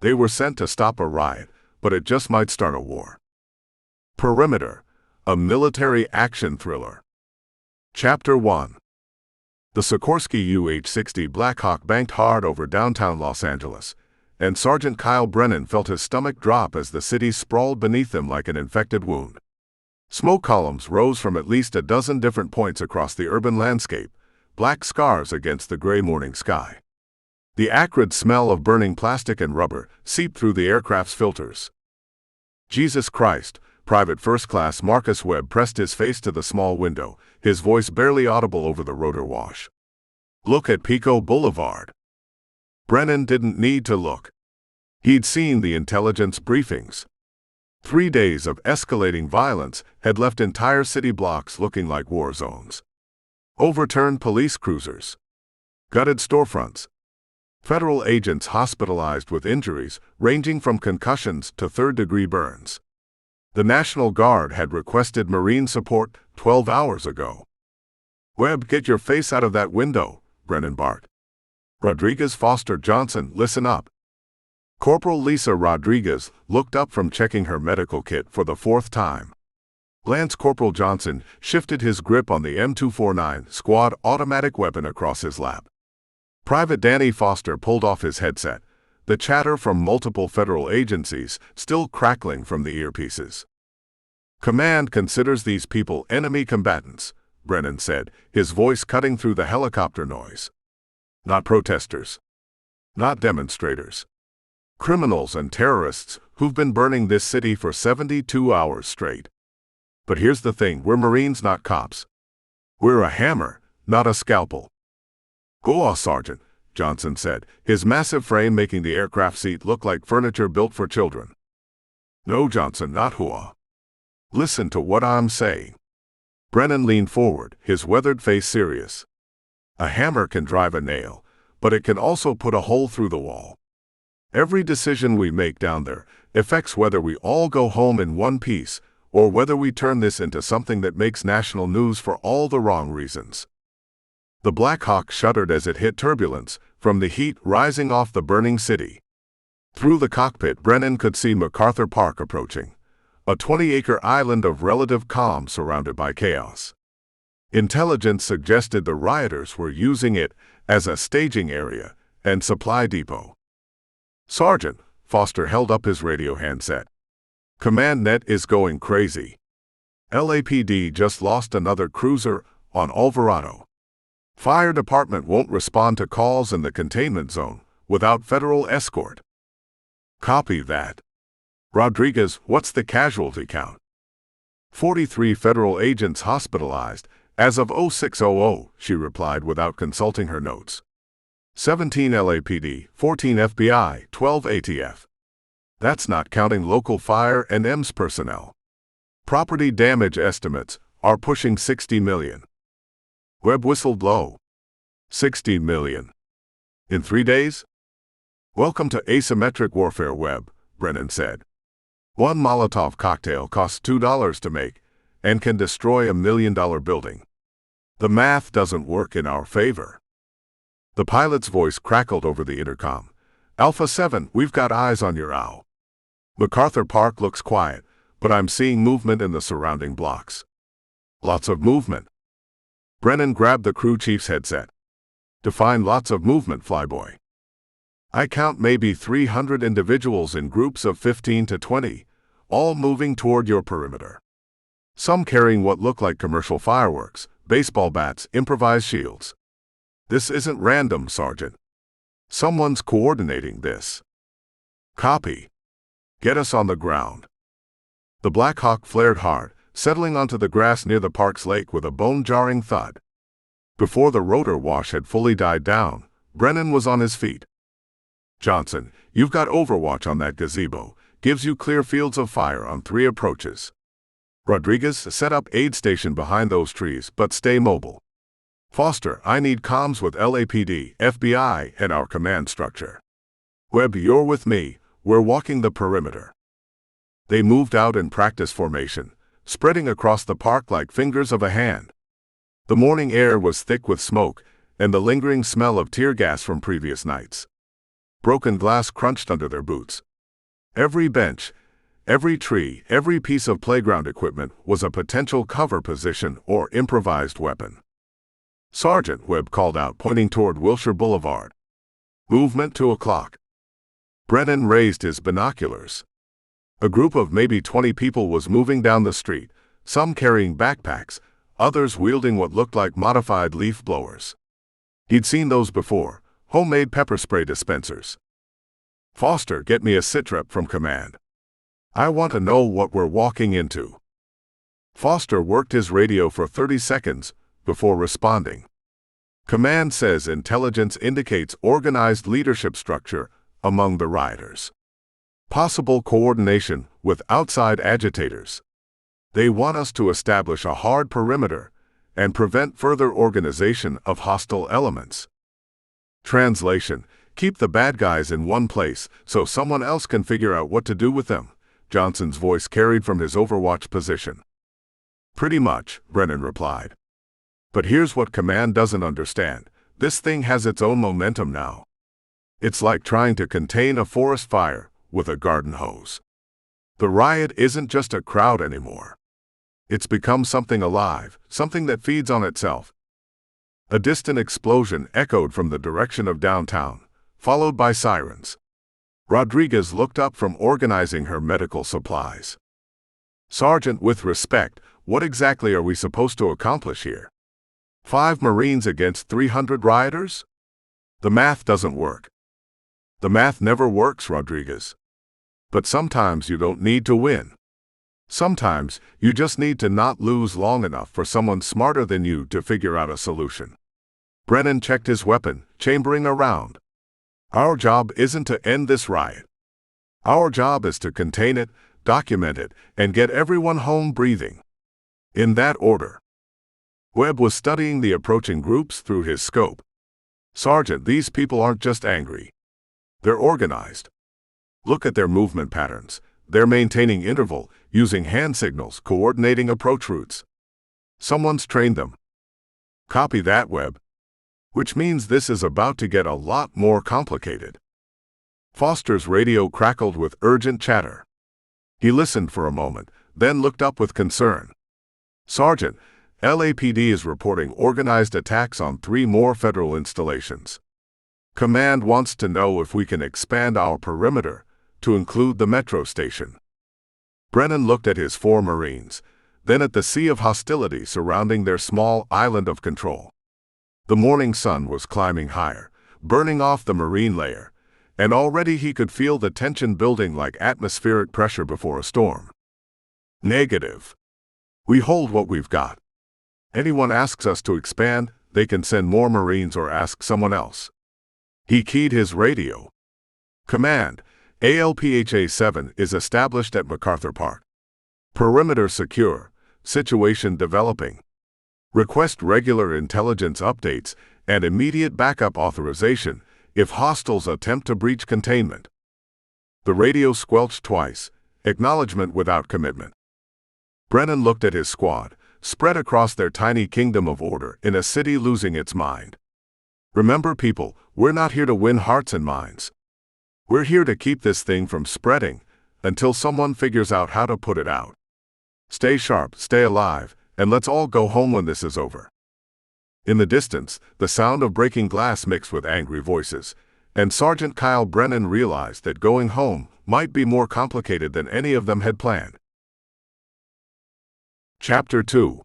They were sent to stop a riot, but it just might start a war. Perimeter, a military action thriller. Chapter 1. The Sikorsky UH-60 Blackhawk banked hard over downtown Los Angeles, and Sergeant Kyle Brennan felt his stomach drop as the city sprawled beneath him like an infected wound. Smoke columns rose from at least a dozen different points across the urban landscape, black scars against the gray morning sky. The acrid smell of burning plastic and rubber seeped through the aircraft's filters. Jesus Christ, Private First Class Marcus Webb pressed his face to the small window, his voice barely audible over the rotor wash. Look at Pico Boulevard. Brennan didn't need to look. He'd seen the intelligence briefings. 3 days of escalating violence had left entire city blocks looking like war zones. Overturned police cruisers. Gutted storefronts. Federal agents hospitalized with injuries ranging from concussions to third-degree burns. The National Guard had requested Marine support 12 hours ago. Webb, get your face out of that window, Brennan barked. Rodriguez Foster Johnson, listen up. Corporal Lisa Rodriguez looked up from checking her medical kit for the 4th time. Lance Corporal Johnson shifted his grip on the M249 squad automatic weapon across his lap. Private Danny Foster pulled off his headset, the chatter from multiple federal agencies still crackling from the earpieces. Command considers these people enemy combatants, Brennan said, his voice cutting through the helicopter noise. Not protesters. Not demonstrators. Criminals and terrorists who've been burning this city for 72 hours straight. But here's the thing, we're Marines, not cops. We're a hammer, not a scalpel. Go on, Sergeant, Johnson said, his massive frame making the aircraft seat look like furniture built for children. No, Johnson, not hoa. Listen to what I'm saying. Brennan leaned forward, his weathered face serious. A hammer can drive a nail, but it can also put a hole through the wall. Every decision we make down there affects whether we all go home in one piece or whether we turn this into something that makes national news for all the wrong reasons. The Black Hawk shuddered as it hit turbulence from the heat rising off the burning city. Through the cockpit, Brennan could see MacArthur Park approaching, a 20-acre island of relative calm surrounded by chaos. Intelligence suggested the rioters were using it as a staging area and supply depot. Sergeant, Foster held up his radio handset. Command net is going crazy. LAPD just lost another cruiser on Alvarado. Fire department won't respond to calls in the containment zone without federal escort. Copy that. Rodriguez, what's the casualty count? 43 federal agents hospitalized as of 0600, she replied without consulting her notes. 17 LAPD, 14 FBI, 12 ATF. That's not counting local fire and EMS personnel. Property damage estimates are pushing 60 million. Webb whistled low. 60 million. In 3 days? Welcome to asymmetric warfare, Webb, Brennan said. One Molotov cocktail costs $2 to make and can destroy $1 million building. The math doesn't work in our favor. The pilot's voice crackled over the intercom. Alpha 7, we've got eyes on your owl. MacArthur Park looks quiet, but I'm seeing movement in the surrounding blocks. Lots of movement. Brennan grabbed the crew chief's headset. Define lots of movement, flyboy. I count maybe 300 individuals in groups of 15 to 20, all moving toward your perimeter. Some carrying what look like commercial fireworks, baseball bats, improvised shields. This isn't random, Sergeant. Someone's coordinating this. Copy. Get us on the ground. The Black Hawk flared hard, settling onto the grass near the park's lake with a bone-jarring thud. Before the rotor wash had fully died down, Brennan was on his feet. Johnson, you've got overwatch on that gazebo. Gives you clear fields of fire on 3 approaches. Rodriguez, set up aid station behind those trees, but stay mobile. Foster, I need comms with LAPD, FBI, and our command structure. Webb, you're with me. We're walking the perimeter. They moved out in practice formation, spreading across the park like fingers of a hand. The morning air was thick with smoke and the lingering smell of tear gas from previous nights. Broken glass crunched under their boots. Every bench, every tree, every piece of playground equipment was a potential cover position or improvised weapon. "Sergeant," Webb called out, pointing toward Wilshire Boulevard. "Movement 2 o'clock." Brennan raised his binoculars. A group of maybe 20 people was moving down the street, some carrying backpacks, others wielding what looked like modified leaf blowers. He'd seen those before, homemade pepper spray dispensers. "Foster, get me a sitrep from command. I want to know what we're walking into." Foster worked his radio for 30 seconds before responding. "Command says intelligence indicates organized leadership structure among the rioters. Possible coordination with outside agitators. They want us to establish a hard perimeter and prevent further organization of hostile elements." Translation: "Keep the bad guys in one place so someone else can figure out what to do with them," Johnson's voice carried from his overwatch position. "Pretty much," Brennan replied. "But here's what command doesn't understand. This thing has its own momentum now. It's like trying to contain a forest fire with a garden hose. The riot isn't just a crowd anymore. It's become something alive, something that feeds on itself." A distant explosion echoed from the direction of downtown, followed by sirens. Rodriguez looked up from organizing her medical supplies. "Sergeant, with respect, what exactly are we supposed to accomplish here? 5 Marines against 300 rioters? The math doesn't work." "The math never works, Rodriguez. But sometimes you don't need to win. Sometimes you just need to not lose long enough for someone smarter than you to figure out a solution." Brennan checked his weapon, chambering around. "Our job isn't to end this riot. Our job is to contain it, document it, and get everyone home breathing. In that order." Webb was studying the approaching groups through his scope. "Sergeant, these people aren't just angry. They're organized. Look at their movement patterns. They're maintaining interval, using hand signals, coordinating approach routes. Someone's trained them." "Copy that, Webb. Which means this is about to get a lot more complicated." Foster's radio crackled with urgent chatter. He listened for a moment, then looked up with concern. "Sergeant, LAPD is reporting organized attacks on 3 more federal installations. Command wants to know if we can expand our perimeter to include the metro station." Brennan looked at his 4 Marines, then at the sea of hostility surrounding their small island of control. The morning sun was climbing higher, burning off the marine layer, and already he could feel the tension building like atmospheric pressure before a storm. "Negative. We hold what we've got. Anyone asks us to expand, they can send more Marines or ask someone else." He keyed his radio. "Command, ALPHA 7 is established at MacArthur Park. Perimeter secure, situation developing. Request regular intelligence updates and immediate backup authorization if hostiles attempt to breach containment." The radio squelched twice, acknowledgement without commitment. Brennan looked at his squad, spread across their tiny kingdom of order in a city losing its mind. "Remember, people, we're not here to win hearts and minds. We're here to keep this thing from spreading until someone figures out how to put it out. Stay sharp, stay alive, and let's all go home when this is over." In the distance, the sound of breaking glass mixed with angry voices, and Sergeant Kyle Brennan realized that going home might be more complicated than any of them had planned. Chapter 2.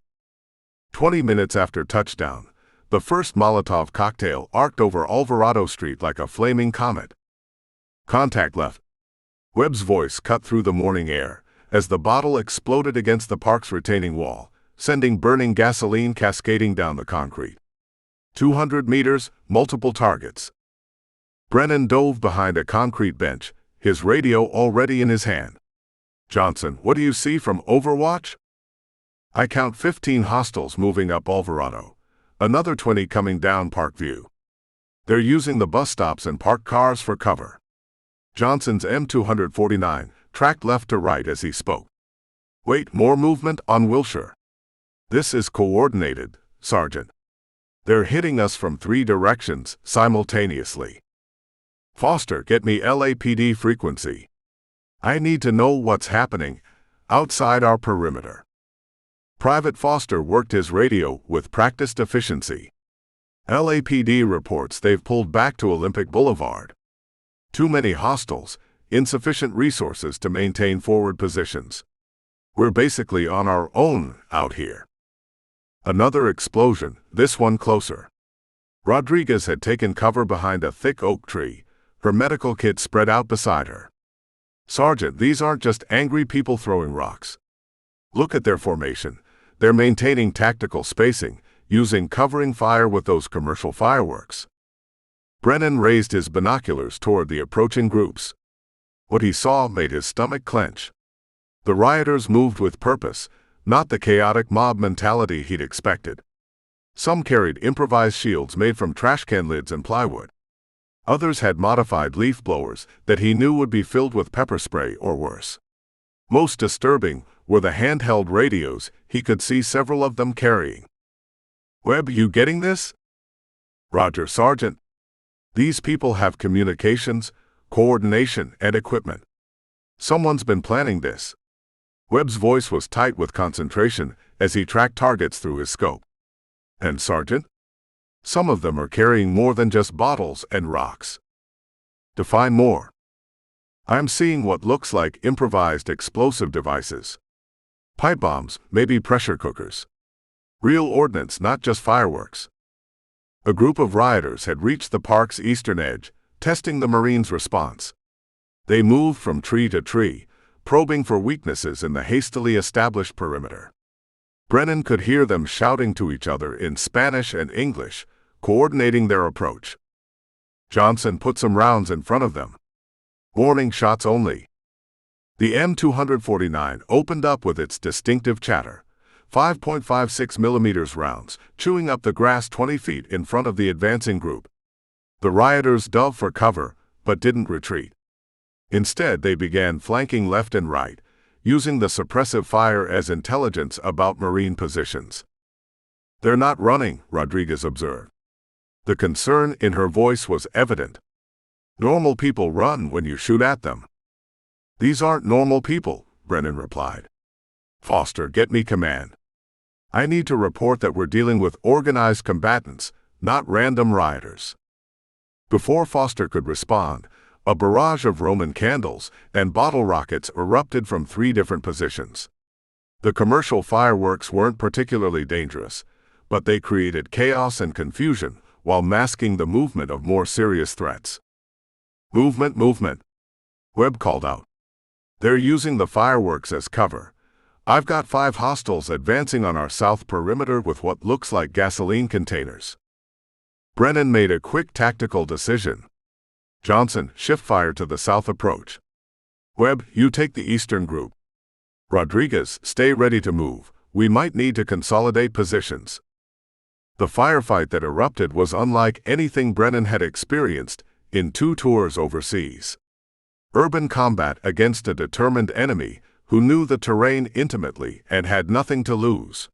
20 minutes after touchdown, the first Molotov cocktail arced over Alvarado Street like a flaming comet. "Contact left." Webb's voice cut through the morning air as the bottle exploded against the park's retaining wall, sending burning gasoline cascading down the concrete. 200 meters, multiple targets. Brennan dove behind a concrete bench, his radio already in his hand. "Johnson, what do you see from Overwatch?" "I count 15 hostiles moving up Alvarado, another 20 coming down Parkview. They're using the bus stops and parked cars for cover." Johnson's M249 tracked left to right as he spoke. "Wait, more movement on Wilshire. This is coordinated, Sergeant. They're hitting us from 3 directions simultaneously." Foster, get me LAPD frequency. I need to know what's happening outside our perimeter. Private Foster worked his radio with practiced efficiency. LAPD reports they've pulled back to Olympic Boulevard. Too many hostiles, insufficient resources to maintain forward positions. We're basically on our own out here. Another explosion, this one closer. Rodriguez had taken cover behind a thick oak tree, her medical kit spread out beside her. Sergeant, these aren't just angry people throwing rocks. Look at their formation. They're maintaining tactical spacing, using covering fire with those commercial fireworks. Brennan raised his binoculars toward the approaching groups. What he saw made his stomach clench. The rioters moved with purpose, not the chaotic mob mentality he'd expected. Some carried improvised shields made from trash can lids and plywood. Others had modified leaf blowers that he knew would be filled with pepper spray or worse. Most disturbing were the handheld radios he could see several of them carrying. Webb, you getting this? Roger, Sergeant. These people have communications, coordination, and equipment. Someone's been planning this. Webb's voice was tight with concentration as he tracked targets through his scope. And Sergeant? Some of them are carrying more than just bottles and rocks. Define more. I'm seeing what looks like improvised explosive devices. Pipe bombs, maybe pressure cookers. Real ordnance, not just fireworks. A group of rioters had reached the park's eastern edge, testing the Marines' response. They moved from tree to tree, probing for weaknesses in the hastily established perimeter. Brennan could hear them shouting to each other in Spanish and English, coordinating their approach. Johnson put some rounds in front of them. Warning shots only. The M249 opened up with its distinctive chatter, 5.56 millimeters rounds, chewing up the grass 20 feet in front of the advancing group. The rioters dove for cover, but didn't retreat. Instead, they began flanking left and right, using the suppressive fire as intelligence about Marine positions. They're not running, Rodriguez observed. The concern in her voice was evident. Normal people run when you shoot at them. These aren't normal people, Brennan replied. Foster, get me command. I need to report that we're dealing with organized combatants, not random rioters. Before Foster could respond, a barrage of Roman candles and bottle rockets erupted from 3 different positions. The commercial fireworks weren't particularly dangerous, but they created chaos and confusion while masking the movement of more serious threats. Movement, movement, Webb called out. They're using the fireworks as cover. I've got 5 hostiles advancing on our south perimeter with what looks like gasoline containers. Brennan made a quick tactical decision. Johnson, shift fire to the south approach. Webb, you take the eastern group. Rodriguez, stay ready to move. We might need to consolidate positions. The firefight that erupted was unlike anything Brennan had experienced in 2 tours overseas. Urban combat against a determined enemy who knew the terrain intimately and had nothing to lose.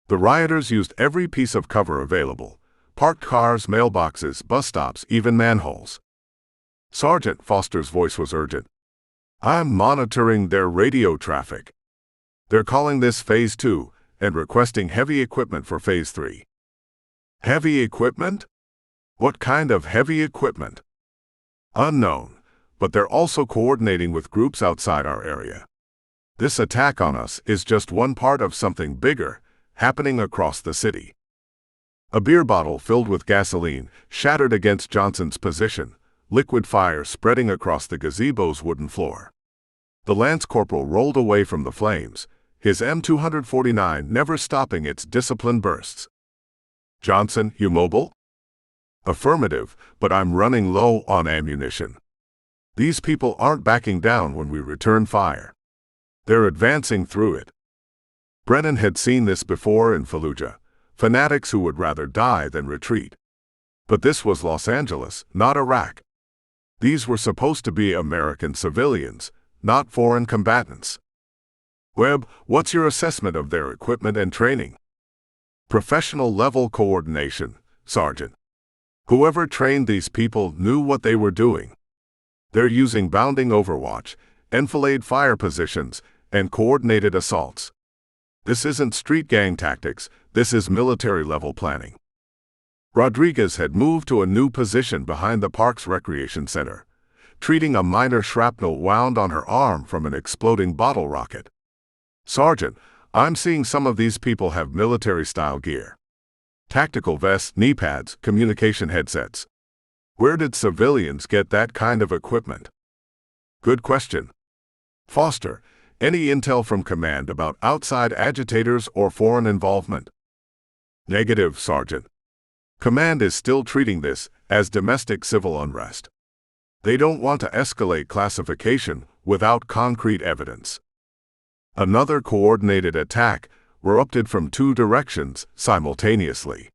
The rioters used every piece of cover available: parked cars, mailboxes, bus stops, even manholes. Sergeant, Foster's voice was urgent. I'm monitoring their radio traffic. They're calling this Phase 2 and requesting heavy equipment for Phase 3. Heavy equipment? What kind of heavy equipment? Unknown, but they're also coordinating with groups outside our area. This attack on us is just one part of something bigger, happening across the city. A beer bottle filled with gasoline shattered against Johnson's position, liquid fire spreading across the gazebo's wooden floor. The lance corporal rolled away from the flames, his M249 never stopping its disciplined bursts. Johnson, you mobile? Affirmative, but I'm running low on ammunition. These people aren't backing down when we return fire. They're advancing through it. Brennan had seen this before in Fallujah, fanatics who would rather die than retreat. But this was Los Angeles, not Iraq. These were supposed to be American civilians, not foreign combatants. Webb, what's your assessment of their equipment and training? Professional level coordination, Sergeant. Whoever trained these people knew what they were doing. They're using bounding overwatch, enfilade fire positions, and coordinated assaults. This isn't street gang tactics, this is military-level planning. Rodriguez had moved to a new position behind the park's recreation center, treating a minor shrapnel wound on her arm from an exploding bottle rocket. "Sergeant, I'm seeing some of these people have military-style gear. Tactical vests, knee pads, communication headsets. Where did civilians get that kind of equipment?" "Good question. Foster, any intel from command about outside agitators or foreign involvement?" "Negative, Sergeant. Command is still treating this as domestic civil unrest. They don't want to escalate classification without concrete evidence." Another coordinated attack erupted from two directions simultaneously.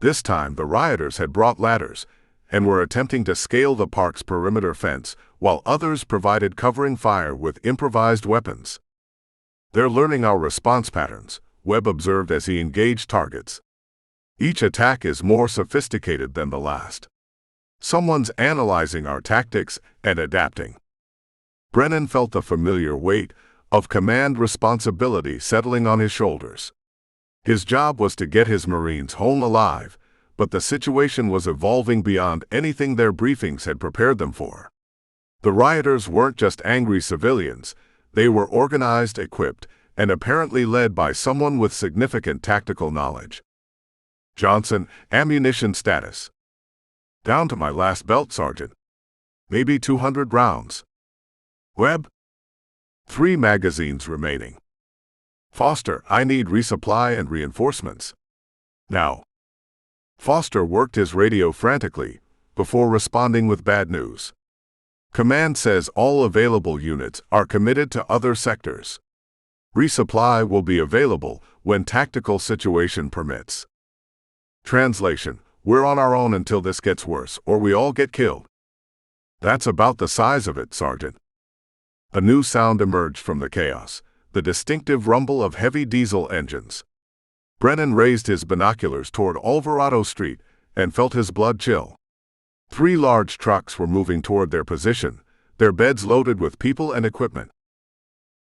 This time the rioters had brought ladders and were attempting to scale the park's perimeter fence, while others provided covering fire with improvised weapons. "They're learning our response patterns," Webb observed as he engaged targets. "Each attack is more sophisticated than the last. Someone's analyzing our tactics and adapting." Brennan felt the familiar weight of command responsibility settling on his shoulders. His job was to get his Marines home alive, but the situation was evolving beyond anything their briefings had prepared them for. The rioters weren't just angry civilians, they were organized, equipped, and apparently led by someone with significant tactical knowledge. "Johnson, ammunition status." "Down to my last belt, Sergeant. Maybe 200 rounds." "Webb?" 3 magazines remaining." "Foster, I need resupply and reinforcements. Now." Foster worked his radio frantically before responding with bad news. "Command says all available units are committed to other sectors. Resupply will be available when tactical situation permits." Translation: "We're on our own until this gets worse, or we all get killed." "That's about the size of it, Sergeant." A new sound emerged from the chaos, the distinctive rumble of heavy diesel engines. Brennan raised his binoculars toward Alvarado Street and felt his blood chill. 3 large trucks were moving toward their position, their beds loaded with people and equipment.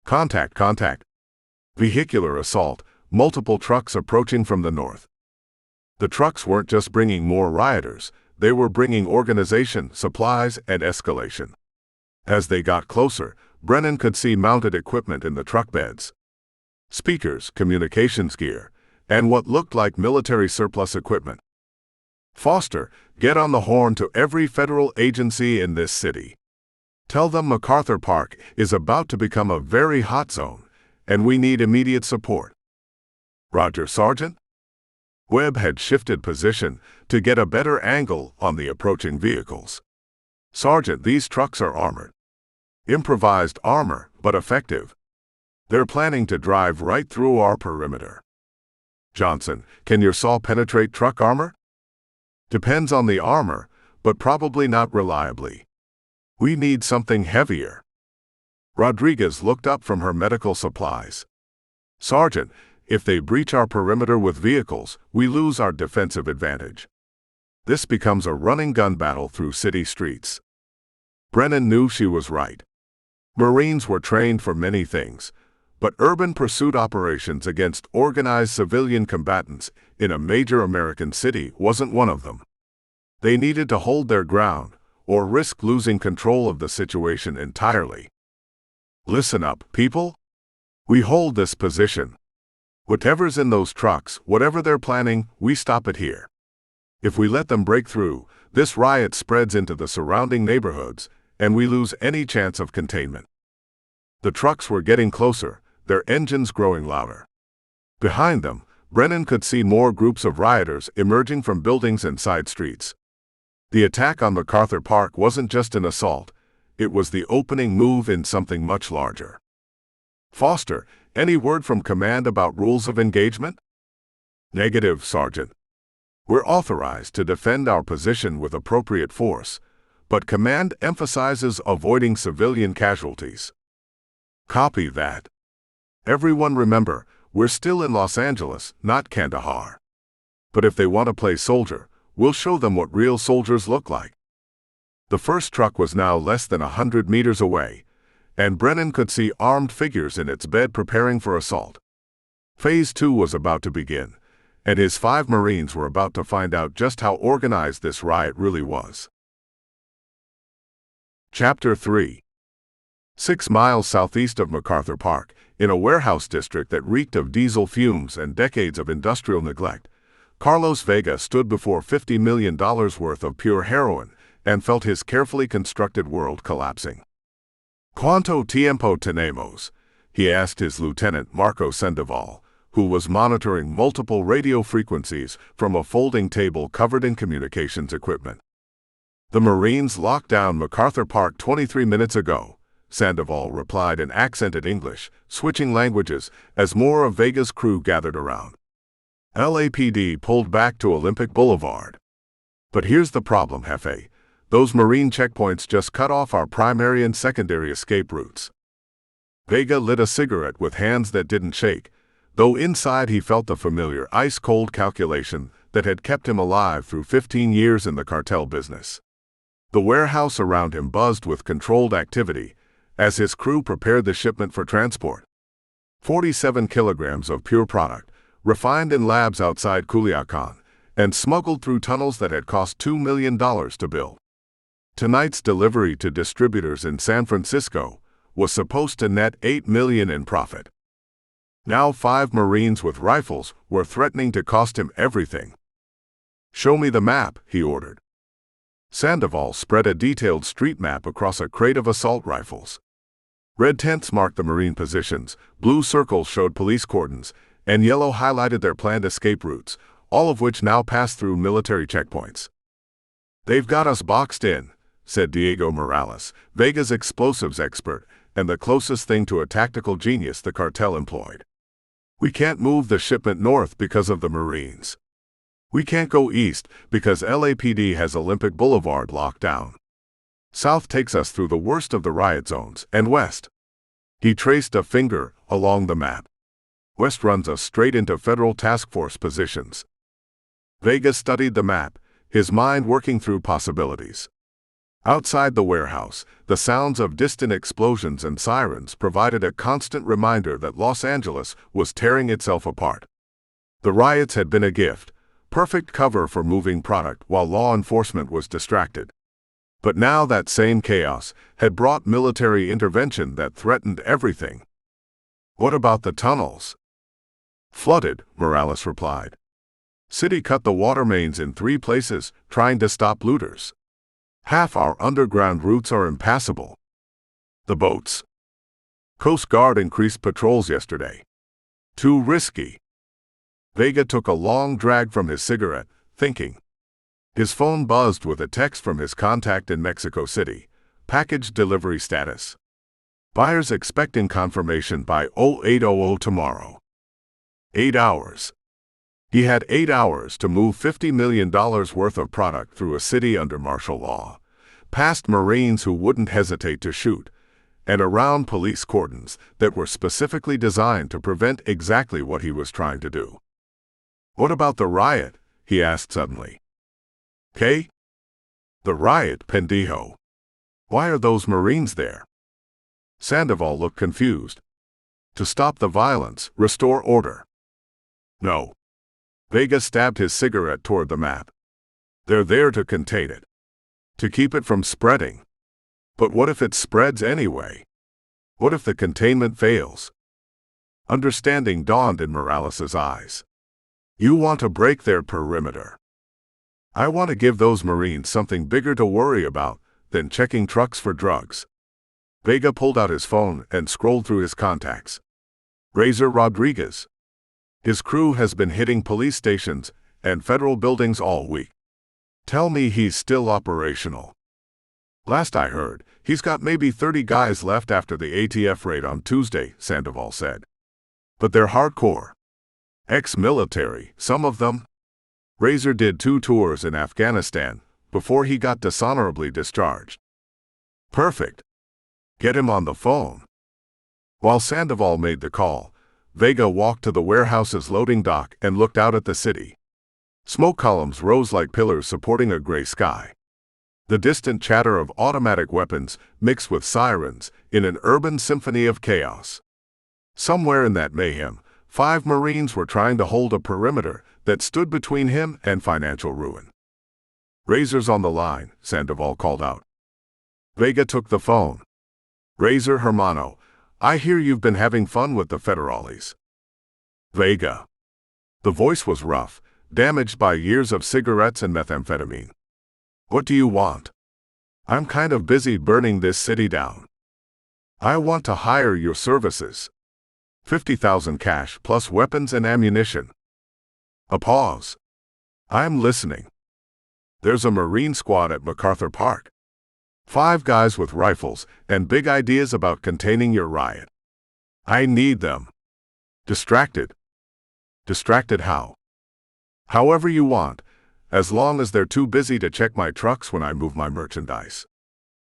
Contact, contact. Vehicular assault, multiple trucks approaching from the north. The trucks weren't just bringing more rioters, they were bringing organization, supplies, and escalation. As they got closer, Brennan could see mounted equipment in the truck beds. Speakers, communications gear, and what looked like military surplus equipment. "Foster, get on the horn to every federal agency in this city. Tell them MacArthur Park is about to become a very hot zone, and we need immediate support." "Roger, Sergeant." Webb had shifted position to get a better angle on the approaching vehicles. "Sergeant, these trucks are armored. Improvised armor, but effective. They're planning to drive right through our perimeter." "Johnson, can your saw penetrate truck armor?" "Depends on the armor, but probably not reliably. We need something heavier." Rodriguez looked up from her medical supplies. "Sergeant, if they breach our perimeter with vehicles, we lose our defensive advantage. This becomes a running gun battle through city streets." Brennan knew she was right. Marines were trained for many things, but urban pursuit operations against organized civilian combatants in a major American city wasn't one of them. They needed to hold their ground, or risk losing control of the situation entirely. "Listen up, people. We hold this position. Whatever's in those trucks, whatever they're planning, we stop it here. If we let them break through, this riot spreads into the surrounding neighborhoods, and we lose any chance of containment." The trucks were getting closer, their engines growing louder. Behind them, Brennan could see more groups of rioters emerging from buildings and side streets. The attack on MacArthur Park wasn't just an assault, it was the opening move in something much larger. "Foster, any word from command about rules of engagement?" "Negative, Sergeant. We're authorized to defend our position with appropriate force, but command emphasizes avoiding civilian casualties." "Copy that. Everyone remember, we're still in Los Angeles, not Kandahar. But if they want to play soldier, We'll show them what real soldiers look like. The first truck was now less than 100 meters away, and Brennan could see armed figures in its bed preparing for assault. Phase 2 was about to begin, and his 5 Marines were about to find out just how organized this riot really was. Chapter 3. 6 miles southeast of MacArthur Park, in a warehouse district that reeked of diesel fumes and decades of industrial neglect, Carlos Vega stood before $50 million worth of pure heroin and felt his carefully constructed world collapsing. "Cuánto tiempo tenemos?" he asked his lieutenant Marco Sandoval, who was monitoring multiple radio frequencies from a folding table covered in communications equipment. "The Marines locked down MacArthur Park 23 minutes ago," Sandoval replied in accented English, switching languages as more of Vega's crew gathered around. "LAPD pulled back to Olympic Boulevard. But here's the problem, Jefe. Those Marine checkpoints just cut off our primary and secondary escape routes." Vega lit a cigarette with hands that didn't shake, though inside he felt the familiar ice-cold calculation that had kept him alive through 15 years in the cartel business. The warehouse around him buzzed with controlled activity as his crew prepared the shipment for transport. 47 kilograms of pure product, refined in labs outside Culiacan, and smuggled through tunnels that had cost $2 million to build. Tonight's delivery to distributors in San Francisco was supposed to net $8 million in profit. Now 5 Marines with rifles were threatening to cost him everything. "Show me the map," he ordered. Sandoval spread a detailed street map across a crate of assault rifles. Red tents marked the Marine positions, blue circles showed police cordons, and yellow highlighted their planned escape routes, all of which now passed through military checkpoints. "They've got us boxed in," said Diego Morales, Vega's explosives expert, and the closest thing to a tactical genius the cartel employed. "We can't move the shipment north because of the Marines. We can't go east because LAPD has Olympic Boulevard locked down. South takes us through the worst of the riot zones, and west." He traced a finger along the map. "West runs us straight into federal task force positions." Vega studied the map, his mind working through possibilities. Outside the warehouse, the sounds of distant explosions and sirens provided a constant reminder that Los Angeles was tearing itself apart. The riots had been a gift, perfect cover for moving product while law enforcement was distracted. But now that same chaos had brought military intervention that threatened everything. "What about the tunnels?" "Flooded," Morales replied. "City cut the water mains in 3 places, trying to stop looters. Half our underground routes are impassable." "The boats?" "Coast Guard increased patrols yesterday." "Too risky." Vega took a long drag from his cigarette, thinking. His phone buzzed with a text from his contact in Mexico City. "Package delivery status. Buyers expecting confirmation by 0800 tomorrow." 8 hours. He had 8 hours to move $50 million worth of product through a city under martial law, past Marines who wouldn't hesitate to shoot, and around police cordons that were specifically designed to prevent exactly what he was trying to do. "What about the riot?" he asked suddenly. "¿Qué?" "The riot, pendejo. Why are those Marines there?" Sandoval looked confused. "To stop the violence, restore order." "No." Vega stabbed his cigarette toward the map. "They're there to contain it. To keep it from spreading." "But what if it spreads anyway? What if the containment fails?" Understanding dawned in Morales's eyes. "You want to break their perimeter. I want to give those Marines something bigger to worry about than checking trucks for drugs." Vega pulled out his phone and scrolled through his contacts. "Razor Rodriguez. His crew has been hitting police stations and federal buildings all week. Tell me he's still operational." "Last I heard, he's got maybe 30 guys left after the ATF raid on Tuesday," Sandoval said. "But they're hardcore. Ex-military, some of them. Razor did 2 tours in Afghanistan before he got dishonorably discharged." "Perfect. Get him on the phone." While Sandoval made the call, Vega walked to the warehouse's loading dock and looked out at the city. Smoke columns rose like pillars supporting a gray sky. The distant chatter of automatic weapons mixed with sirens in an urban symphony of chaos. Somewhere in that mayhem, 5 Marines were trying to hold a perimeter that stood between him and financial ruin. "Razor's on the line," Sandoval called out. Vega took the phone. "Razor, hermano, I hear you've been having fun with the federales." "Vega." The voice was rough, damaged by years of cigarettes and methamphetamine. "What do you want?" "I'm kind of busy burning this city down. I want to hire your services. 50,000 cash plus weapons and ammunition." A pause. "I'm listening." "There's a Marine squad at MacArthur Park. 5 guys with rifles and big ideas about containing your riot. I need them." "Distracted." "Distracted how?" "However you want, as long as they're too busy to check my trucks when I move my merchandise.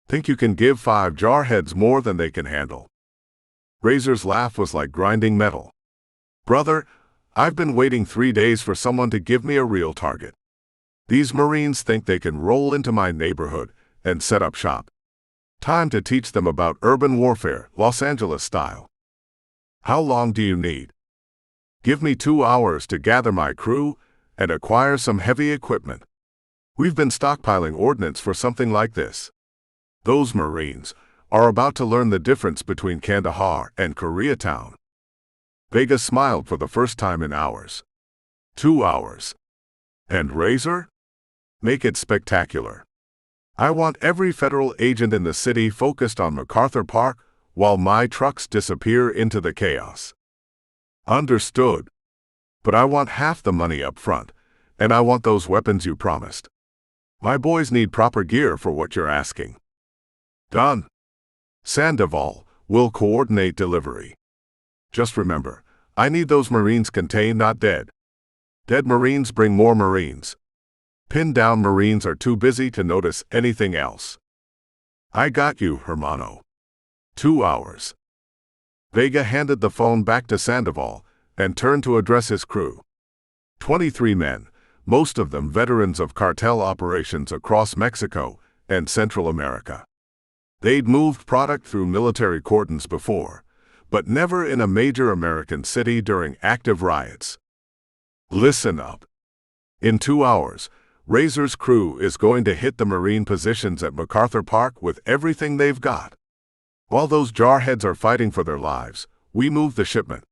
Think you can give 5 jarheads more than they can handle?" Razor's laugh was like grinding metal. "Brother, I've been waiting 3 days for someone to give me a real target. These Marines think they can roll into my neighborhood and set up shop. Time to teach them about urban warfare, Los Angeles style." "How long do you need?" "Give me 2 hours to gather my crew and acquire some heavy equipment. We've been stockpiling ordnance for something like this. Those Marines are about to learn the difference between Kandahar and Koreatown." Vega smiled for the first time in hours. 2 hours. "And Razor? Make it spectacular. I want every federal agent in the city focused on MacArthur Park while my trucks disappear into the chaos." "Understood. But I want half the money up front, and I want those weapons you promised. My boys need proper gear for what you're asking." "Done. Sandoval will coordinate delivery. Just remember, I need those Marines contained, not dead. Dead Marines bring more Marines. Pinned down Marines are too busy to notice anything else." "I got you, hermano." 2 hours. Vega handed the phone back to Sandoval and turned to address his crew. 23 men, most of them veterans of cartel operations across Mexico and Central America. They'd moved product through military cordons before, but never in a major American city during active riots. Listen up. In 2 hours, Razor's crew is going to hit the Marine positions at MacArthur Park with everything they've got. While those jarheads are fighting for their lives, we move the shipment.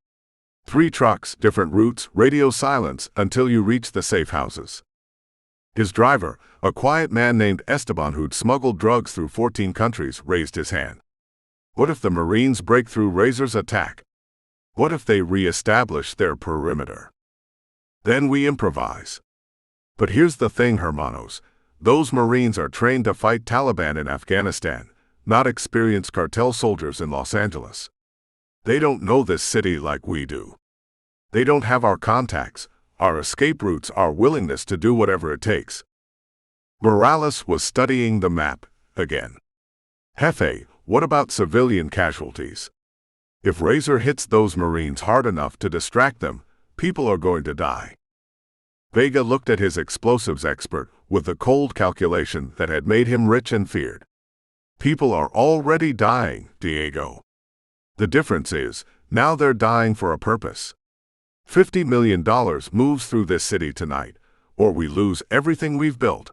3 trucks, different routes, radio silence until you reach the safe houses. His driver, a quiet man named Esteban who'd smuggled drugs through 14 countries, raised his hand. What if the Marines break through Razor's attack? What if they re-establish their perimeter? Then we improvise. But here's the thing, hermanos. Those Marines are trained to fight Taliban in Afghanistan, not experienced cartel soldiers in Los Angeles. They don't know this city like we do. They don't have our contacts, our escape routes, our willingness to do whatever it takes." Morales was studying the map again. "Jefe, what about civilian casualties? If Razor hits those Marines hard enough to distract them, people are going to die." Vega looked at his explosives expert with the cold calculation that had made him rich and feared. "People are already dying, Diego. The difference is, now they're dying for a purpose. $50 million moves through this city tonight, or we lose everything we've built.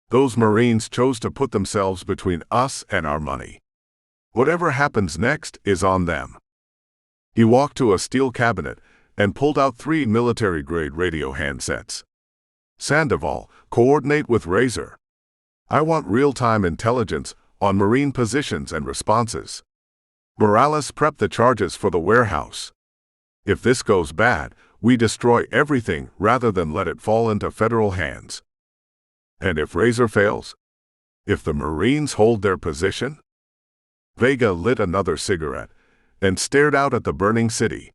Those Marines chose to put themselves between us and our money. Whatever happens next is on them." He walked to a steel cabinet and pulled out 3 military-grade radio handsets. "Sandoval, coordinate with Razor. I want real-time intelligence on Marine positions and responses. Morales, prep the charges for the warehouse. If this goes bad, we destroy everything rather than let it fall into federal hands. And if Razor fails? If the Marines hold their position?" Vega lit another cigarette and stared out at the burning city.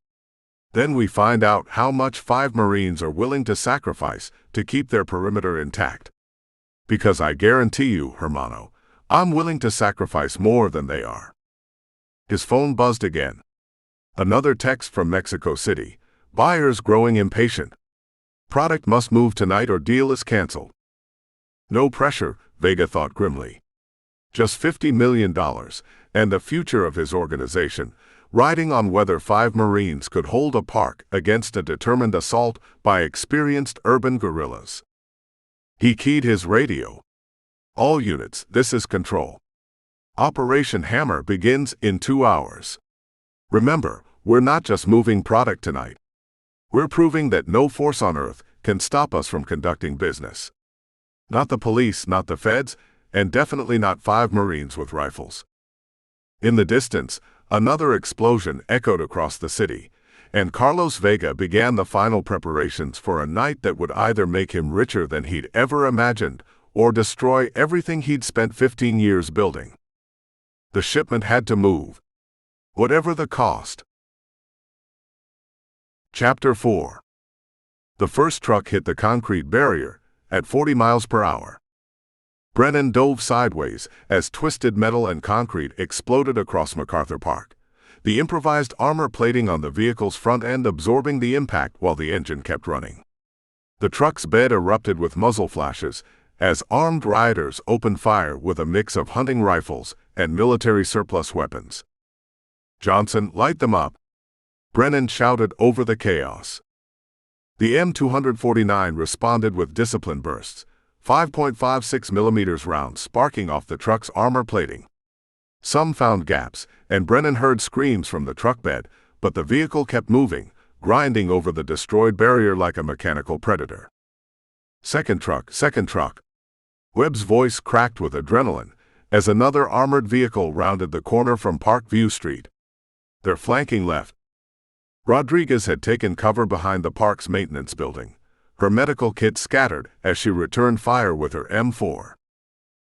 "Then we find out how much 5 Marines are willing to sacrifice to keep their perimeter intact. Because I guarantee you, hermano, I'm willing to sacrifice more than they are." His phone buzzed again. Another text from Mexico City. "Buyers growing impatient. Product must move tonight or deal is canceled. No pressure, Vega thought grimly. Just $50 million, and the future of his organization, riding on whether 5 Marines could hold a park against a determined assault by experienced urban guerrillas. He keyed his radio. All units, this is Control. Operation Hammer begins in 2 hours. Remember, we're not just moving product tonight. We're proving that no force on Earth can stop us from conducting business. Not the police, not the feds, and definitely not 5 Marines with rifles. In the distance, another explosion echoed across the city, and Carlos Vega began the final preparations for a night that would either make him richer than he'd ever imagined or destroy everything he'd spent 15 years building. The shipment had to move, whatever the cost. Chapter 4. The first truck hit the concrete barrier at 40 miles per hour. Brennan dove sideways as twisted metal and concrete exploded across MacArthur Park, the improvised armor plating on the vehicle's front end absorbing the impact while the engine kept running. The truck's bed erupted with muzzle flashes as armed rioters opened fire with a mix of hunting rifles and military surplus weapons. "Johnson, light them up," Brennan shouted over the chaos. The M249 responded with disciplined bursts, 5.56 mm rounds sparking off the truck's armor plating. Some found gaps, and Brennan heard screams from the truck bed, but the vehicle kept moving, grinding over the destroyed barrier like a mechanical predator. Second truck. Webb's voice cracked with adrenaline as another armored vehicle rounded the corner from Parkview Street. Their flanking left. Rodriguez had taken cover behind the park's maintenance building, her medical kit scattered as she returned fire with her M4.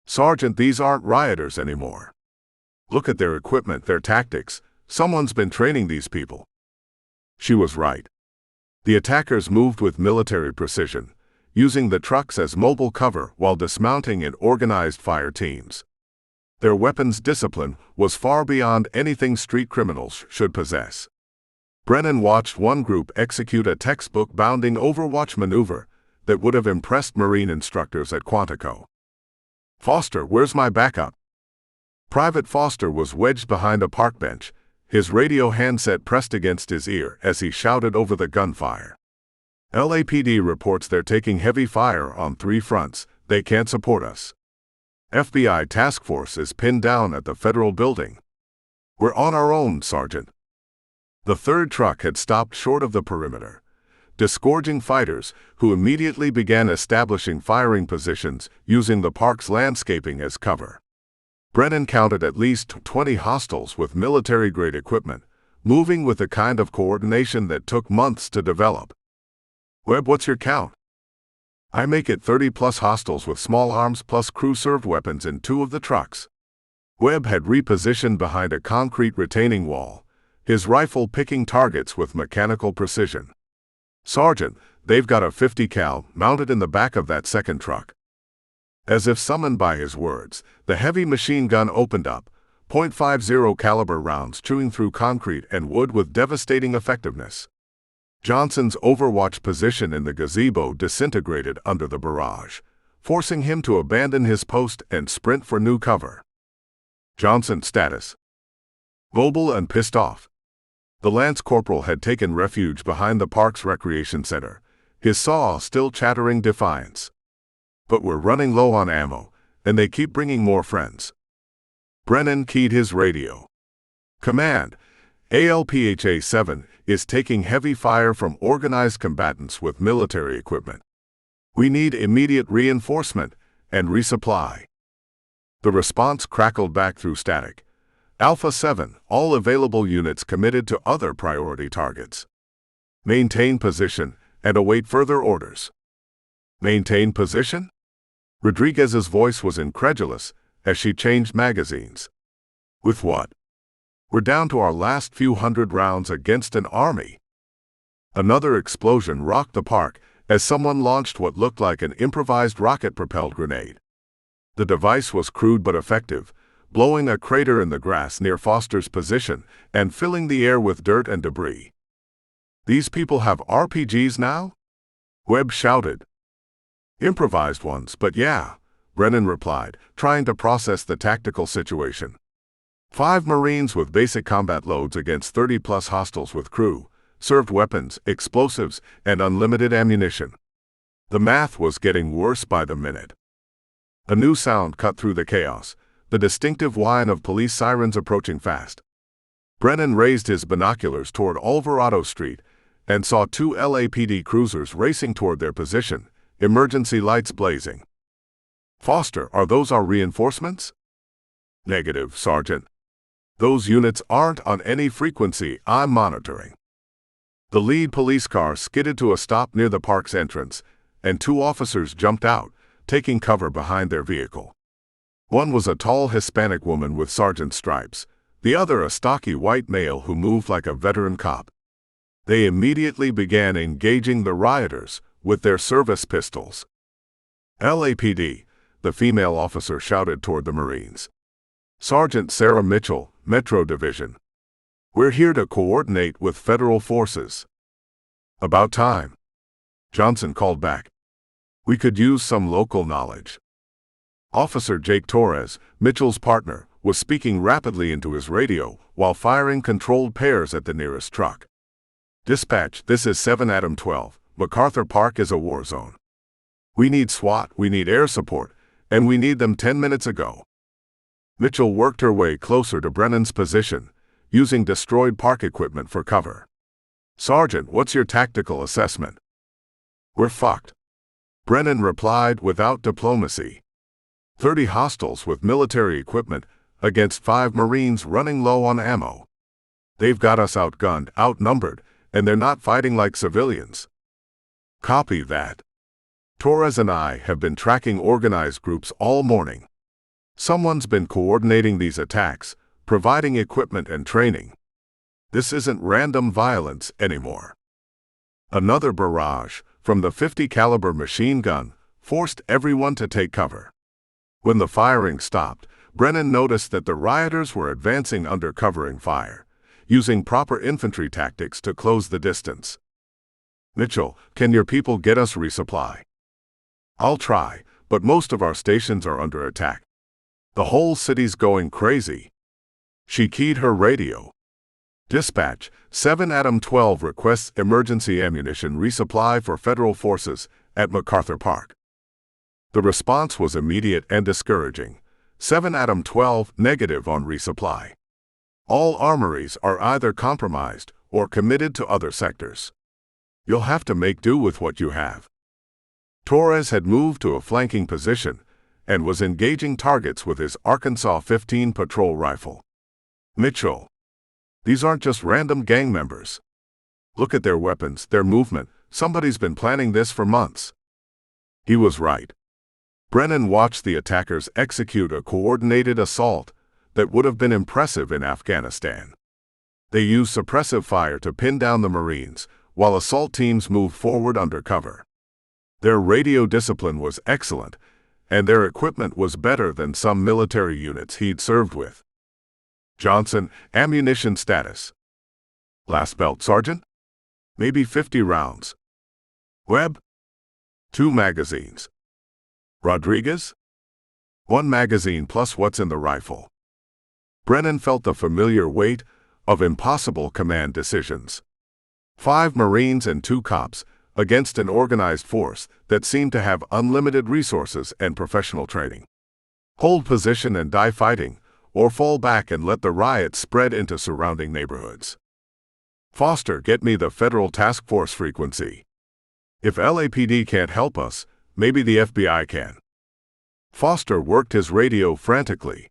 "Sergeant, these aren't rioters anymore. Look at their equipment, their tactics. Someone's been training these people." She was right. The attackers moved with military precision, using the trucks as mobile cover while dismounting in organized fire teams. Their weapons discipline was far beyond anything street criminals should possess. Brennan watched one group execute a textbook-bounding Overwatch maneuver that would have impressed Marine instructors at Quantico. "Foster, where's my backup?" Private Foster was wedged behind a park bench, his radio handset pressed against his ear as he shouted over the gunfire. "LAPD reports they're taking heavy fire on 3 fronts. They can't support us. FBI task force is pinned down at the federal building. We're on our own, Sergeant." The third truck had stopped short of the perimeter, disgorging fighters who immediately began establishing firing positions using the park's landscaping as cover. Brennan counted at least 20 hostiles with military-grade equipment, moving with the kind of coordination that took months to develop. "Webb, what's your count?" "I make it 30-plus hostiles with small arms plus crew-served weapons in 2 of the trucks." Webb had repositioned behind a concrete retaining wall, his rifle picking targets with mechanical precision. "Sergeant, they've got a 50 cal mounted in the back of that second truck." As if summoned by his words, the heavy machine gun opened up, .50 caliber rounds chewing through concrete and wood with devastating effectiveness. Johnson's Overwatch position in the gazebo disintegrated under the barrage, forcing him to abandon his post and sprint for new cover. Johnson's status: mobile and pissed off. The Lance Corporal had taken refuge behind the park's recreation center, his saw still chattering defiance. "But we're running low on ammo, and they keep bringing more friends." Brennan keyed his radio. "Command, ALPHA-7 is taking heavy fire from organized combatants with military equipment. We need immediate reinforcement and resupply." The response crackled back through static. "Alpha 7, all available units committed to other priority targets. Maintain position and await further orders." "Maintain position?" Rodriguez's voice was incredulous as she changed magazines. "With what? We're down to our last few hundred rounds against an army." Another explosion rocked the park as someone launched what looked like an improvised rocket-propelled grenade. The device was crude but effective, blowing a crater in the grass near Foster's position and filling the air with dirt and debris. "These people have RPGs now?" Webb shouted. Improvised ones, but yeah, Brennan replied, trying to process the tactical situation. 5 Marines with basic combat loads against 30-plus hostiles with crew, served weapons, explosives, and unlimited ammunition. The math was getting worse by the minute. A new sound cut through the chaos, the distinctive whine of police sirens approaching fast. Brennan raised his binoculars toward Alvarado Street and saw 2 LAPD cruisers racing toward their position, emergency lights blazing. Foster, are those our reinforcements? Negative, Sergeant. Those units aren't on any frequency I'm monitoring. The lead police car skidded to a stop near the park's entrance, and 2 officers jumped out, taking cover behind their vehicle. One was a tall Hispanic woman with sergeant's stripes, the other a stocky white male who moved like a veteran cop. They immediately began engaging the rioters with their service pistols. LAPD, the female officer shouted toward the Marines. Sergeant Sarah Mitchell, Metro Division. We're here to coordinate with federal forces. About time. Johnson called back. We could use some local knowledge. Officer Jake Torres, Mitchell's partner, was speaking rapidly into his radio while firing controlled pairs at the nearest truck. Dispatch, this is 7 Adam 12. MacArthur Park is a war zone. We need SWAT, we need air support, and we need them 10 minutes ago. Mitchell worked her way closer to Brennan's position, using destroyed park equipment for cover. Sergeant, what's your tactical assessment? We're fucked. Brennan replied without diplomacy. 30 hostiles with military equipment against 5 Marines running low on ammo. They've got us outgunned, outnumbered, and they're not fighting like civilians. Copy that. Torres and I have been tracking organized groups all morning. Someone's been coordinating these attacks, providing equipment and training. This isn't random violence anymore. Another barrage from the .50 caliber machine gun forced everyone to take cover. When the firing stopped, Brennan noticed that the rioters were advancing under covering fire, using proper infantry tactics to close the distance. Mitchell, can your people get us resupply? I'll try, but most of our stations are under attack. The whole city's going crazy. She keyed her radio. Dispatch, 7 Adam 12 requests emergency ammunition resupply for federal forces at MacArthur Park. The response was immediate and discouraging. 7 Adam 12 negative on resupply. All armories are either compromised or committed to other sectors. You'll have to make do with what you have. Torres had moved to a flanking position and was engaging targets with his Arkansas 15 patrol rifle. Mitchell. These aren't just random gang members. Look at their weapons, their movement. Somebody's been planning this for months. He was right. Brennan watched the attackers execute a coordinated assault that would have been impressive in Afghanistan. They used suppressive fire to pin down the Marines, while assault teams moved forward under cover. Their radio discipline was excellent, and their equipment was better than some military units he'd served with. Johnson, ammunition status. Last belt, Sergeant? Maybe 50 rounds. Webb? 2 magazines. Rodriguez? 1 magazine plus what's in the rifle. Brennan felt the familiar weight of impossible command decisions. 5 Marines and 2 cops against an organized force that seemed to have unlimited resources and professional training. Hold position and die fighting, or fall back and let the riots spread into surrounding neighborhoods. Foster, get me the federal task force frequency. If LAPD can't help us, maybe the FBI can. Foster worked his radio frantically.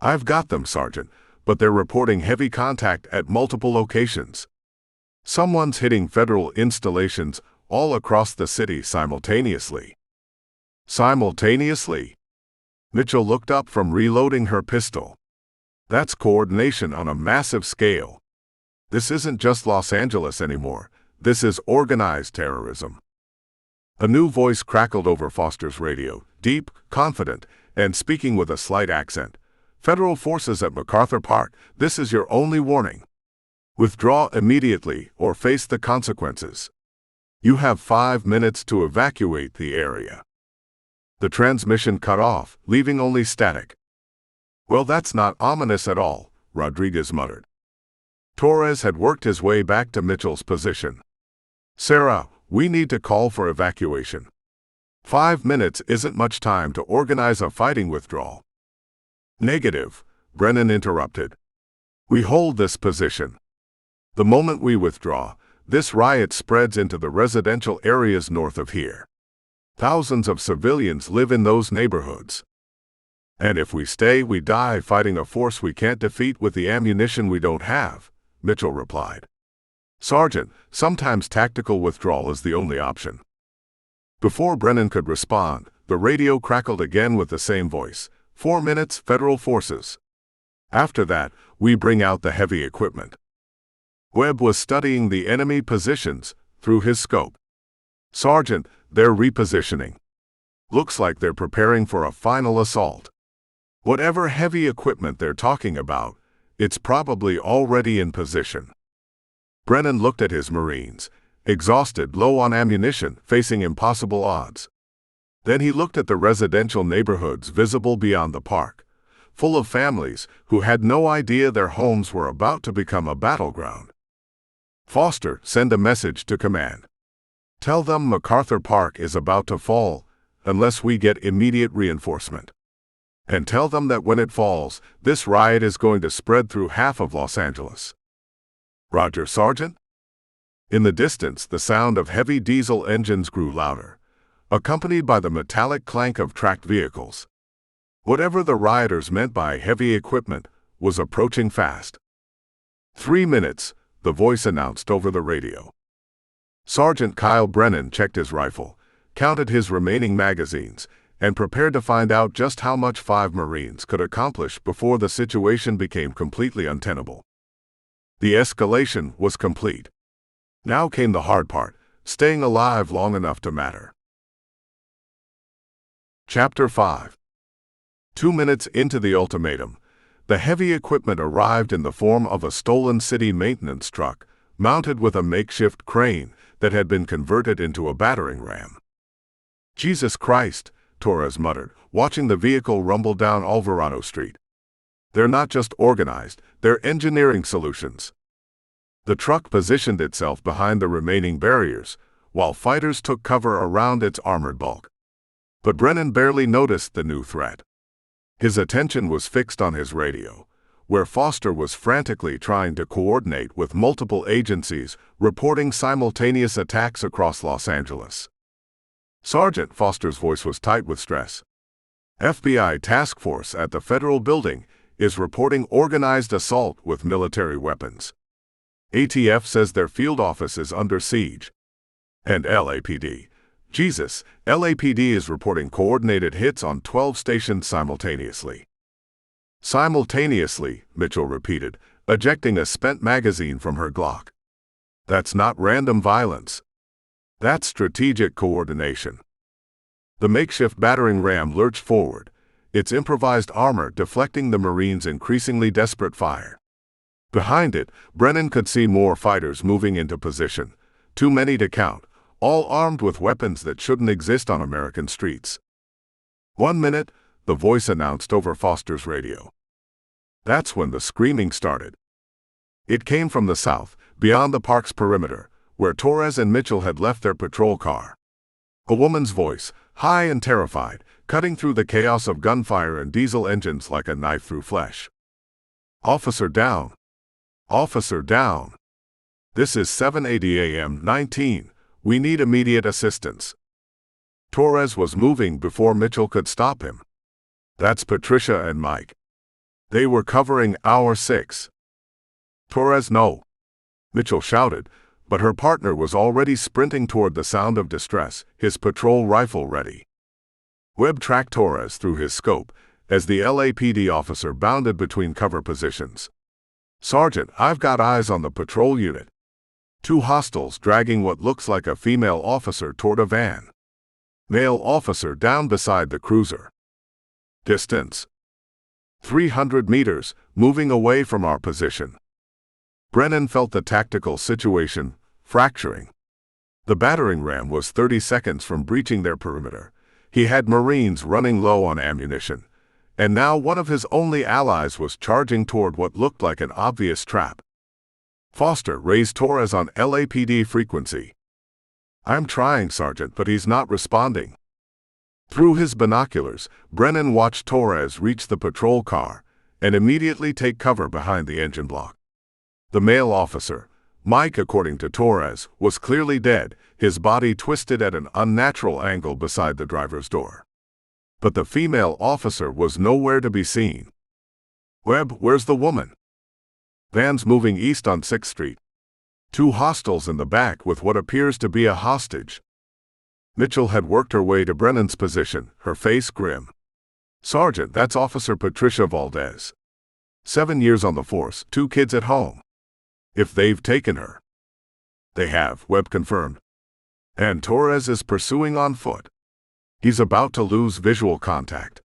I've got them, Sergeant, but they're reporting heavy contact at multiple locations. Someone's hitting federal installations all across the city simultaneously. Simultaneously? Mitchell looked up from reloading her pistol. That's coordination on a massive scale. This isn't just Los Angeles anymore. This is organized terrorism. A new voice crackled over Foster's radio, deep, confident, and speaking with a slight accent. Federal forces at MacArthur Park, this is your only warning. Withdraw immediately or face the consequences. You have 5 minutes to evacuate the area. The transmission cut off, leaving only static. Well, that's not ominous at all, Rodriguez muttered. Torres had worked his way back to Mitchell's position. Sarah, we need to call for evacuation. 5 minutes isn't much time to organize a fighting withdrawal. Negative, Brennan interrupted. We hold this position. The moment we withdraw, this riot spreads into the residential areas north of here. Thousands of civilians live in those neighborhoods. And if we stay, we die fighting a force we can't defeat with the ammunition we don't have, Mitchell replied. Sergeant, sometimes tactical withdrawal is the only option. Before Brennan could respond, the radio crackled again with the same voice. 4 minutes, Federal forces. After that, we bring out the heavy equipment. Webb was studying the enemy positions through his scope. Sergeant, they're repositioning. Looks like they're preparing for a final assault. Whatever heavy equipment they're talking about, it's probably already in position. Brennan looked at his Marines, exhausted, low on ammunition, facing impossible odds. Then he looked at the residential neighborhoods visible beyond the park, full of families who had no idea their homes were about to become a battleground. Foster, send a message to command. Tell them MacArthur Park is about to fall, unless we get immediate reinforcement. And tell them that when it falls, this riot is going to spread through half of Los Angeles. Roger, Sergeant. In the distance, the sound of heavy diesel engines grew louder, accompanied by the metallic clank of tracked vehicles. Whatever the rioters meant by heavy equipment was approaching fast. 3 minutes, the voice announced over the radio. Sergeant Kyle Brennan checked his rifle, counted his remaining magazines, and prepared to find out just how much 5 Marines could accomplish before the situation became completely untenable. The escalation was complete. Now came the hard part, staying alive long enough to matter. Chapter 5. 2 minutes into the ultimatum, the heavy equipment arrived in the form of a stolen city maintenance truck, mounted with a makeshift crane that had been converted into a battering ram. Jesus Christ, Torres muttered, watching the vehicle rumble down Alvarado Street. They're not just organized, they're engineering solutions. The truck positioned itself behind the remaining barriers, while fighters took cover around its armored bulk. But Brennan barely noticed the new threat. His attention was fixed on his radio, where Foster was frantically trying to coordinate with multiple agencies reporting simultaneous attacks across Los Angeles. Sergeant, Foster's voice was tight with stress. FBI task force at the federal building is reporting organized assault with military weapons. ATF says their field office is under siege. And LAPD. Jesus, LAPD is reporting coordinated hits on 12 stations simultaneously. Simultaneously, Mitchell repeated, ejecting a spent magazine from her Glock. That's not random violence. That's strategic coordination. The makeshift battering ram lurched forward, its improvised armor deflecting the Marines' increasingly desperate fire. Behind it, Brennan could see more fighters moving into position, too many to count, all armed with weapons that shouldn't exist on American streets. 1 minute, the voice announced over Foster's radio. That's when the screaming started. It came from the south, beyond the park's perimeter, where Torres and Mitchell had left their patrol car. A woman's voice, high and terrified, cutting through the chaos of gunfire and diesel engines like a knife through flesh. Officer down. Officer down. This is 7:80 a.m. 19. We need immediate assistance. Torres was moving before Mitchell could stop him. That's Patricia and Mike. They were covering hour 6. Torres, no. Mitchell shouted, but her partner was already sprinting toward the sound of distress, his patrol rifle ready. Webb tracked Torres through his scope as the LAPD officer bounded between cover positions. Sergeant, I've got eyes on the patrol unit. 2 hostiles dragging what looks like a female officer toward a van. Male officer down beside the cruiser. Distance 300 meters, moving away from our position. Brennan felt the tactical situation fracturing. The battering ram was 30 seconds from breaching their perimeter. He had Marines running low on ammunition, and now one of his only allies was charging toward what looked like an obvious trap. Foster raised Torres on LAPD frequency. "I'm trying, Sergeant, but he's not responding." Through his binoculars, Brennan watched Torres reach the patrol car and immediately take cover behind the engine block. The male officer, Mike, according to Torres, was clearly dead, his body twisted at an unnatural angle beside the driver's door. But the female officer was nowhere to be seen. "Webb, where's the woman?" "Van's moving east on 6th Street. 2 hostiles in the back with what appears to be a hostage." Mitchell had worked her way to Brennan's position, her face grim. "Sergeant, that's Officer Patricia Valdez. 7 years on the force, 2 kids at home. If they've taken her." "They have," Webb confirmed. "And Torres is pursuing on foot. He's about to lose visual contact."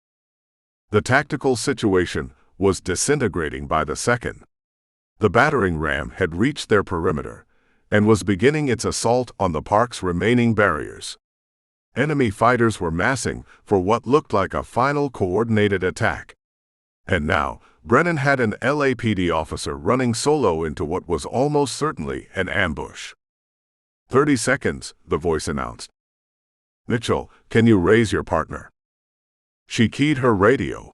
The tactical situation was disintegrating by the second. The battering ram had reached their perimeter and was beginning its assault on the park's remaining barriers. Enemy fighters were massing for what looked like a final coordinated attack. And now, Brennan had an LAPD officer running solo into what was almost certainly an ambush. 30 seconds, the voice announced. "Mitchell, can you raise your partner?" She keyed her radio.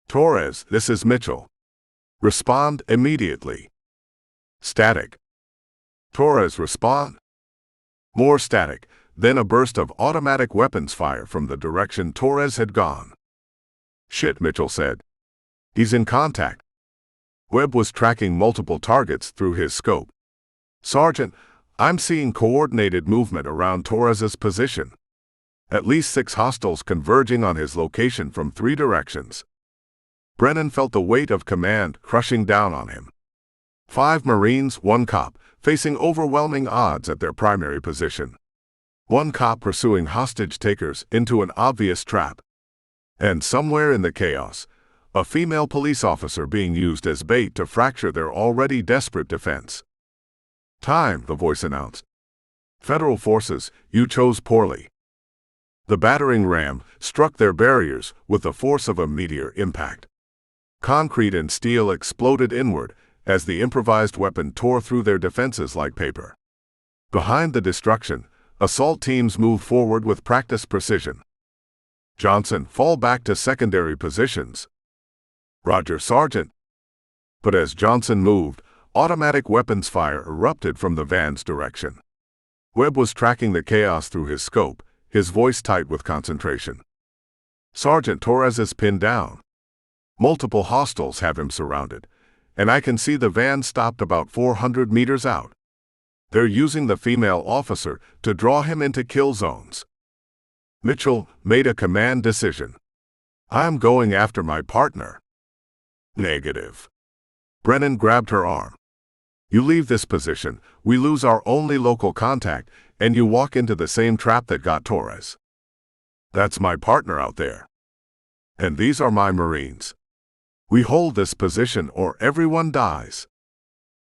"Torres, this is Mitchell. Respond immediately." Static. "Torres, respond." More static, then a burst of automatic weapons fire from the direction Torres had gone. "Shit," Mitchell said. "He's in contact." Webb was tracking multiple targets through his scope. "Sergeant, I'm seeing coordinated movement around Torres's position. At least 6 hostiles converging on his location from 3 directions." Brennan felt the weight of command crushing down on him. 5 Marines, 1 cop, facing overwhelming odds at their primary position. 1 cop pursuing hostage takers into an obvious trap. And somewhere in the chaos, a female police officer being used as bait to fracture their already desperate defense. "Time," the voice announced. "Federal forces, you chose poorly." The battering ram struck their barriers with the force of a meteor impact. Concrete and steel exploded inward as the improvised weapon tore through their defenses like paper. Behind the destruction, assault teams moved forward with practiced precision. "Johnson, fall back to secondary positions." "Roger, Sergeant." But as Johnson moved, automatic weapons fire erupted from the van's direction. Webb was tracking the chaos through his scope, his voice tight with concentration. "Sergeant, Torres is pinned down. Multiple hostiles have him surrounded, and I can see the van stopped about 400 meters out. They're using the female officer to draw him into kill zones." Mitchell made a command decision. "I'm going after my partner." "Negative." Brennan grabbed her arm. "You leave this position, we lose our only local contact, and you walk into the same trap that got Torres." "That's my partner out there. And these are my Marines. We hold this position or everyone dies."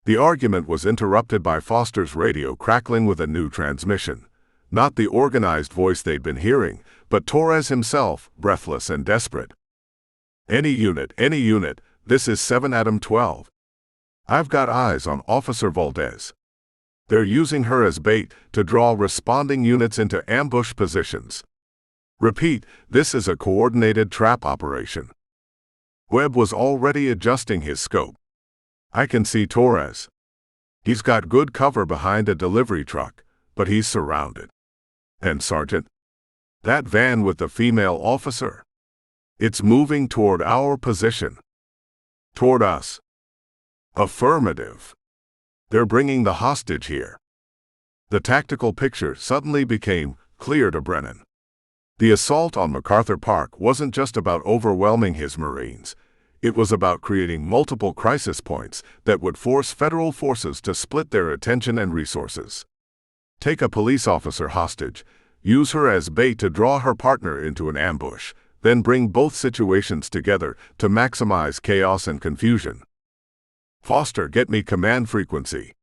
The argument was interrupted by Foster's radio crackling with a new transmission. Not the organized voice they'd been hearing, but Torres himself, breathless and desperate. Any unit, this is 7 Adam 12. I've got eyes on Officer Valdez. They're using her as bait to draw responding units into ambush positions. Repeat, this is a coordinated trap operation." Webb was already adjusting his scope. "I can see Torres. He's got good cover behind a delivery truck, but he's surrounded. And Sergeant, that van with the female officer? It's moving toward our position." "Toward us?" "Affirmative. They're bringing the hostage here." The tactical picture suddenly became clear to Brennan. The assault on MacArthur Park wasn't just about overwhelming his Marines. It was about creating multiple crisis points that would force federal forces to split their attention and resources. Take a police officer hostage, use her as bait to draw her partner into an ambush, then bring both situations together to maximize chaos and confusion. "Foster, get me command frequency."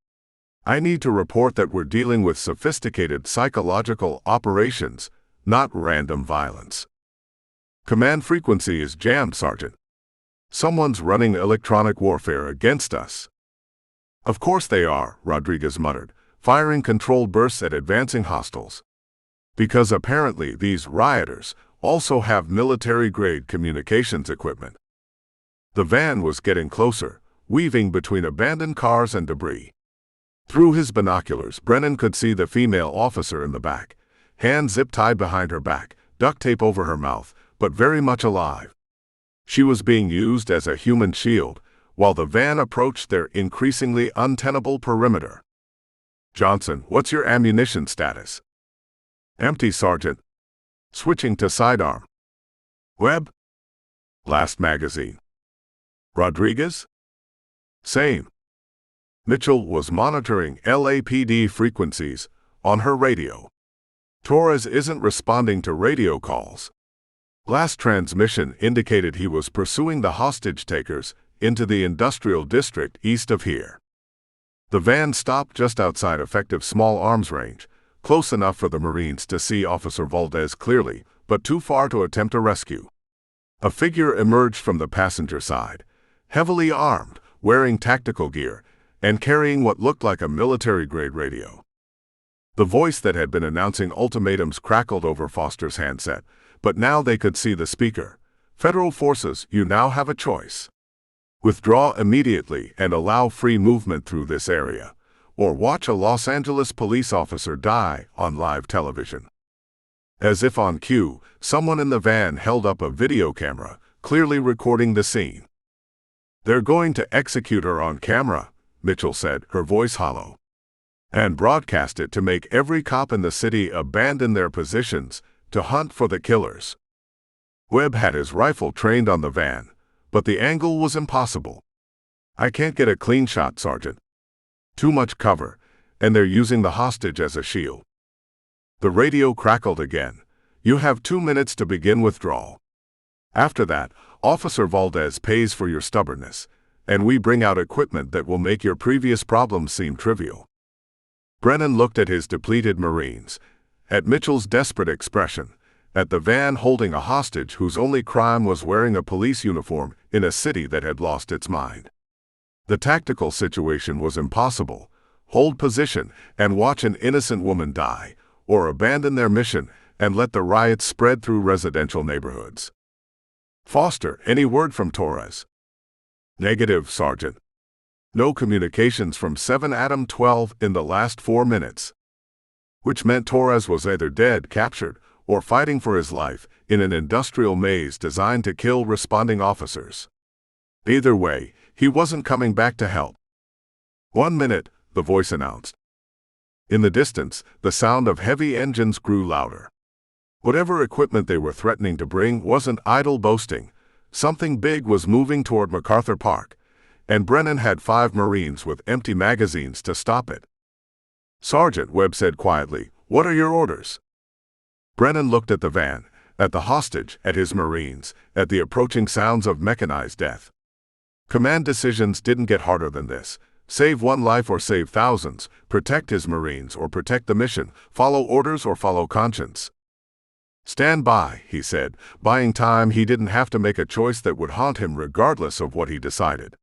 I need to report that we're dealing with sophisticated psychological operations, not random violence. Command frequency is jammed, Sergeant. Someone's running electronic warfare against us. Of course they are, Rodriguez muttered, firing controlled bursts at advancing hostiles. Because apparently these rioters also have military-grade communications equipment. The van was getting closer, weaving between abandoned cars and debris. Through his binoculars, Brennan could see the female officer in the back, hands zip-tied behind her back, duct tape over her mouth, but very much alive. She was being used as a human shield, while the van approached their increasingly untenable perimeter. Johnson, what's your ammunition status? Empty, Sergeant. Switching to sidearm. Webb? Last magazine. Rodriguez? Same. Mitchell was monitoring LAPD frequencies on her radio. Torres isn't responding to radio calls. Last transmission indicated he was pursuing the hostage-takers into the industrial district east of here. The van stopped just outside effective small arms range, close enough for the Marines to see Officer Valdez clearly, but too far to attempt a rescue. A figure emerged from the passenger side, heavily armed, wearing tactical gear, and carrying what looked like a military-grade radio. The voice that had been announcing ultimatums crackled over Foster's handset, but now they could see the speaker. Federal forces, you now have a choice. Withdraw immediately and allow free movement through this area, or watch a Los Angeles police officer die on live television. As if on cue, someone in the van held up a video camera, clearly recording the scene. They're going to execute her on camera, Mitchell said, her voice hollow. And broadcast it to make every cop in the city abandon their positions to hunt for the killers. Webb had his rifle trained on the van, but the angle was impossible. I can't get a clean shot, Sergeant. Too much cover, and they're using the hostage as a shield. The radio crackled again. You have 2 minutes to begin withdrawal. After that, Officer Valdez pays for your stubbornness, and we bring out equipment that will make your previous problems seem trivial. Brennan looked at his depleted Marines, at Mitchell's desperate expression, at the van holding a hostage whose only crime was wearing a police uniform in a city that had lost its mind. The tactical situation was impossible. Hold position and watch an innocent woman die, or abandon their mission and let the riots spread through residential neighborhoods. Foster, any word from Torres? Negative, Sergeant. No communications from 7 Adam 12 in the last 4 minutes. Which meant Torres was either dead, captured, or fighting for his life in an industrial maze designed to kill responding officers. Either way, he wasn't coming back to help. 1 minute, the voice announced. In the distance, the sound of heavy engines grew louder. Whatever equipment they were threatening to bring wasn't idle boasting. Something big was moving toward MacArthur Park, and Brennan had 5 Marines with empty magazines to stop it. Sergeant, Webb said quietly, what are your orders? Brennan looked at the van, at the hostage, at his Marines, at the approaching sounds of mechanized death. Command decisions didn't get harder than this. Save 1 life or save thousands, protect his Marines or protect the mission, follow orders or follow conscience. Stand by, he said, buying time. He didn't have to make a choice that would haunt him regardless of what he decided.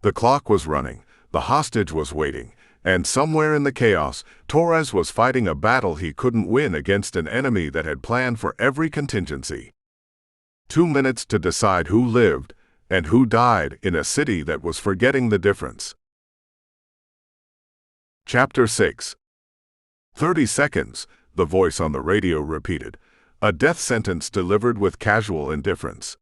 The clock was running, the hostage was waiting, and somewhere in the chaos, Torres was fighting a battle he couldn't win against an enemy that had planned for every contingency. 2 minutes to decide who lived and who died in a city that was forgetting the difference. Chapter 6. 30 seconds, the voice on the radio repeated, a death sentence delivered with casual indifference.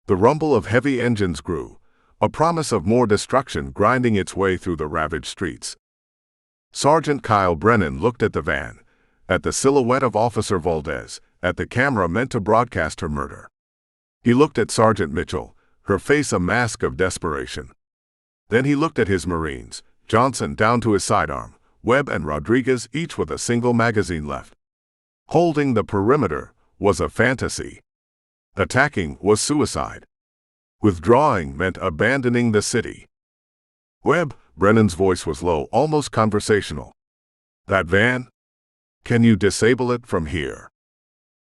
The rumble of heavy engines grew, a promise of more destruction grinding its way through the ravaged streets. Sergeant Kyle Brennan looked at the van, at the silhouette of Officer Valdez, at the camera meant to broadcast her murder. He looked at Sergeant Mitchell, her face a mask of desperation. Then he looked at his Marines, Johnson down to his sidearm, Webb and Rodriguez each with a single magazine left. Holding the perimeter was a fantasy. Attacking was suicide. Withdrawing meant abandoning the city. Webb, Brennan's voice was low, almost conversational. That van? Can you disable it from here?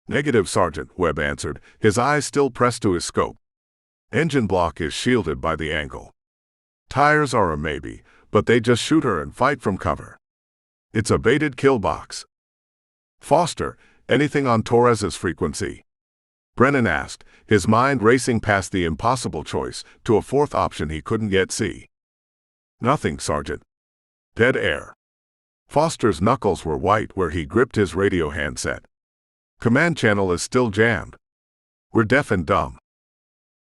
Negative, Sergeant, Webb answered, his eyes still pressed to his scope. Engine block is shielded by the angle. Tires are a maybe, but they just shoot her and fight from cover. It's a baited kill box. Foster, anything on Torres's frequency? Brennan asked, his mind racing past the impossible choice to a fourth option he couldn't yet see. Nothing, Sergeant. Dead air. Foster's knuckles were white where he gripped his radio handset. Command channel is still jammed. We're deaf and dumb.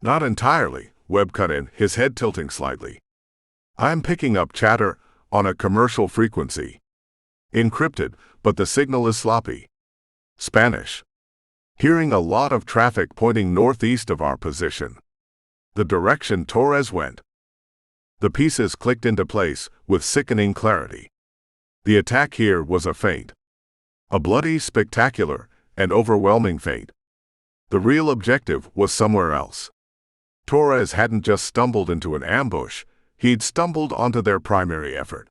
Not entirely, Webb cut in, his head tilting slightly. I'm picking up chatter on a commercial frequency. Encrypted, but the signal is sloppy. Spanish. Hearing a lot of traffic pointing northeast of our position. The direction Torres went. The pieces clicked into place with sickening clarity. The attack here was a feint. A bloody, spectacular, and overwhelming feint. The real objective was somewhere else. Torres hadn't just stumbled into an ambush, he'd stumbled onto their primary effort.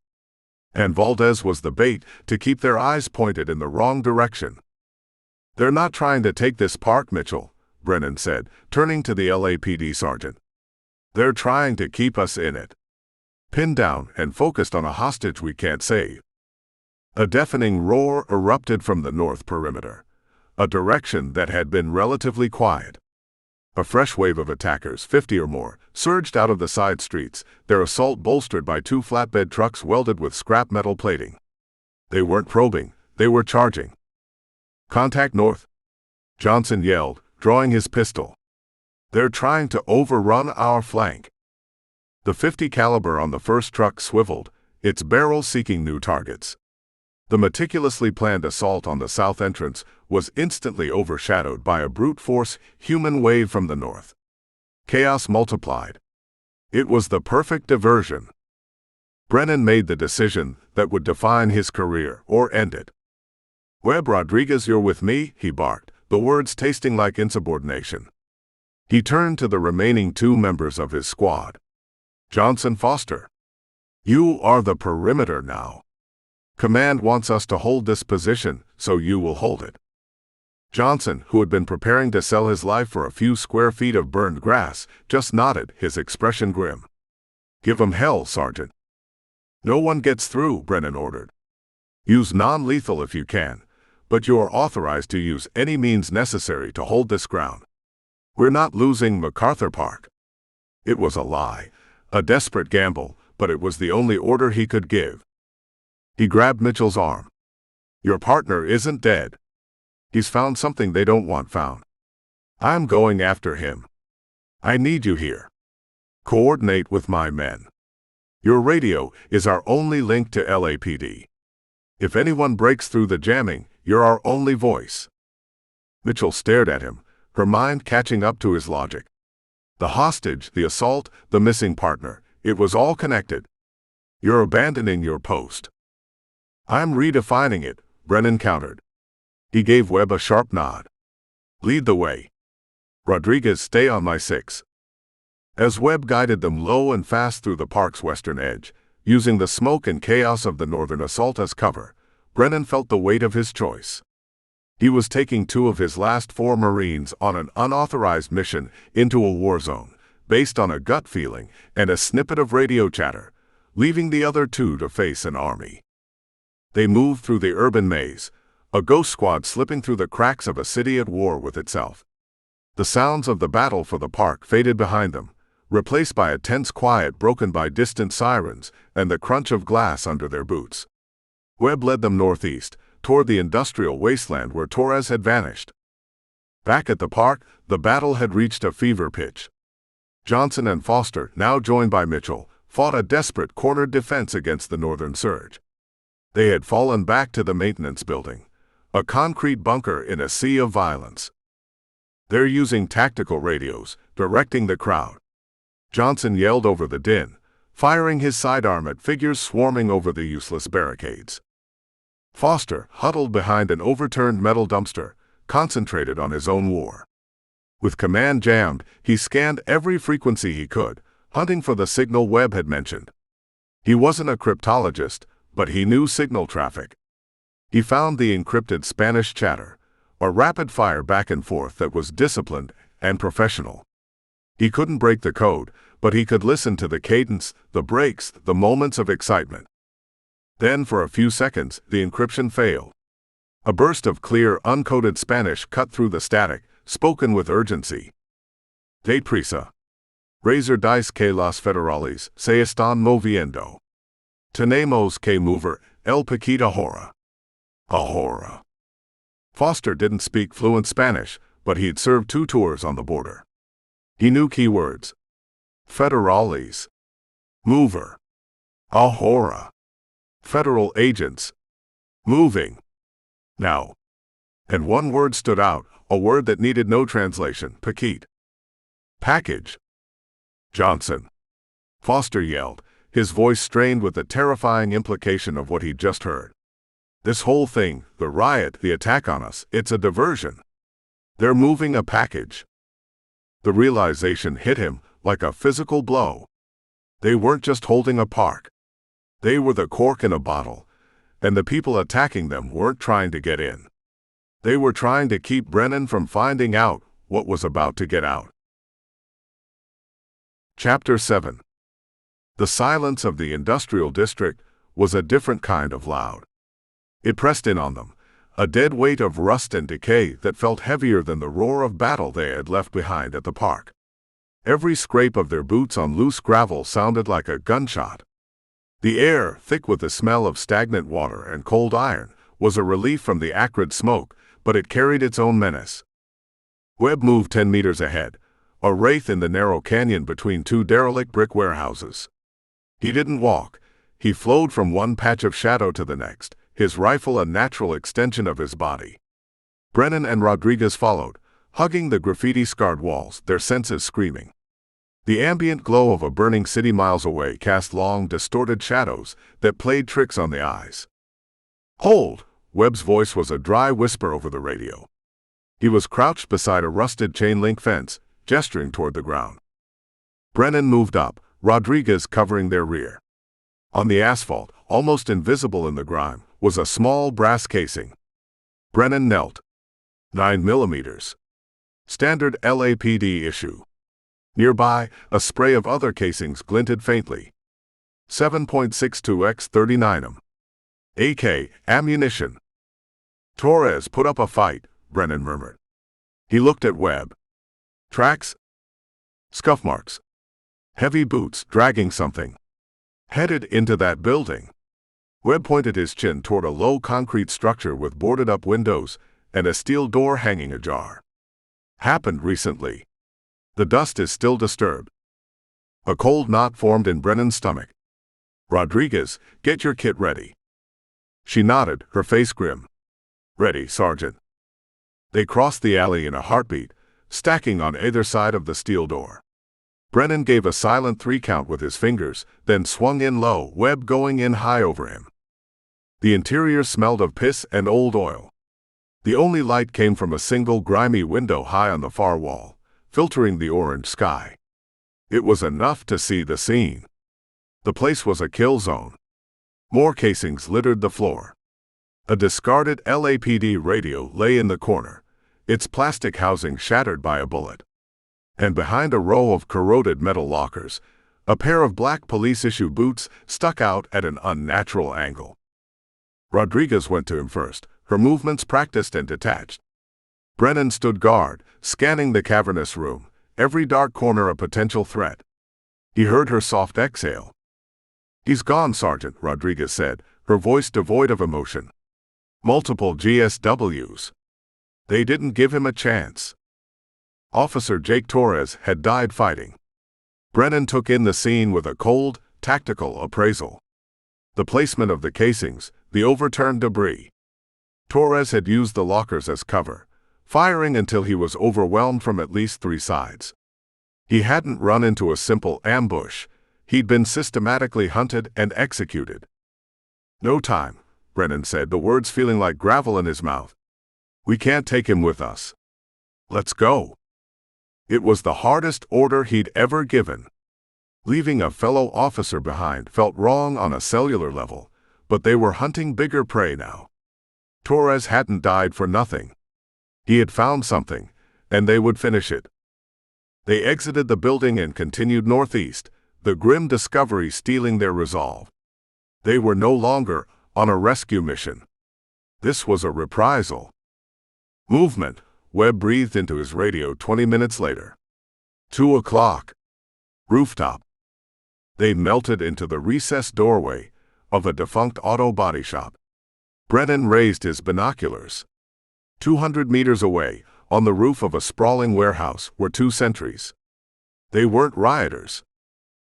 And Valdez was the bait to keep their eyes pointed in the wrong direction. They're not trying to take this park, Mitchell, Brennan said, turning to the LAPD sergeant. They're trying to keep us in it. Pinned down and focused on a hostage we can't save. A deafening roar erupted from the north perimeter, a direction that had been relatively quiet. A fresh wave of attackers, 50 or more, surged out of the side streets, their assault bolstered by 2 flatbed trucks welded with scrap metal plating. They weren't probing, they were charging. Contact north, Johnson yelled, drawing his pistol. They're trying to overrun our flank. The .50 caliber on the first truck swiveled, its barrel seeking new targets. The meticulously planned assault on the south entrance was instantly overshadowed by a brute force human wave from the north. Chaos multiplied. It was the perfect diversion. Brennan made the decision that would define his career or end it. Webb, Rodriguez, you're with me, he barked, the words tasting like insubordination. He turned to the remaining 2 members of his squad. Johnson, Foster. You are the perimeter now. Command wants us to hold this position, so you will hold it. Johnson, who had been preparing to sell his life for a few square feet of burned grass, just nodded, his expression grim. Give 'em hell, Sergeant. No one gets through, Brennan ordered. Use non-lethal if you can, but you are authorized to use any means necessary to hold this ground. We're not losing MacArthur Park. It was a lie, a desperate gamble, but it was the only order he could give. He grabbed Mitchell's arm. Your partner isn't dead. He's found something they don't want found. I'm going after him. I need you here. Coordinate with my men. Your radio is our only link to LAPD. If anyone breaks through the jamming, you're our only voice. Mitchell stared at him, her mind catching up to his logic. The hostage, the assault, the missing partner, it was all connected. You're abandoning your post. I'm redefining it, Brennan countered. He gave Webb a sharp nod. Lead the way. Rodriguez, stay on my 6. As Webb guided them low and fast through the park's western edge, using the smoke and chaos of the northern assault as cover, Brennan felt the weight of his choice. He was taking 2 of his last 4 Marines on an unauthorized mission into a war zone, based on a gut feeling and a snippet of radio chatter, leaving the other 2 to face an army. They moved through the urban maze, a ghost squad slipping through the cracks of a city at war with itself. The sounds of the battle for the park faded behind them, replaced by a tense quiet broken by distant sirens and the crunch of glass under their boots. Webb led them northeast, toward the industrial wasteland where Torres had vanished. Back at the park, the battle had reached a fever pitch. Johnson and Foster, now joined by Mitchell, fought a desperate cornered defense against the northern surge. They had fallen back to the maintenance building, a concrete bunker in a sea of violence. They're using tactical radios, directing the crowd. Johnson yelled over the din, firing his sidearm at figures swarming over the useless barricades. Foster, huddled behind an overturned metal dumpster, concentrated on his own war. With command jammed, he scanned every frequency he could, hunting for the signal Webb had mentioned. He wasn't a cryptologist, but he knew signal traffic. He found the encrypted Spanish chatter, a rapid-fire back and forth that was disciplined and professional. He couldn't break the code, but he could listen to the cadence, the breaks, the moments of excitement. Then, for a few seconds, the encryption failed. A burst of clear, uncoded Spanish cut through the static, spoken with urgency. Deprisa. Razor dice que los federales se están moviendo. Tenemos que mover el paquete ahora. Ahora. Foster didn't speak fluent Spanish, but he'd served 2 tours on the border. He knew keywords. Federales. Mover. Ahora. Federal agents. Moving. Now. And one word stood out, a word that needed no translation: paquete. Package. Johnson. Foster yelled, his voice strained with the terrifying implication of what he'd just heard. This whole thing, the riot, the attack on us, it's a diversion. They're moving a package. The realization hit him like a physical blow. They weren't just holding a park. They were the cork in a bottle, and the people attacking them weren't trying to get in. They were trying to keep Brennan from finding out what was about to get out. Chapter 7. The silence of the industrial district was a different kind of loud. It pressed in on them, a dead weight of rust and decay that felt heavier than the roar of battle they had left behind at the park. Every scrape of their boots on loose gravel sounded like a gunshot. The air, thick with the smell of stagnant water and cold iron, was a relief from the acrid smoke, but it carried its own menace. Webb moved 10 meters ahead, a wraith in the narrow canyon between 2 derelict brick warehouses. He didn't walk. He flowed from one patch of shadow to the next, his rifle a natural extension of his body. Brennan and Rodriguez followed, hugging the graffiti-scarred walls, their senses screaming. The ambient glow of a burning city miles away cast long, distorted shadows that played tricks on the eyes. "Hold!" Webb's voice was a dry whisper over the radio. He was crouched beside a rusted chain-link fence, gesturing toward the ground. Brennan moved up, Rodriguez covering their rear. On the asphalt, almost invisible in the grime, was a small brass casing. Brennan knelt. 9mm. Standard LAPD issue. Nearby, a spray of other casings glinted faintly. 7.62x39mm. AK, ammunition. Torres put up a fight, Brennan murmured. He looked at Webb. Tracks? Scuff marks. Heavy boots dragging something. Headed into that building. Webb pointed his chin toward a low concrete structure with boarded-up windows and a steel door hanging ajar. Happened recently. The dust is still disturbed. A cold knot formed in Brennan's stomach. Rodriguez, get your kit ready. She nodded, her face grim. Ready, Sergeant. They crossed the alley in a heartbeat, stacking on either side of the steel door. Brennan gave a silent 3-count with his fingers, then swung in low, Webb going in high over him. The interior smelled of piss and old oil. The only light came from a single grimy window high on the far wall, filtering the orange sky. It was enough to see the scene. The place was a kill zone. More casings littered the floor. A discarded LAPD radio lay in the corner, its plastic housing shattered by a bullet. And behind a row of corroded metal lockers, a pair of black police-issue boots stuck out at an unnatural angle. Rodriguez went to him first, her movements practiced and detached. Brennan stood guard, scanning the cavernous room, every dark corner a potential threat. He heard her soft exhale. "He's gone, Sergeant," Rodriguez said, her voice devoid of emotion. "Multiple GSWs. They didn't give him a chance." Officer Jake Torres had died fighting. Brennan took in the scene with a cold, tactical appraisal. The placement of the casings, the overturned debris. Torres had used the lockers as cover, firing until he was overwhelmed from at least 3 sides. He hadn't run into a simple ambush. He'd been systematically hunted and executed. "No time," Brennan said, the words feeling like gravel in his mouth. "We can't take him with us. Let's go." It was the hardest order he'd ever given. Leaving a fellow officer behind felt wrong on a cellular level, but they were hunting bigger prey now. Torres hadn't died for nothing. He had found something, and they would finish it. They exited the building and continued northeast, the grim discovery stealing their resolve. They were no longer on a rescue mission. This was a reprisal. Movement, Webb breathed into his radio 20 minutes later. 2 o'clock. Rooftop. They melted into the recessed doorway of a defunct auto body shop. Brennan raised his binoculars. 200 meters away, on the roof of a sprawling warehouse, were 2 sentries. They weren't rioters.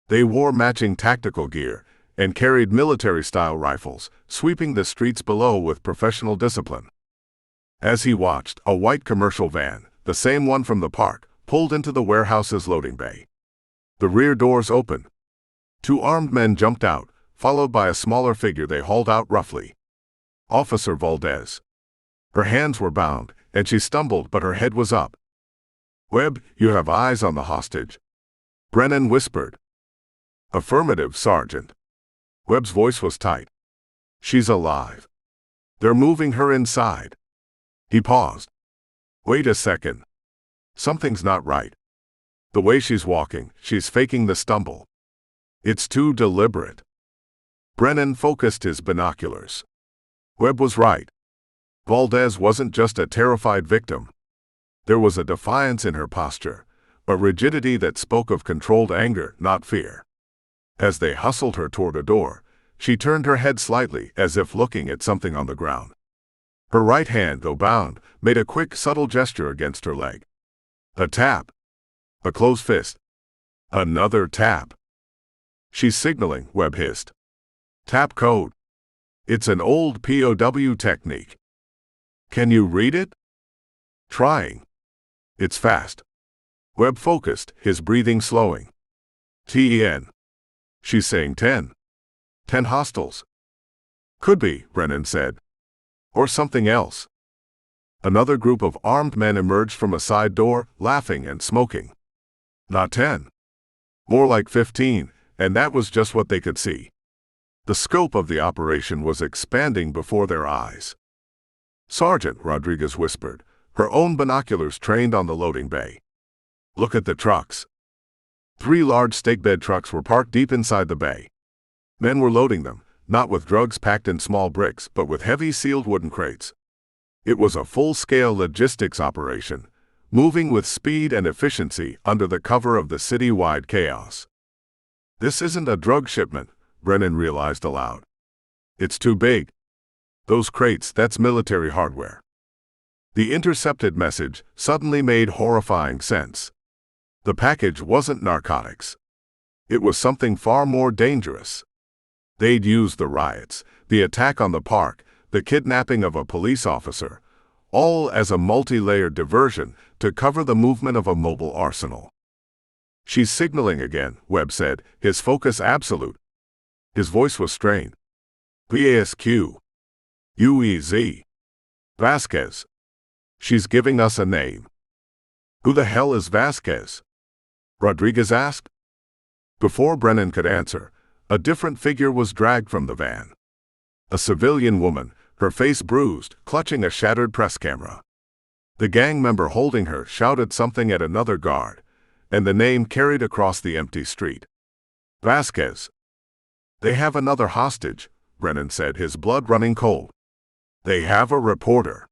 They wore matching tactical gear and carried military-style rifles, sweeping the streets below with professional discipline. As he watched, a white commercial van, the same one from the park, pulled into the warehouse's loading bay. The rear doors opened. 2 armed men jumped out, followed by a smaller figure they hauled out roughly. Officer Valdez. Her hands were bound, and she stumbled, but her head was up. "Webb, you have eyes on the hostage," Brennan whispered. "Affirmative, Sergeant." Webb's voice was tight. "She's alive. They're moving her inside." He paused. "Wait a second. Something's not right. The way she's walking, she's faking the stumble. It's too deliberate." Brennan focused his binoculars. Webb was right. Valdez wasn't just a terrified victim. There was a defiance in her posture, a rigidity that spoke of controlled anger, not fear. As they hustled her toward a door, she turned her head slightly, as if looking at something on the ground. Her right hand, though bound, made a quick, subtle gesture against her leg. A tap. A closed fist. Another tap. "She's signaling," Webb hissed. "Tap code. It's an old POW technique." "Can you read it?" "Trying. It's fast." Webb focused, his breathing slowing. "TEN. She's saying 10. 10 hostiles." "Could be," Brennan said. "Or something else." Another group of armed men emerged from a side door, laughing and smoking. "Not 10. More like 15, and that was just what they could see." The scope of the operation was expanding before their eyes. "Sergeant," Rodriguez whispered, her own binoculars trained on the loading bay. "Look at the trucks." 3 large stake-bed trucks were parked deep inside the bay. Men were loading them, not with drugs packed in small bricks, but with heavy sealed wooden crates. It was a full-scale logistics operation, moving with speed and efficiency under the cover of the city-wide chaos. "This isn't a drug shipment," Brennan realized aloud. "It's too big. Those crates, that's military hardware." The intercepted message suddenly made horrifying sense. The package wasn't narcotics. It was something far more dangerous. They'd used the riots, the attack on the park, the kidnapping of a police officer, all as a multi-layered diversion to cover the movement of a mobile arsenal. "She's signaling again," Webb said, his focus absolute. His voice was strained. "VASQ. UEZ. Vasquez. She's giving us a name." "Who the hell is Vasquez?" Rodriguez asked. Before Brennan could answer, a different figure was dragged from the van. A civilian woman, her face bruised, clutching a shattered press camera. The gang member holding her shouted something at another guard, and the name carried across the empty street. "Vasquez." "They have another hostage," Brennan said, his blood running cold. "They have a reporter."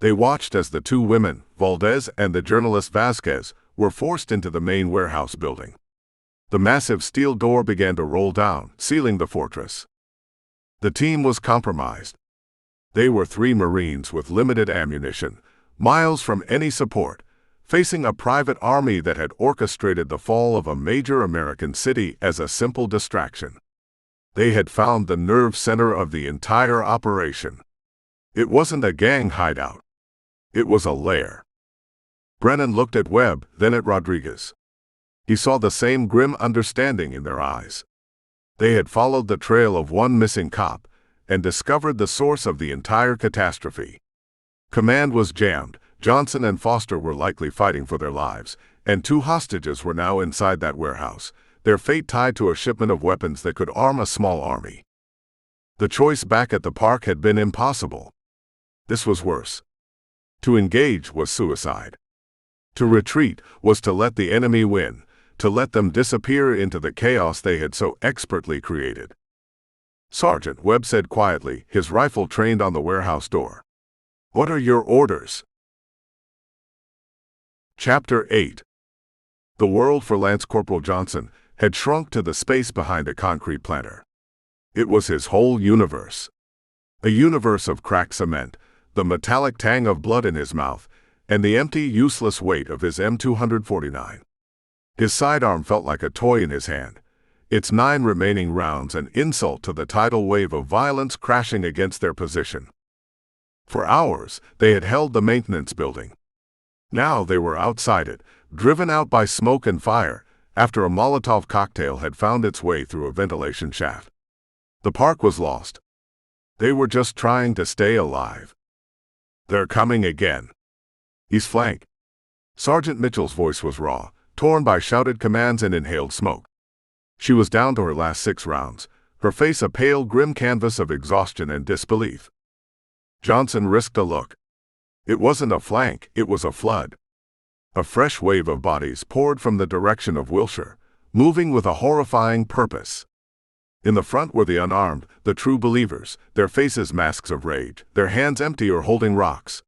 They watched as the 2 women, Valdez and the journalist Vasquez, were forced into the main warehouse building. The massive steel door began to roll down, sealing the fortress. The team was compromised. They were 3 Marines with limited ammunition, miles from any support, facing a private army that had orchestrated the fall of a major American city as a simple distraction. They had found the nerve center of the entire operation. It wasn't a gang hideout. It was a lair. Brennan looked at Webb, then at Rodriguez. He saw the same grim understanding in their eyes. They had followed the trail of one missing cop and discovered the source of the entire catastrophe. Command was jammed, Johnson and Foster were likely fighting for their lives, and 2 hostages were now inside that warehouse, their fate tied to a shipment of weapons that could arm a small army. The choice back at the park had been impossible. This was worse. To engage was suicide. To retreat was to let the enemy win, to let them disappear into the chaos they had so expertly created. "Sergeant," Webb said quietly, his rifle trained on the warehouse door. "What are your orders?" Chapter 8. The world for Lance Corporal Johnson had shrunk to the space behind a concrete planter. It was his whole universe. A universe of cracked cement, the metallic tang of blood in his mouth, and the empty, useless weight of his M249. His sidearm felt like a toy in his hand, its 9 remaining rounds an insult to the tidal wave of violence crashing against their position. For hours, they had held the maintenance building. Now they were outside it, driven out by smoke and fire, after a Molotov cocktail had found its way through a ventilation shaft. The park was lost. They were just trying to stay alive. "They're coming again. He's flank." Sergeant Mitchell's voice was raw, torn by shouted commands and inhaled smoke. She was down to her last 6 rounds, her face a pale, grim canvas of exhaustion and disbelief. Johnson risked a look. It wasn't a flank, it was a flood. A fresh wave of bodies poured from the direction of Wilshire, moving with a horrifying purpose. In the front were the unarmed, the true believers, their faces masks of rage, their hands empty or holding rocks.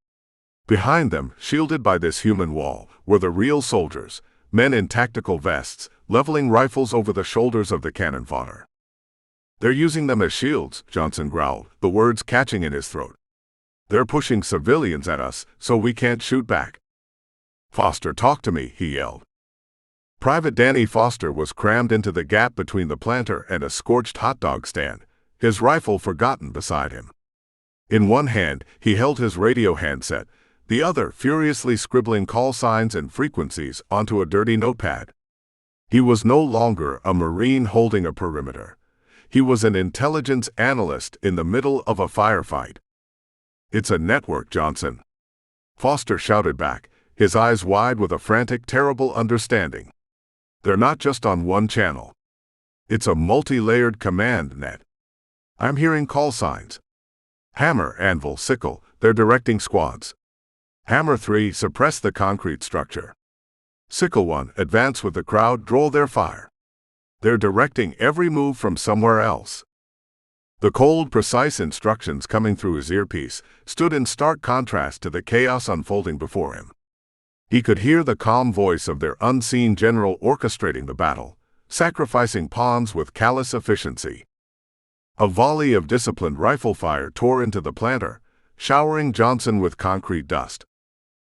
Behind them, shielded by this human wall, were the real soldiers, men in tactical vests, leveling rifles over the shoulders of the cannon fodder. "They're using them as shields," Johnson growled, the words catching in his throat. "They're pushing civilians at us, so we can't shoot back." "Foster, talk to me," he yelled. Private Danny Foster was crammed into the gap between the planter and a scorched hot dog stand, his rifle forgotten beside him. In one hand, he held his radio handset, the other furiously scribbling call signs and frequencies onto a dirty notepad. He was no longer a Marine holding a perimeter. He was an intelligence analyst in the middle of a firefight. "It's a network, Johnson," Foster shouted back, his eyes wide with a frantic, terrible understanding. "They're not just on one channel. It's a multi-layered command net. I'm hearing call signs. Hammer, anvil, sickle, they're directing squads. Hammer 3, suppress the concrete structure. Sickle 1, advance with the crowd, draw their fire. They're directing every move from somewhere else." The cold, precise instructions coming through his earpiece stood in stark contrast to the chaos unfolding before him. He could hear the calm voice of their unseen general orchestrating the battle, sacrificing pawns with callous efficiency. A volley of disciplined rifle fire tore into the planter, showering Johnson with concrete dust.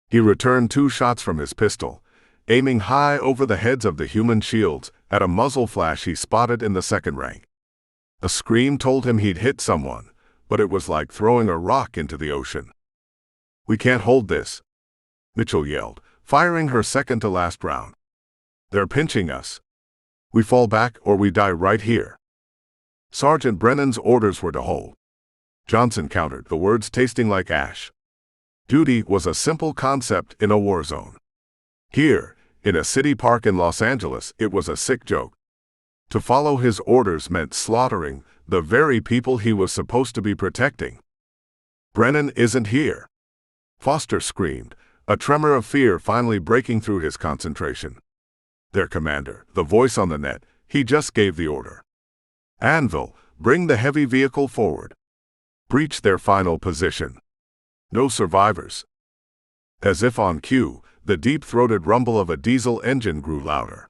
He returned 2 shots from his pistol, aiming high over the heads of the human shields at a muzzle flash he spotted in the second rank. A scream told him he'd hit someone, but it was like throwing a rock into the ocean. "We can't hold this," Mitchell yelled, firing her second-to-last round. "They're pinching us. We fall back or we die right here." Sergeant Brennan's orders were to hold. Johnson countered, the words tasting like ash. Duty was a simple concept in a war zone. Here, in a city park in Los Angeles, it was a sick joke. To follow his orders meant slaughtering the very people he was supposed to be protecting. "Brennan isn't here," Foster screamed, a tremor of fear finally breaking through his concentration. Their commander, the voice on the net, he just gave the order. "Anvil, bring the heavy vehicle forward. Breach their final position. No survivors." As if on cue, the deep-throated rumble of a diesel engine grew louder.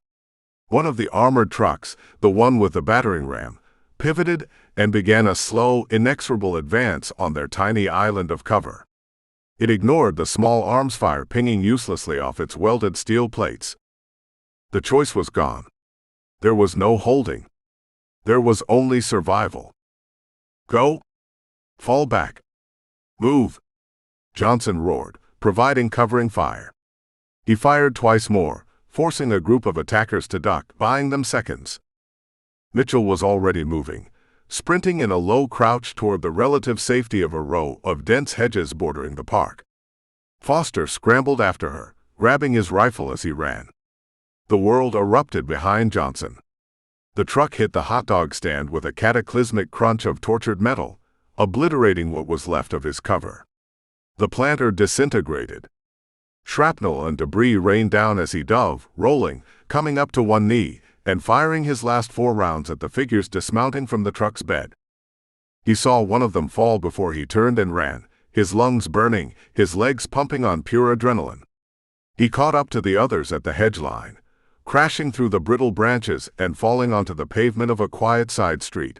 One of the armored trucks, the one with the battering ram, pivoted and began a slow, inexorable advance on their tiny island of cover. It ignored the small arms fire pinging uselessly off its welded steel plates. The choice was gone. There was no holding. There was only survival. "Go! Fall back! Move!" Johnson roared, providing covering fire. He fired twice more, forcing a group of attackers to duck, buying them seconds. Mitchell was already moving, sprinting in a low crouch toward the relative safety of a row of dense hedges bordering the park. Foster scrambled after her, grabbing his rifle as he ran. The world erupted behind Johnson. The truck hit the hot dog stand with a cataclysmic crunch of tortured metal, obliterating what was left of his cover. The planter disintegrated. Shrapnel and debris rained down as he dove, rolling, coming up to one knee, and firing his last 4 rounds at the figures dismounting from the truck's bed. He saw one of them fall before he turned and ran, his lungs burning, his legs pumping on pure adrenaline. He caught up to the others at the hedge line, crashing through the brittle branches and falling onto the pavement of a quiet side street.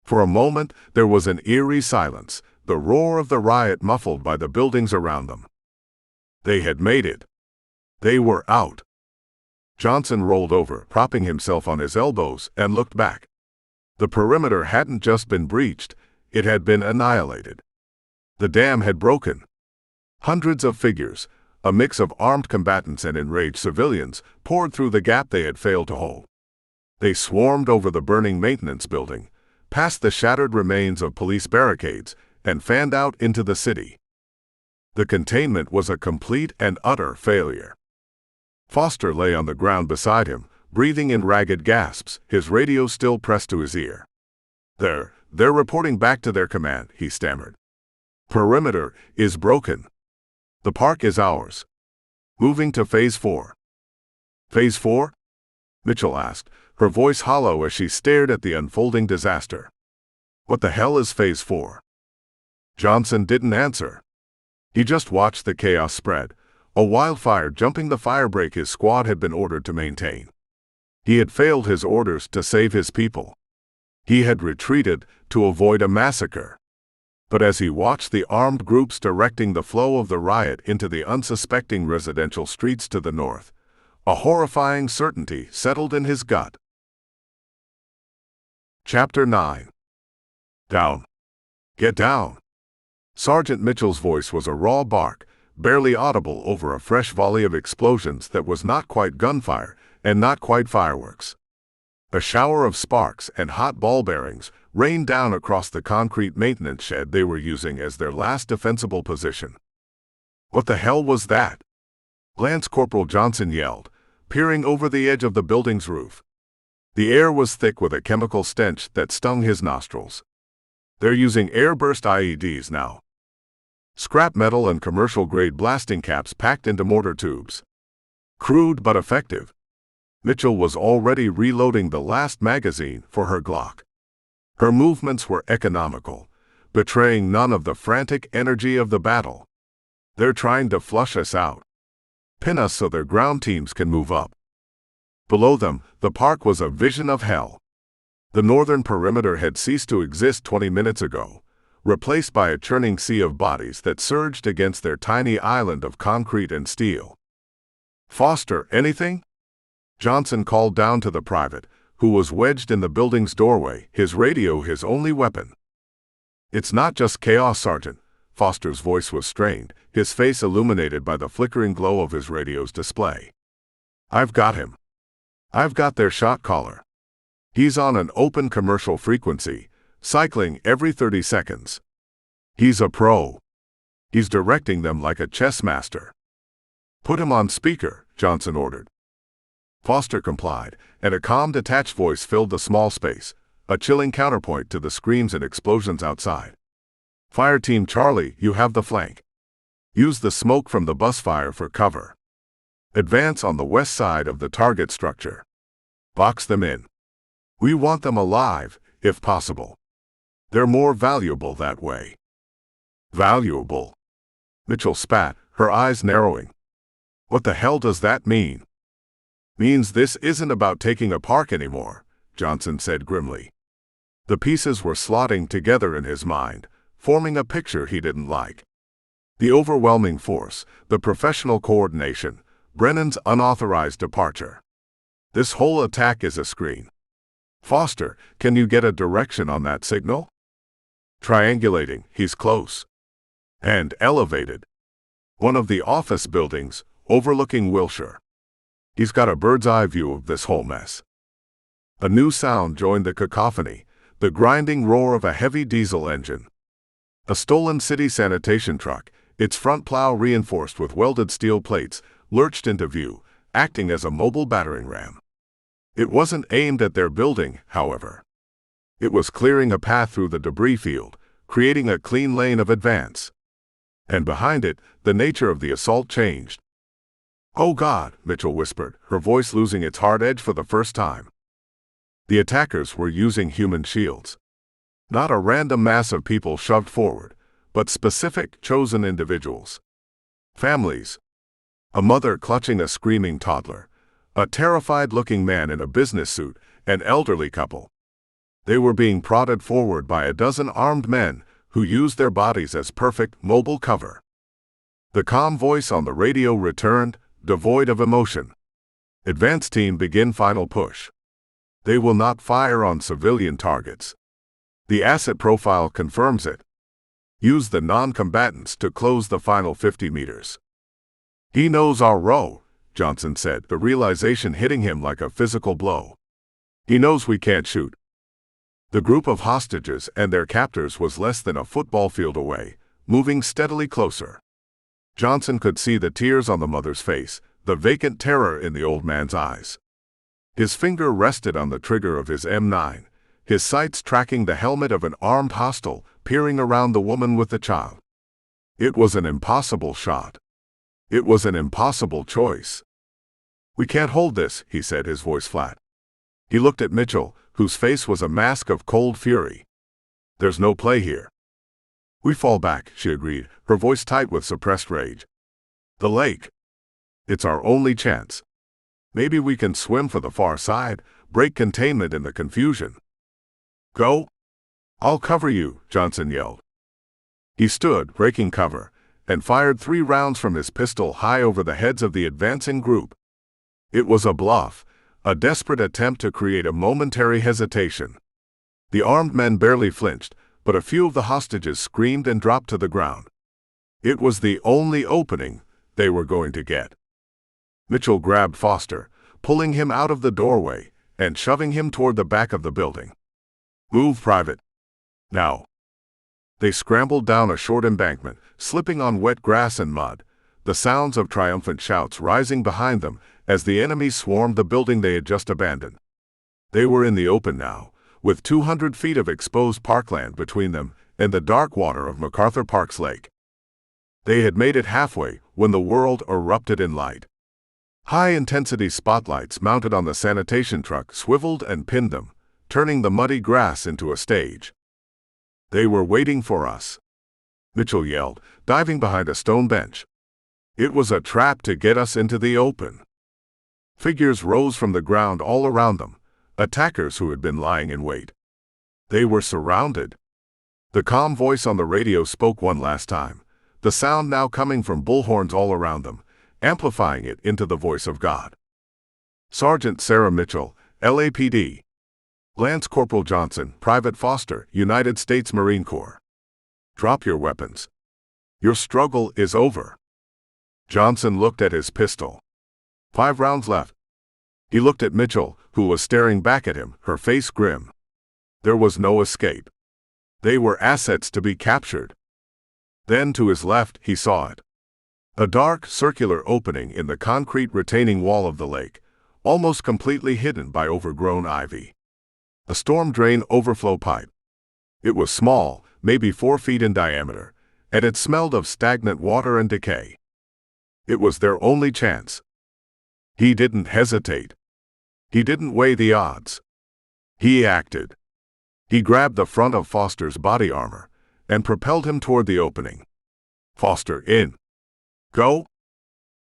For a moment, there was an eerie silence, the roar of the riot muffled by the buildings around them. They had made it. They were out. Johnson rolled over, propping himself on his elbows, and looked back. The perimeter hadn't just been breached, it had been annihilated. The dam had broken. Hundreds of figures, a mix of armed combatants and enraged civilians, poured through the gap they had failed to hold. They swarmed over the burning maintenance building, past the shattered remains of police barricades, and fanned out into the city. The containment was a complete and utter failure. Foster lay on the ground beside him, breathing in ragged gasps, his radio still pressed to his ear. They're reporting back to their command," he stammered. "Perimeter is broken. The park is ours. Moving to Phase 4. "Phase 4? Mitchell asked, her voice hollow as she stared at the unfolding disaster. "What the hell is Phase 4? Johnson didn't answer. He just watched the chaos spread, a wildfire jumping the firebreak his squad had been ordered to maintain. He had failed his orders to save his people. He had retreated to avoid a massacre. But as he watched the armed groups directing the flow of the riot into the unsuspecting residential streets to the north, a horrifying certainty settled in his gut. Chapter 9. Down. Get down. Sergeant Mitchell's voice was a raw bark, barely audible over a fresh volley of explosions that was not quite gunfire and not quite fireworks. A shower of sparks and hot ball bearings rained down across the concrete maintenance shed they were using as their last defensible position. "What the hell was that?" Lance Corporal Johnson yelled, peering over the edge of the building's roof. The air was thick with a chemical stench that stung his nostrils. "They're using air-burst IEDs now. Scrap metal and commercial-grade blasting caps packed into mortar tubes. Crude but effective." Mitchell was already reloading the last magazine for her Glock. Her movements were economical, betraying none of the frantic energy of the battle. "They're trying to flush us out. Pin us so their ground teams can move up." Below them, the park was a vision of hell. The northern perimeter had ceased to exist 20 minutes ago, replaced by a churning sea of bodies that surged against their tiny island of concrete and steel. "Foster, anything?" Johnson called down to the private, who was wedged in the building's doorway, his radio his only weapon. "It's not just chaos, Sergeant." Foster's voice was strained, his face illuminated by the flickering glow of his radio's display. "I've got him. I've got their shot caller. He's on an open commercial frequency, cycling every 30 seconds. He's a pro. He's directing them like a chess master." "Put him on speaker," Johnson ordered. Foster complied, and a calm, detached voice filled the small space, a chilling counterpoint to the screams and explosions outside. "Fire Team Charlie, you have the flank. Use the smoke from the bus fire for cover. Advance on the west side of the target structure. Box them in. We want them alive, if possible. They're more valuable that way." "Valuable?" Mitchell spat, her eyes narrowing. "What the hell does that mean?" "Means this isn't about taking a park anymore," Johnson said grimly. The pieces were slotting together in his mind, forming a picture he didn't like. The overwhelming force, the professional coordination, Brennan's unauthorized departure. This whole attack is a screen. "Foster, can you get a direction on that signal?" "Triangulating, he's close." "And elevated." "One of the office buildings, overlooking Wilshire. He's got a bird's-eye view of this whole mess." A new sound joined the cacophony, the grinding roar of a heavy diesel engine. A stolen city sanitation truck, its front plow reinforced with welded steel plates, lurched into view, acting as a mobile battering ram. It wasn't aimed at their building, however. It was clearing a path through the debris field, creating a clean lane of advance. And behind it, the nature of the assault changed. "Oh God," Mitchell whispered, her voice losing its hard edge for the first time. The attackers were using human shields. Not a random mass of people shoved forward, but specific, chosen individuals. Families. A mother clutching a screaming toddler. A terrified-looking man in a business suit, an elderly couple. They were being prodded forward by a dozen armed men who used their bodies as perfect, mobile cover. The calm voice on the radio returned, devoid of emotion. "Advance team, begin final push. They will not fire on civilian targets. The asset profile confirms it. Use the non-combatants to close the final 50 meters." "He knows our row," Johnson said, the realization hitting him like a physical blow. "He knows we can't shoot." The group of hostages and their captors was less than a football field away, moving steadily closer. Johnson could see the tears on the mother's face, the vacant terror in the old man's eyes. His finger rested on the trigger of his M9, his sights tracking the helmet of an armed hostile, peering around the woman with the child. It was an impossible shot. It was an impossible choice. "We can't hold this," he said, his voice flat. He looked at Mitchell, whose face was a mask of cold fury. "There's no play here." "We fall back," she agreed, her voice tight with suppressed rage. "The lake. It's our only chance. Maybe we can swim for the far side, break containment in the confusion." "Go." "I'll cover you," Johnson yelled. He stood, breaking cover, and fired 3 rounds from his pistol high over the heads of the advancing group. It was a bluff, a desperate attempt to create a momentary hesitation. The armed men barely flinched, but a few of the hostages screamed and dropped to the ground. It was the only opening they were going to get. Mitchell grabbed Foster, pulling him out of the doorway and shoving him toward the back of the building. "Move, Private. Now." They scrambled down a short embankment, slipping on wet grass and mud, the sounds of triumphant shouts rising behind them as the enemy swarmed the building they had just abandoned. They were in the open now, with 200 feet of exposed parkland between them and the dark water of MacArthur Park's lake. They had made it halfway when the world erupted in light. High-intensity spotlights mounted on the sanitation truck swiveled and pinned them, turning the muddy grass into a stage. "They were waiting for us," Mitchell yelled, diving behind a stone bench. "It was a trap to get us into the open." Figures rose from the ground all around them, attackers who had been lying in wait. They were surrounded. The calm voice on the radio spoke one last time, the sound now coming from bullhorns all around them, amplifying it into the voice of God. "Sergeant Sarah Mitchell, LAPD. Lance Corporal Johnson, Private Foster, United States Marine Corps. Drop your weapons. Your struggle is over." Johnson looked at his pistol. 5 rounds left. He looked at Mitchell, who was staring back at him, her face grim. There was no escape. They were assets to be captured. Then to his left, he saw it. A dark, circular opening in the concrete retaining wall of the lake, almost completely hidden by overgrown ivy. A storm drain overflow pipe. It was small, maybe 4 feet in diameter, and it smelled of stagnant water and decay. It was their only chance. He didn't hesitate. He didn't weigh the odds. He acted. He grabbed the front of Foster's body armor and propelled him toward the opening. "Foster, in. Go."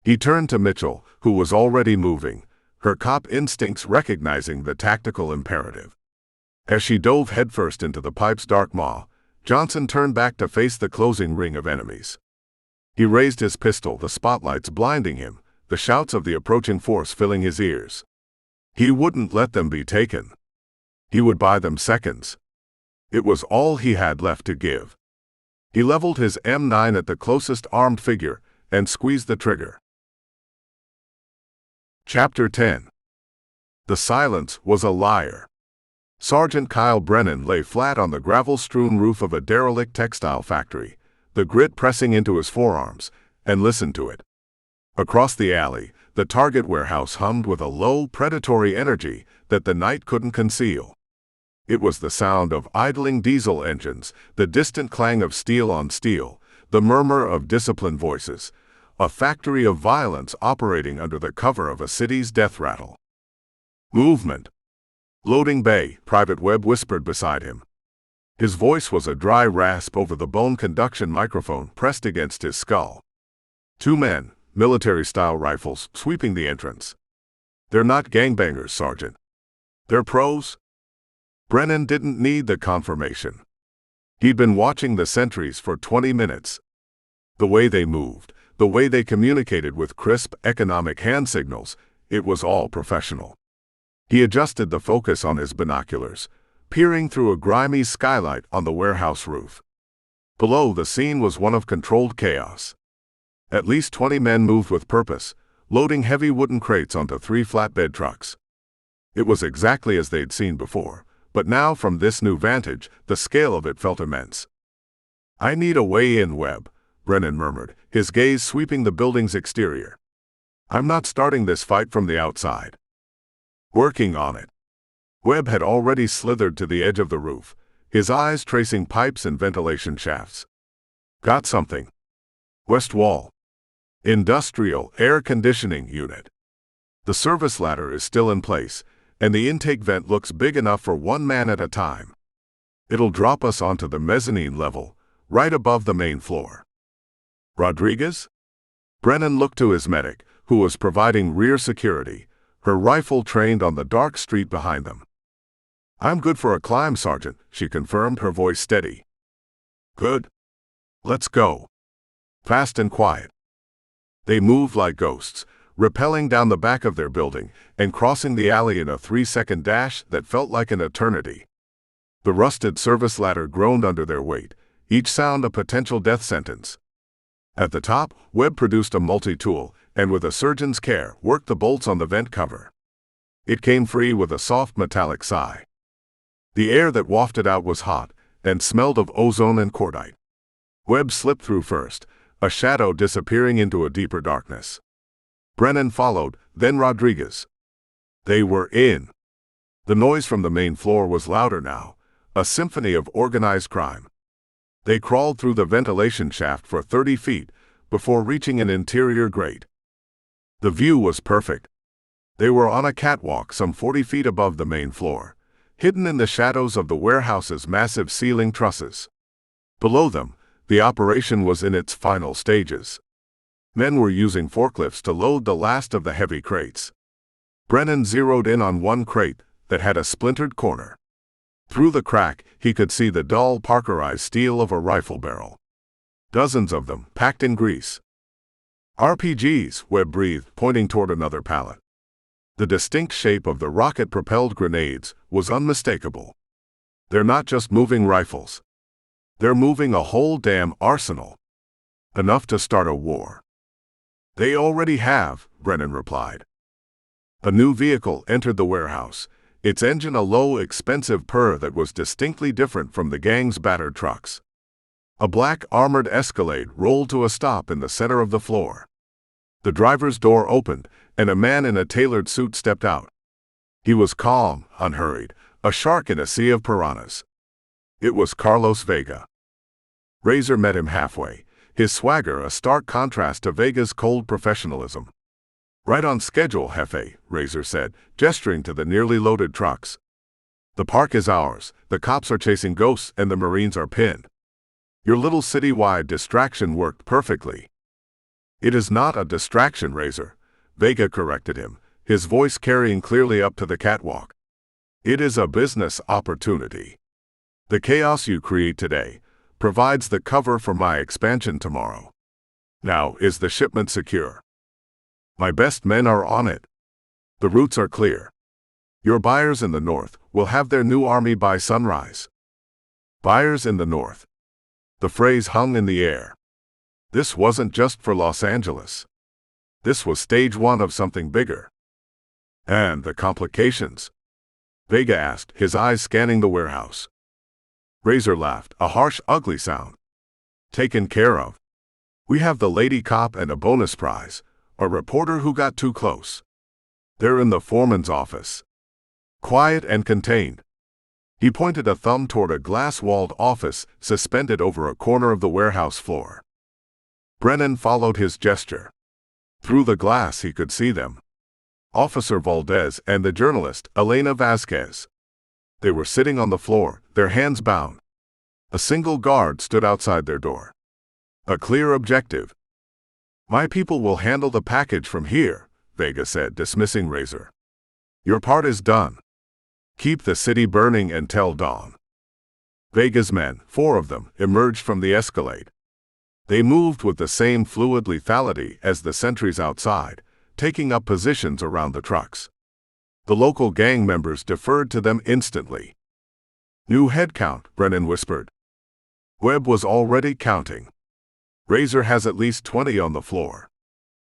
He turned to Mitchell, who was already moving, her cop instincts recognizing the tactical imperative. As she dove headfirst into the pipe's dark maw, Johnson turned back to face the closing ring of enemies. He raised his pistol, the spotlights blinding him, the shouts of the approaching force filling his ears. He wouldn't let them be taken. He would buy them seconds. It was all he had left to give. He leveled his M9 at the closest armed figure and squeezed the trigger. Chapter 10. The silence was a liar. Sergeant Kyle Brennan lay flat on the gravel-strewn roof of a derelict textile factory, the grit pressing into his forearms, and listened to it. Across the alley, the target warehouse hummed with a low, predatory energy that the night couldn't conceal. It was the sound of idling diesel engines, the distant clang of steel on steel, the murmur of disciplined voices, a factory of violence operating under the cover of a city's death rattle. Movement. Loading bay, Private Webb whispered beside him. His voice was a dry rasp over the bone conduction microphone pressed against his skull. 2 men, military-style rifles, sweeping the entrance. They're not gangbangers, Sergeant. They're pros. Brennan didn't need the confirmation. He'd been watching the sentries for 20 minutes. The way they moved, the way they communicated with crisp, economic hand signals, it was all professional. He adjusted the focus on his binoculars, peering through a grimy skylight on the warehouse roof. Below, the scene was one of controlled chaos. At least 20 men moved with purpose, loading heavy wooden crates onto 3 flatbed trucks. It was exactly as they'd seen before, but now from this new vantage, the scale of it felt immense. I need a way in, Webb, Brennan murmured, his gaze sweeping the building's exterior. I'm not starting this fight from the outside. Working on it. Webb had already slithered to the edge of the roof, his eyes tracing pipes and ventilation shafts. Got something. West wall. Industrial air conditioning unit. The service ladder is still in place, and the intake vent looks big enough for 1 man at a time. It'll drop us onto the mezzanine level, right above the main floor. Rodriguez? Brennan looked to his medic, who was providing rear security, her rifle trained on the dark street behind them. I'm good for a climb, Sergeant, she confirmed, her voice steady. Good. Let's go. Fast and quiet. They moved like ghosts, rappelling down the back of their building and crossing the alley in a 3-second dash that felt like an eternity. The rusted service ladder groaned under their weight, each sound a potential death sentence. At the top, Webb produced a multi-tool and with a surgeon's care worked the bolts on the vent cover. It came free with a soft metallic sigh. The air that wafted out was hot and smelled of ozone and cordite. Webb slipped through first, a shadow disappearing into a deeper darkness. Brennan followed, then Rodriguez. They were in. The noise from the main floor was louder now, a symphony of organized crime. They crawled through the ventilation shaft for 30 feet before reaching an interior grate. The view was perfect. They were on a catwalk some 40 feet above the main floor, hidden in the shadows of the warehouse's massive ceiling trusses. Below them, the operation was in its final stages. Men were using forklifts to load the last of the heavy crates. Brennan zeroed in on one crate that had a splintered corner. Through the crack, he could see the dull, parkerized steel of a rifle barrel. Dozens of them, packed in grease. RPGs, Webb breathed, pointing toward another pallet. The distinct shape of the rocket-propelled grenades was unmistakable. They're not just moving rifles. They're moving a whole damn arsenal. Enough to start a war. They already have, Brennan replied. A new vehicle entered the warehouse, its engine a low, expensive purr that was distinctly different from the gang's battered trucks. A black armored Escalade rolled to a stop in the center of the floor. The driver's door opened, and a man in a tailored suit stepped out. He was calm, unhurried, a shark in a sea of piranhas. It was Carlos Vega. Razor met him halfway, his swagger a stark contrast to Vega's cold professionalism. Right on schedule, Jefe, Razor said, gesturing to the nearly loaded trucks. The park is ours, the cops are chasing ghosts, and the Marines are pinned. Your little city-wide distraction worked perfectly. It is not a distraction, Razor, Vega corrected him, his voice carrying clearly up to the catwalk. It is a business opportunity. The chaos you create today provides the cover for my expansion tomorrow. Now, is the shipment secure? My best men are on it. The routes are clear. Your buyers in the north will have their new army by sunrise. Buyers in the north. The phrase hung in the air. This wasn't just for Los Angeles. This was stage one of something bigger. And the complications? Vega asked, his eyes scanning the warehouse. Razor laughed, a harsh, ugly sound. Taken care of. We have the lady cop and a bonus prize, a reporter who got too close. They're in the foreman's office. Quiet and contained. He pointed a thumb toward a glass-walled office suspended over a corner of the warehouse floor. Brennan followed his gesture. Through the glass he could see them. Officer Valdez and the journalist, Elena Vasquez. They were sitting on the floor, their hands bound. A single guard stood outside their door. A clear objective. "My people will handle the package from here," Vega said, dismissing Razor. "Your part is done. Keep the city burning until dawn." Vega's men, 4 of them, emerged from the Escalade. They moved with the same fluid lethality as the sentries outside, taking up positions around the trucks. The local gang members deferred to them instantly. "New head count," Brennan whispered. Webb was already counting. "Razor has at least 20 on the floor."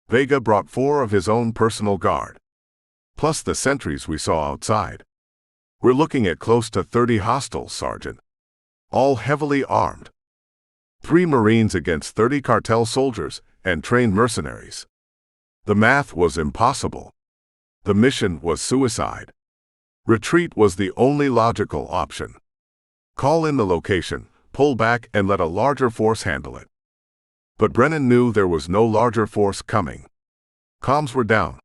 Vega brought 4 of his own personal guard, plus the sentries we saw outside. "We're looking at close to 30 hostiles, Sergeant. All heavily armed. 3 Marines against 30 cartel soldiers and trained mercenaries." The math was impossible. The mission was suicide. Retreat was the only logical option. Call in the location, pull back, and let a larger force handle it. But Brennan knew there was no larger force coming. Comms were down.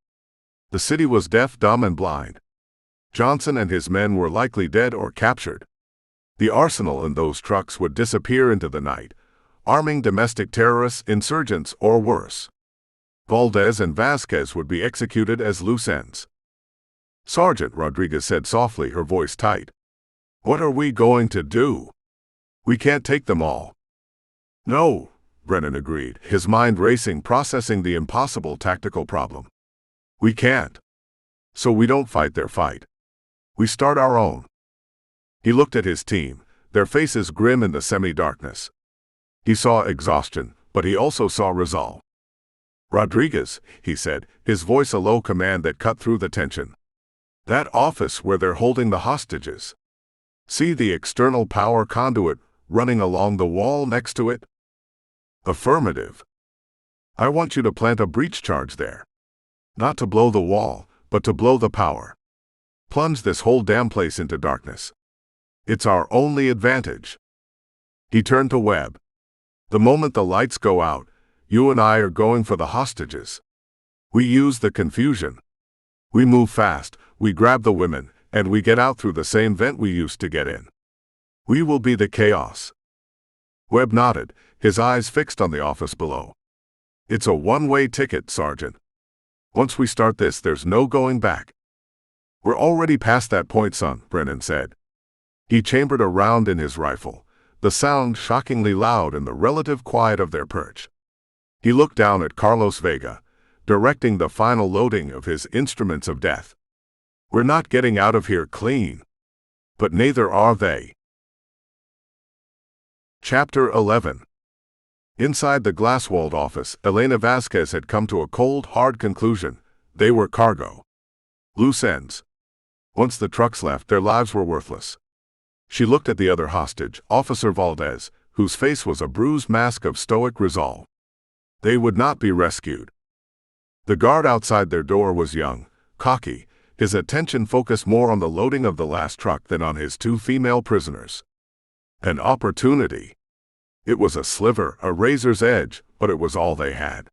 The city was deaf, dumb, and blind. Johnson and his men were likely dead or captured. The arsenal in those trucks would disappear into the night, arming domestic terrorists, insurgents, or worse. Valdez and Vasquez would be executed as loose ends. "Sergeant," Rodriguez said softly, her voice tight. "What are we going to do? We can't take them all." "No," Brennan agreed, his mind racing, processing the impossible tactical problem. "We can't. So we don't fight their fight. We start our own." He looked at his team, their faces grim in the semi-darkness. He saw exhaustion, but he also saw resolve. "Rodriguez," he said, his voice a low command that cut through the tension. "That office where they're holding the hostages. See the external power conduit running along the wall next to it?" "Affirmative." "I want you to plant a breach charge there. Not to blow the wall, but to blow the power. Plunge this whole damn place into darkness. It's our only advantage." He turned to Webb. "The moment the lights go out, you and I are going for the hostages. We use the confusion. We move fast, we grab the women, and we get out through the same vent we used to get in. We will be the chaos." Webb nodded, his eyes fixed on the office below. "It's a one-way ticket, Sergeant. Once we start this, there's no going back." "We're already past that point, son," Brennan said. He chambered a round in his rifle, the sound shockingly loud in the relative quiet of their perch. He looked down at Carlos Vega, directing the final loading of his instruments of death. "We're not getting out of here clean. But neither are they." Chapter 11. Inside the glass-walled office, Elena Vasquez had come to a cold, hard conclusion. They were cargo. Loose ends. Once the trucks left, their lives were worthless. She looked at the other hostage, Officer Valdez, whose face was a bruised mask of stoic resolve. They would not be rescued. The guard outside their door was young, cocky, his attention focused more on the loading of the last truck than on his 2 female prisoners. An opportunity. It was a sliver, a razor's edge, but it was all they had.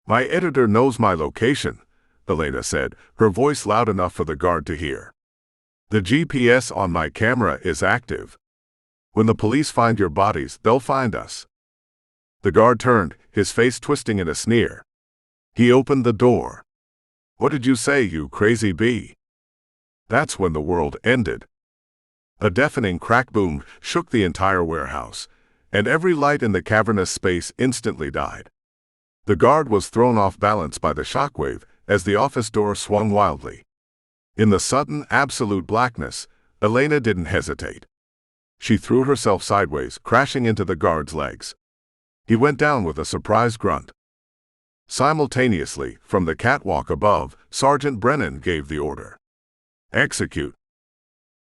"My editor knows my location," Elena said, her voice loud enough for the guard to hear. "The GPS on my camera is active. When the police find your bodies, they'll find us." The guard turned, his face twisting in a sneer. He opened the door. "What did you say, you crazy bee?" That's when the world ended. A deafening crack boom shook the entire warehouse, and every light in the cavernous space instantly died. The guard was thrown off balance by the shockwave as the office door swung wildly. In the sudden, absolute blackness, Elena didn't hesitate. She threw herself sideways, crashing into the guard's legs. He went down with a surprised grunt. Simultaneously, from the catwalk above, Sergeant Brennan gave the order. "Execute."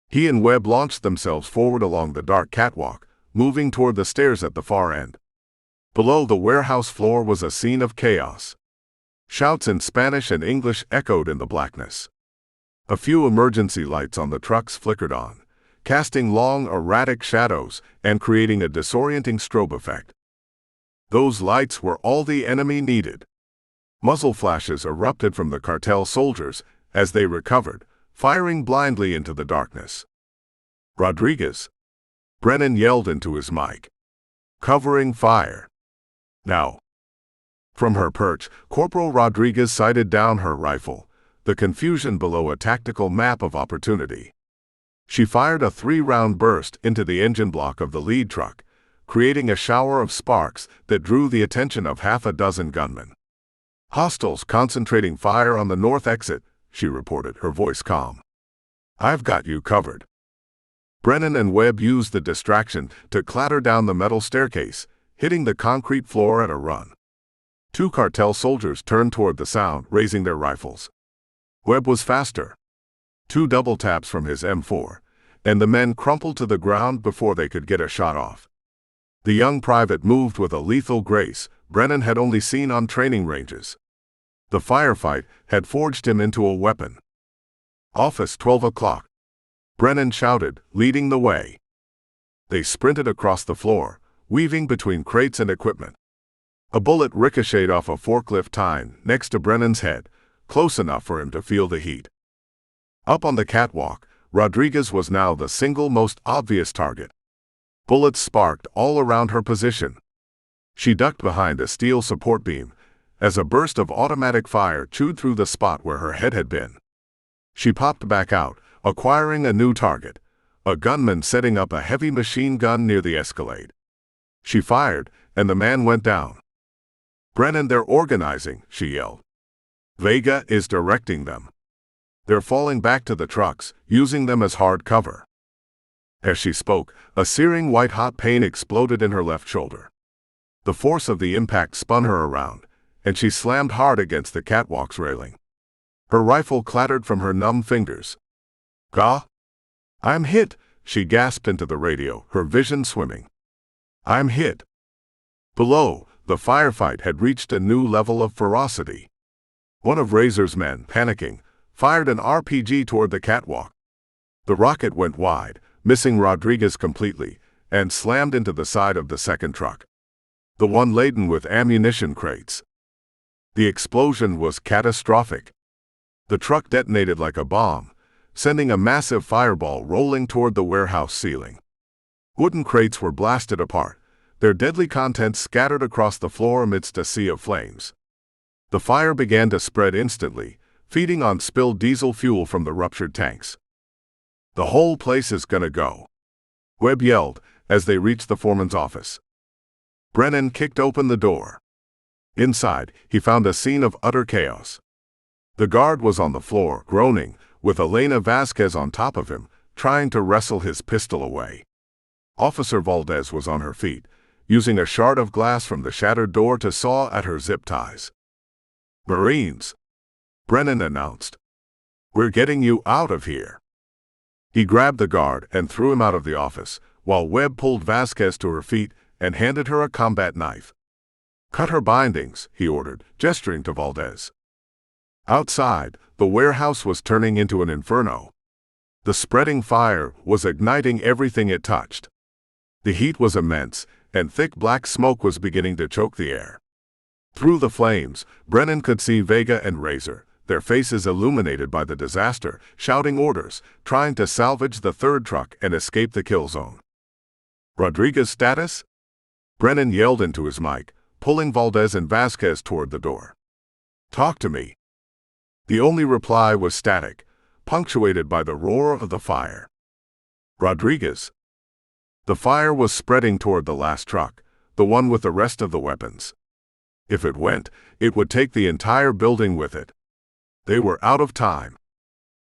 He and Webb launched themselves forward along the dark catwalk, moving toward the stairs at the far end. Below, the warehouse floor was a scene of chaos. Shouts in Spanish and English echoed in the blackness. A few emergency lights on the trucks flickered on, casting long, erratic shadows and creating a disorienting strobe effect. Those lights were all the enemy needed. Muzzle flashes erupted from the cartel soldiers as they recovered, firing blindly into the darkness. "Rodriguez!" Brennan yelled into his mic. "Covering fire. Now!" From her perch, Corporal Rodriguez sighted down her rifle, the confusion below a tactical map of opportunity. She fired a 3-round burst into the engine block of the lead truck, creating a shower of sparks that drew the attention of half a dozen gunmen. "Hostiles concentrating fire on the north exit," she reported, her voice calm. "I've got you covered." Brennan and Webb used the distraction to clatter down the metal staircase, hitting the concrete floor at a run. 2 cartel soldiers turned toward the sound, raising their rifles. Webb was faster. 2 double taps from his M4, and the men crumpled to the ground before they could get a shot off. The young private moved with a lethal grace Brennan had only seen on training ranges. The firefight had forged him into a weapon. "Office 12 o'clock. Brennan shouted, leading the way. They sprinted across the floor, weaving between crates and equipment. A bullet ricocheted off a forklift tine next to Brennan's head, close enough for him to feel the heat. Up on the catwalk, Rodriguez was now the single most obvious target. Bullets sparked all around her position. She ducked behind a steel support beam as a burst of automatic fire chewed through the spot where her head had been. She popped back out, acquiring a new target, a gunman setting up a heavy machine gun near the Escalade. She fired, and the man went down. "Brennan, they're organizing," she yelled. "Vega is directing them. They're falling back to the trucks, using them as hard cover." As she spoke, a searing white-hot pain exploded in her left shoulder. The force of the impact spun her around, and she slammed hard against the catwalk's railing. Her rifle clattered from her numb fingers. "Gah! I'm hit," she gasped into the radio, her vision swimming. "I'm hit." Below, the firefight had reached a new level of ferocity. One of Razor's men, panicking, fired an RPG toward the catwalk. The rocket went wide, missing Rodriguez completely, and slammed into the side of the second truck, the one laden with ammunition crates. The explosion was catastrophic. The truck detonated like a bomb, sending a massive fireball rolling toward the warehouse ceiling. Wooden crates were blasted apart, their deadly contents scattered across the floor amidst a sea of flames. The fire began to spread instantly, feeding on spilled diesel fuel from the ruptured tanks. "The whole place is gonna go," Webb yelled as they reached the foreman's office. Brennan kicked open the door. Inside, he found a scene of utter chaos. The guard was on the floor, groaning, with Elena Vasquez on top of him, trying to wrestle his pistol away. Officer Valdez was on her feet, using a shard of glass from the shattered door to saw at her zip ties. "Marines," Brennan announced. "We're getting you out of here." He grabbed the guard and threw him out of the office, while Webb pulled Vasquez to her feet and handed her a combat knife. "Cut her bindings," he ordered, gesturing to Valdez. Outside, the warehouse was turning into an inferno. The spreading fire was igniting everything it touched. The heat was immense, and thick black smoke was beginning to choke the air. Through the flames, Brennan could see Vega and Razor, their faces illuminated by the disaster, shouting orders, trying to salvage the third truck and escape the kill zone. "Rodriguez status?" Brennan yelled into his mic, pulling Valdez and Vasquez toward the door. "Talk to me." The only reply was static, punctuated by the roar of the fire. "Rodriguez." The fire was spreading toward the last truck, the one with the rest of the weapons. If it went, it would take the entire building with it. They were out of time.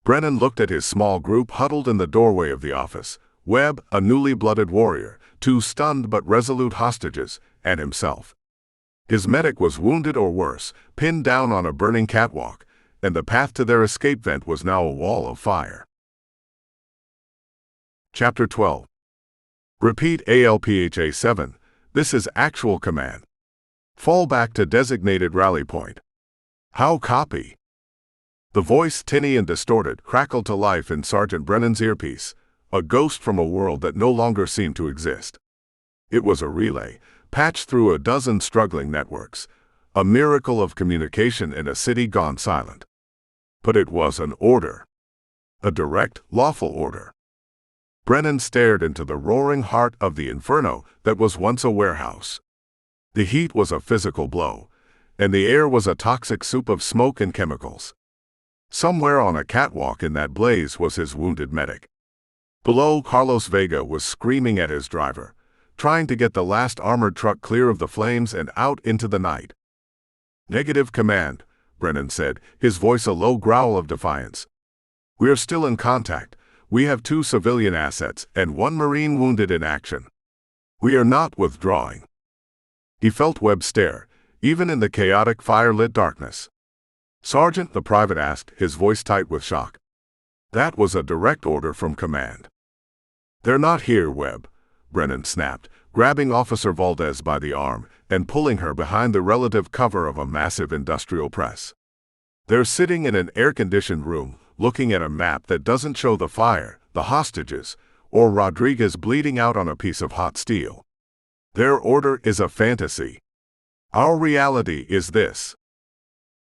Brennan looked at his small group huddled in the doorway of the office, Webb, a newly blooded warrior, 2 stunned but resolute hostages, and himself. His medic was wounded or worse, pinned down on a burning catwalk, and the path to their escape vent was now a wall of fire. Chapter 12. Repeat ALPHA 7. This is actual command. Fall back to designated rally point. How copy? The voice, tinny and distorted, crackled to life in Sergeant Brennan's earpiece, a ghost from a world that no longer seemed to exist. It was a relay, patched through a dozen struggling networks, a miracle of communication in a city gone silent. But it was an order. A direct, lawful order. Brennan stared into the roaring heart of the inferno that was once a warehouse. The heat was a physical blow, and the air was a toxic soup of smoke and chemicals. Somewhere on a catwalk in that blaze was his wounded medic. Below, Carlos Vega was screaming at his driver, trying to get the last armored truck clear of the flames and out into the night. "Negative, Command," Brennan said, his voice a low growl of defiance. "We are still in contact. We have 2 civilian assets and 1 Marine wounded in action. We are not withdrawing." He felt Webb stare, even in the chaotic fire-lit darkness. "Sergeant," the private asked, his voice tight with shock. "That was a direct order from command." "They're not here, Webb," Brennan snapped, grabbing Officer Valdez by the arm and pulling her behind the relative cover of a massive industrial press. "They're sitting in an air-conditioned room, looking at a map that doesn't show the fire, the hostages, or Rodriguez bleeding out on a piece of hot steel. Their order is a fantasy. Our reality is this.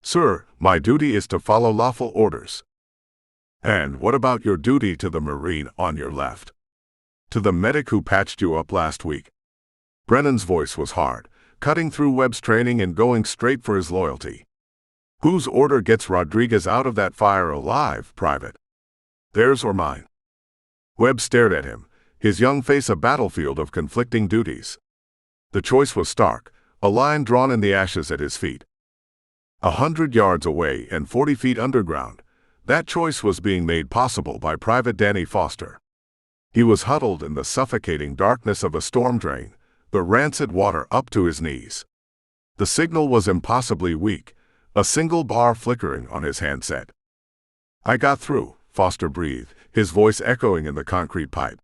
Sir, my duty is to follow lawful orders." "And what about your duty to the Marine on your left? To the medic who patched you up last week?" Brennan's voice was hard, cutting through Webb's training and going straight for his loyalty. "Whose order gets Rodriguez out of that fire alive, Private? Theirs or mine?" Webb stared at him, his young face a battlefield of conflicting duties. The choice was stark, a line drawn in the ashes at his feet. 100 yards away and 40 feet underground, that choice was being made possible by Private Danny Foster. He was huddled in the suffocating darkness of a storm drain, the rancid water up to his knees. The signal was impossibly weak, a single bar flickering on his handset. "I got through," Foster breathed, his voice echoing in the concrete pipe.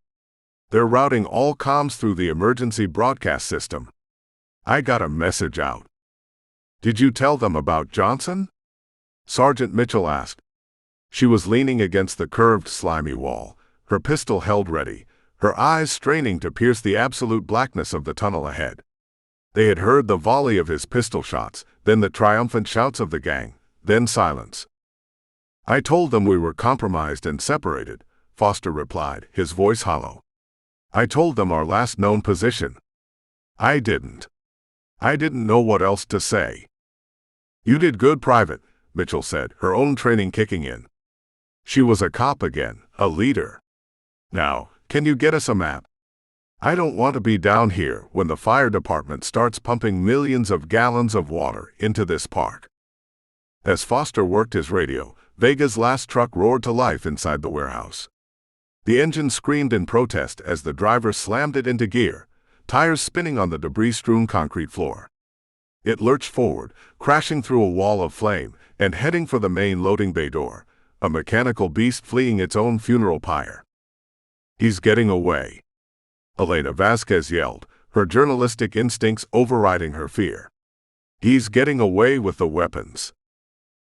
"They're routing all comms through the emergency broadcast system. I got a message out." "Did you tell them about Johnson?" Sergeant Mitchell asked. She was leaning against the curved, slimy wall, her pistol held ready, her eyes straining to pierce the absolute blackness of the tunnel ahead. They had heard the volley of his pistol shots, then the triumphant shouts of the gang, then silence. "I told them we were compromised and separated," Foster replied, his voice hollow. "I told them our last known position. I didn't know what else to say." "You did good, Private," Mitchell said, her own training kicking in. She was a cop again, a leader. "Now, can you get us a map? I don't want to be down here when the fire department starts pumping millions of gallons of water into this park." As Foster worked his radio, Vega's last truck roared to life inside the warehouse. The engine screamed in protest as the driver slammed it into gear, tires spinning on the debris-strewn concrete floor. It lurched forward, crashing through a wall of flame and heading for the main loading bay door, a mechanical beast fleeing its own funeral pyre. "He's getting away," Elena Vasquez yelled, her journalistic instincts overriding her fear. "He's getting away with the weapons."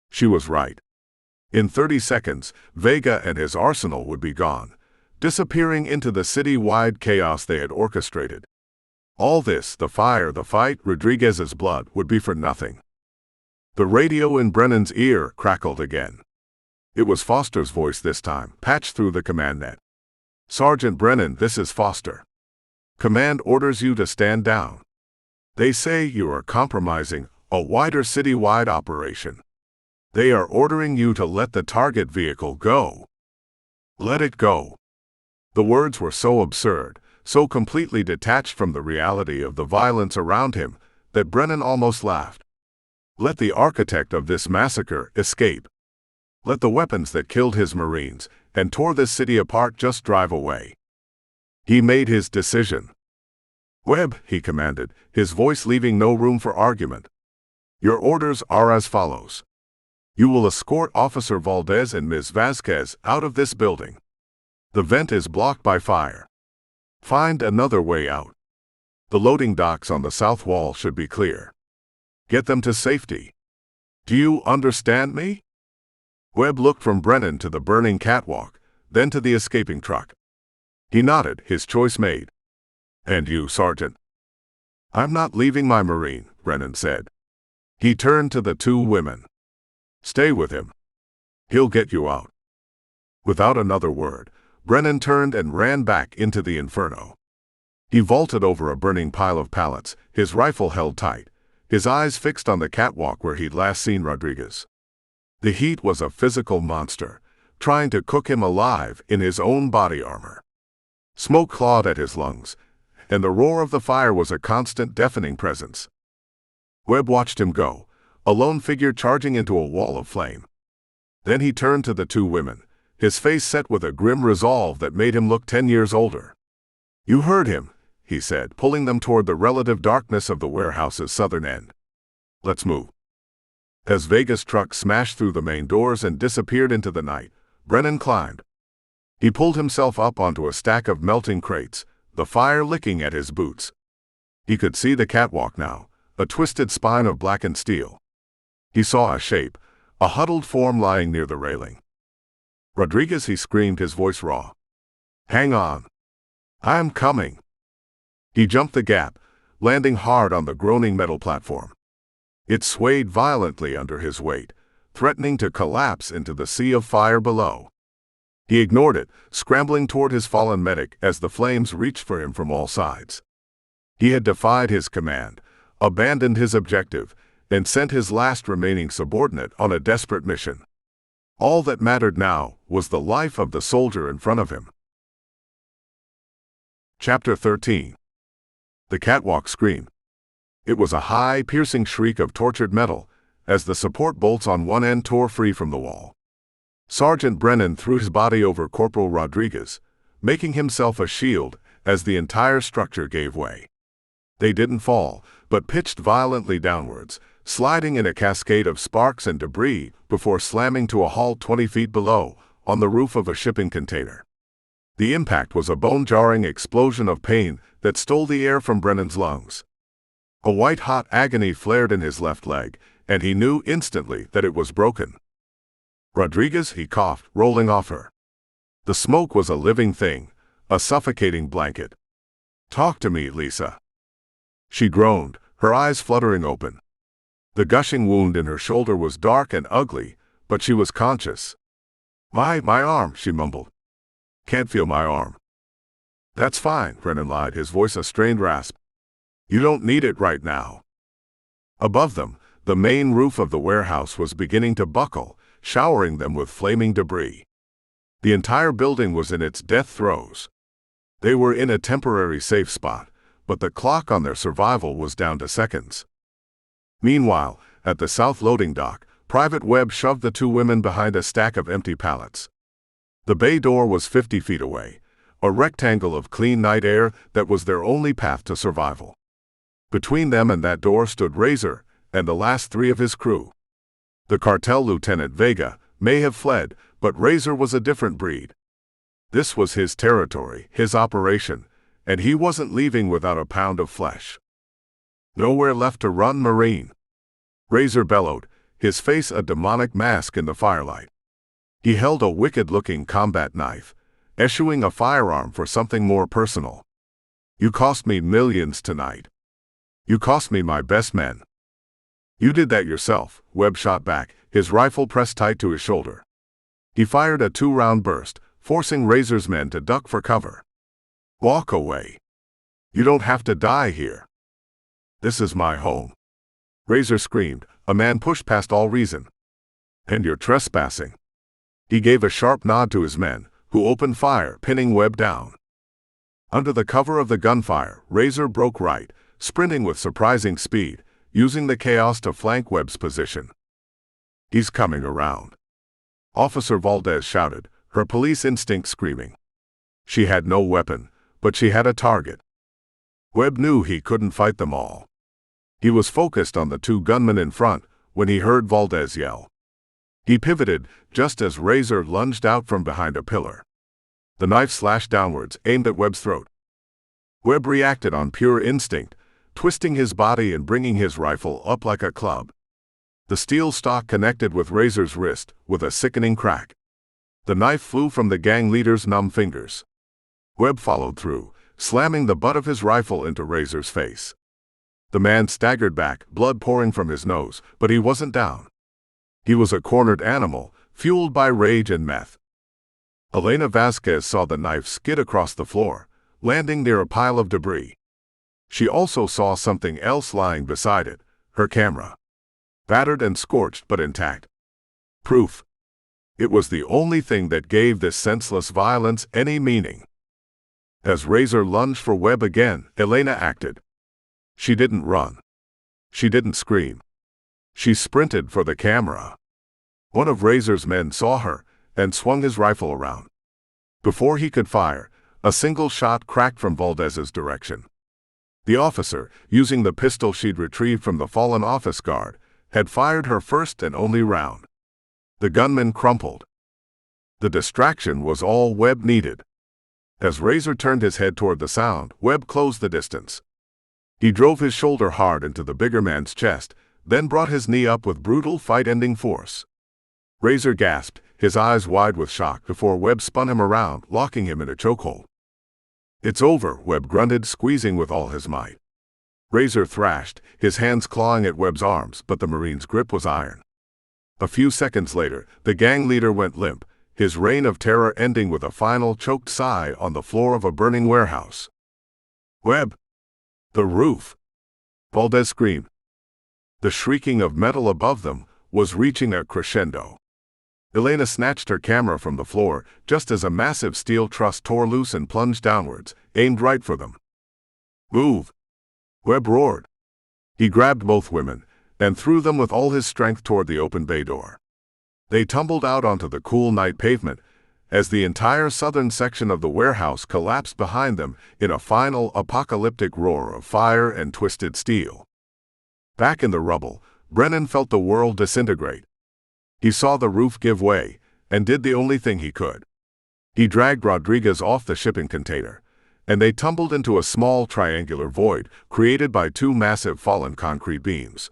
She was right. In 30 seconds, Vega and his arsenal would be gone, disappearing into the city-wide chaos they had orchestrated. All this, the fire, the fight, Rodriguez's blood, would be for nothing. The radio in Brennan's ear crackled again. It was Foster's voice this time, patched through the command net. "Sergeant Brennan, this is Foster. Command orders you to stand down. They say you are compromising a wider city-wide operation. They are ordering you to let the target vehicle go. Let it go." The words were so absurd, so completely detached from the reality of the violence around him, that Brennan almost laughed. Let the architect of this massacre escape. Let the weapons that killed his Marines and tore this city apart just drive away. He made his decision. "Webb," he commanded, his voice leaving no room for argument. "Your orders are as follows. You will escort Officer Valdez and Ms. Vasquez out of this building. The vent is blocked by fire. Find another way out. The loading docks on the south wall should be clear. Get them to safety. Do you understand me? Webb looked from Brennan to the burning catwalk, then to the escaping truck. He nodded, his choice made. And you, Sergeant? I'm not leaving my Marine, Brennan said. He turned to the two women. Stay with him. He'll get you out. Without another word, Brennan turned and ran back into the inferno. He vaulted over a burning pile of pallets, his rifle held tight, his eyes fixed on the catwalk where he'd last seen Rodriguez. The heat was a physical monster, trying to cook him alive in his own body armor. Smoke clawed at his lungs, and the roar of the fire was a constant, deafening presence. Webb watched him go, a lone figure charging into a wall of flame. Then he turned to the two women, his face set with a grim resolve that made him look 10 years older. You heard him, he said, pulling them toward the relative darkness of the warehouse's southern end. Let's move. As Vega's truck smashed through the main doors and disappeared into the night, Brennan climbed. He pulled himself up onto a stack of melting crates, the fire licking at his boots. He could see the catwalk now, a twisted spine of blackened steel. He saw a shape, a huddled form lying near the railing. Rodriguez, he screamed, his voice raw. Hang on. I'm coming. He jumped the gap, landing hard on the groaning metal platform. It swayed violently under his weight, threatening to collapse into the sea of fire below. He ignored it, scrambling toward his fallen medic as the flames reached for him from all sides. He had defied his command, abandoned his objective, and sent his last remaining subordinate on a desperate mission. All that mattered now was the life of the soldier in front of him. Chapter 13. The catwalk screamed. It was a high, piercing shriek of tortured metal, as the support bolts on one end tore free from the wall. Sergeant Brennan threw his body over Corporal Rodriguez, making himself a shield as the entire structure gave way. They didn't fall, but pitched violently downwards, sliding in a cascade of sparks and debris before slamming to a halt 20 feet below, on the roof of a shipping container. The impact was a bone-jarring explosion of pain that stole the air from Brennan's lungs. A white-hot agony flared in his left leg, and he knew instantly that it was broken. Rodriguez, he coughed, rolling off her. The smoke was a living thing, a suffocating blanket. Talk to me, Lisa. She groaned, her eyes fluttering open. The gushing wound in her shoulder was dark and ugly, but she was conscious. My arm, she mumbled. Can't feel my arm. That's fine, Brennan lied, his voice a strained rasp. You don't need it right now. Above them, the main roof of the warehouse was beginning to buckle, showering them with flaming debris. The entire building was in its death throes. They were in a temporary safe spot, but the clock on their survival was down to seconds. Meanwhile, at the south loading dock, Private Webb shoved the two women behind a stack of empty pallets. The bay door was 50 feet away, a rectangle of clean night air that was their only path to survival. Between them and that door stood Razor and the last three of his crew. The cartel Lieutenant Vega may have fled, but Razor was a different breed. This was his territory, his operation, and he wasn't leaving without a pound of flesh. Nowhere left to run, Marine. Razor bellowed, his face a demonic mask in the firelight. He held a wicked-looking combat knife, eschewing a firearm for something more personal. You cost me millions tonight. You cost me my best men. You did that yourself, Webb shot back, his rifle pressed tight to his shoulder. He fired a 2-round burst, forcing Razor's men to duck for cover. Walk away. You don't have to die here. This is my home. Razor screamed, a man pushed past all reason. And you're trespassing. He gave a sharp nod to his men, who opened fire, pinning Webb down. Under the cover of the gunfire, Razor broke right, sprinting with surprising speed, using the chaos to flank Webb's position. He's coming around. Officer Valdez shouted, her police instinct screaming. She had no weapon, but she had a target. Webb knew he couldn't fight them all. He was focused on the two gunmen in front when he heard Valdez yell. He pivoted just as Razor lunged out from behind a pillar. The knife slashed downwards, aimed at Webb's throat. Webb reacted on pure instinct, twisting his body and bringing his rifle up like a club. The steel stock connected with Razor's wrist with a sickening crack. The knife flew from the gang leader's numb fingers. Webb followed through, slamming the butt of his rifle into Razor's face. The man staggered back, blood pouring from his nose, but he wasn't down. He was a cornered animal, fueled by rage and meth. Elena Vasquez saw the knife skid across the floor, landing near a pile of debris. She also saw something else lying beside it, her camera. Battered and scorched but intact. Proof. It was the only thing that gave this senseless violence any meaning. As Razor lunged for Webb again, Elena acted. She didn't run. She didn't scream. She sprinted for the camera. One of Razor's men saw her and swung his rifle around. Before he could fire, a single shot cracked from Valdez's direction. The officer, using the pistol she'd retrieved from the fallen office guard, had fired her first and only round. The gunman crumpled. The distraction was all Webb needed. As Razor turned his head toward the sound, Webb closed the distance. He drove his shoulder hard into the bigger man's chest, then brought his knee up with brutal fight-ending force. Razor gasped, his eyes wide with shock, before Webb spun him around, locking him in a chokehold. "It's over," Webb grunted, squeezing with all his might. Razor thrashed, his hands clawing at Webb's arms, but the Marine's grip was iron. A few seconds later, the gang leader went limp, his reign of terror ending with a final choked sigh on the floor of a burning warehouse. "Webb!" "The roof!" Valdez screamed. The shrieking of metal above them was reaching a crescendo. Elena snatched her camera from the floor just as a massive steel truss tore loose and plunged downwards, aimed right for them. "Move!" Webb roared. He grabbed both women and threw them with all his strength toward the open bay door. They tumbled out onto the cool night pavement as the entire southern section of the warehouse collapsed behind them in a final apocalyptic roar of fire and twisted steel. Back in the rubble, Brennan felt the world disintegrate. He saw the roof give way and did the only thing he could. He dragged Rodriguez off the shipping container, and they tumbled into a small triangular void created by two massive fallen concrete beams.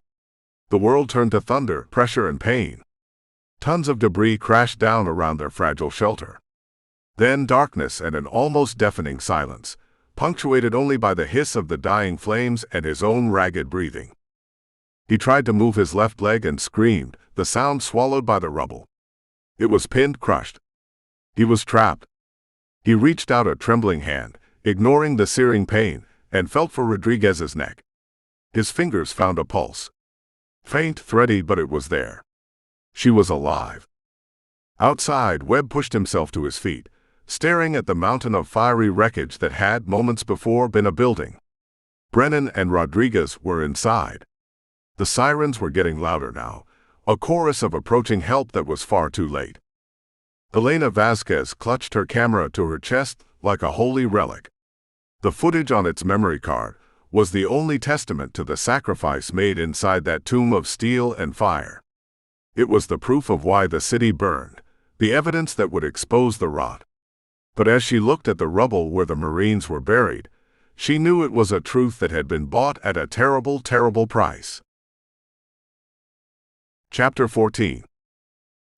The world turned to thunder, pressure, and pain. Tons of debris crashed down around their fragile shelter. Then darkness and an almost deafening silence, punctuated only by the hiss of the dying flames and his own ragged breathing. He tried to move his left leg and screamed, the sound swallowed by the rubble. It was pinned, crushed. He was trapped. He reached out a trembling hand, ignoring the searing pain, and felt for Rodriguez's neck. His fingers found a pulse. Faint, thready, but it was there. She was alive. Outside, Webb pushed himself to his feet, staring at the mountain of fiery wreckage that had, moments before, been a building. Brennan and Rodriguez were inside. The sirens were getting louder now, a chorus of approaching help that was far too late. Elena Vasquez clutched her camera to her chest like a holy relic. The footage on its memory card was the only testament to the sacrifice made inside that tomb of steel and fire. It was the proof of why the city burned, the evidence that would expose the rot. But as she looked at the rubble where the Marines were buried, she knew it was a truth that had been bought at a terrible, terrible price. Chapter 14.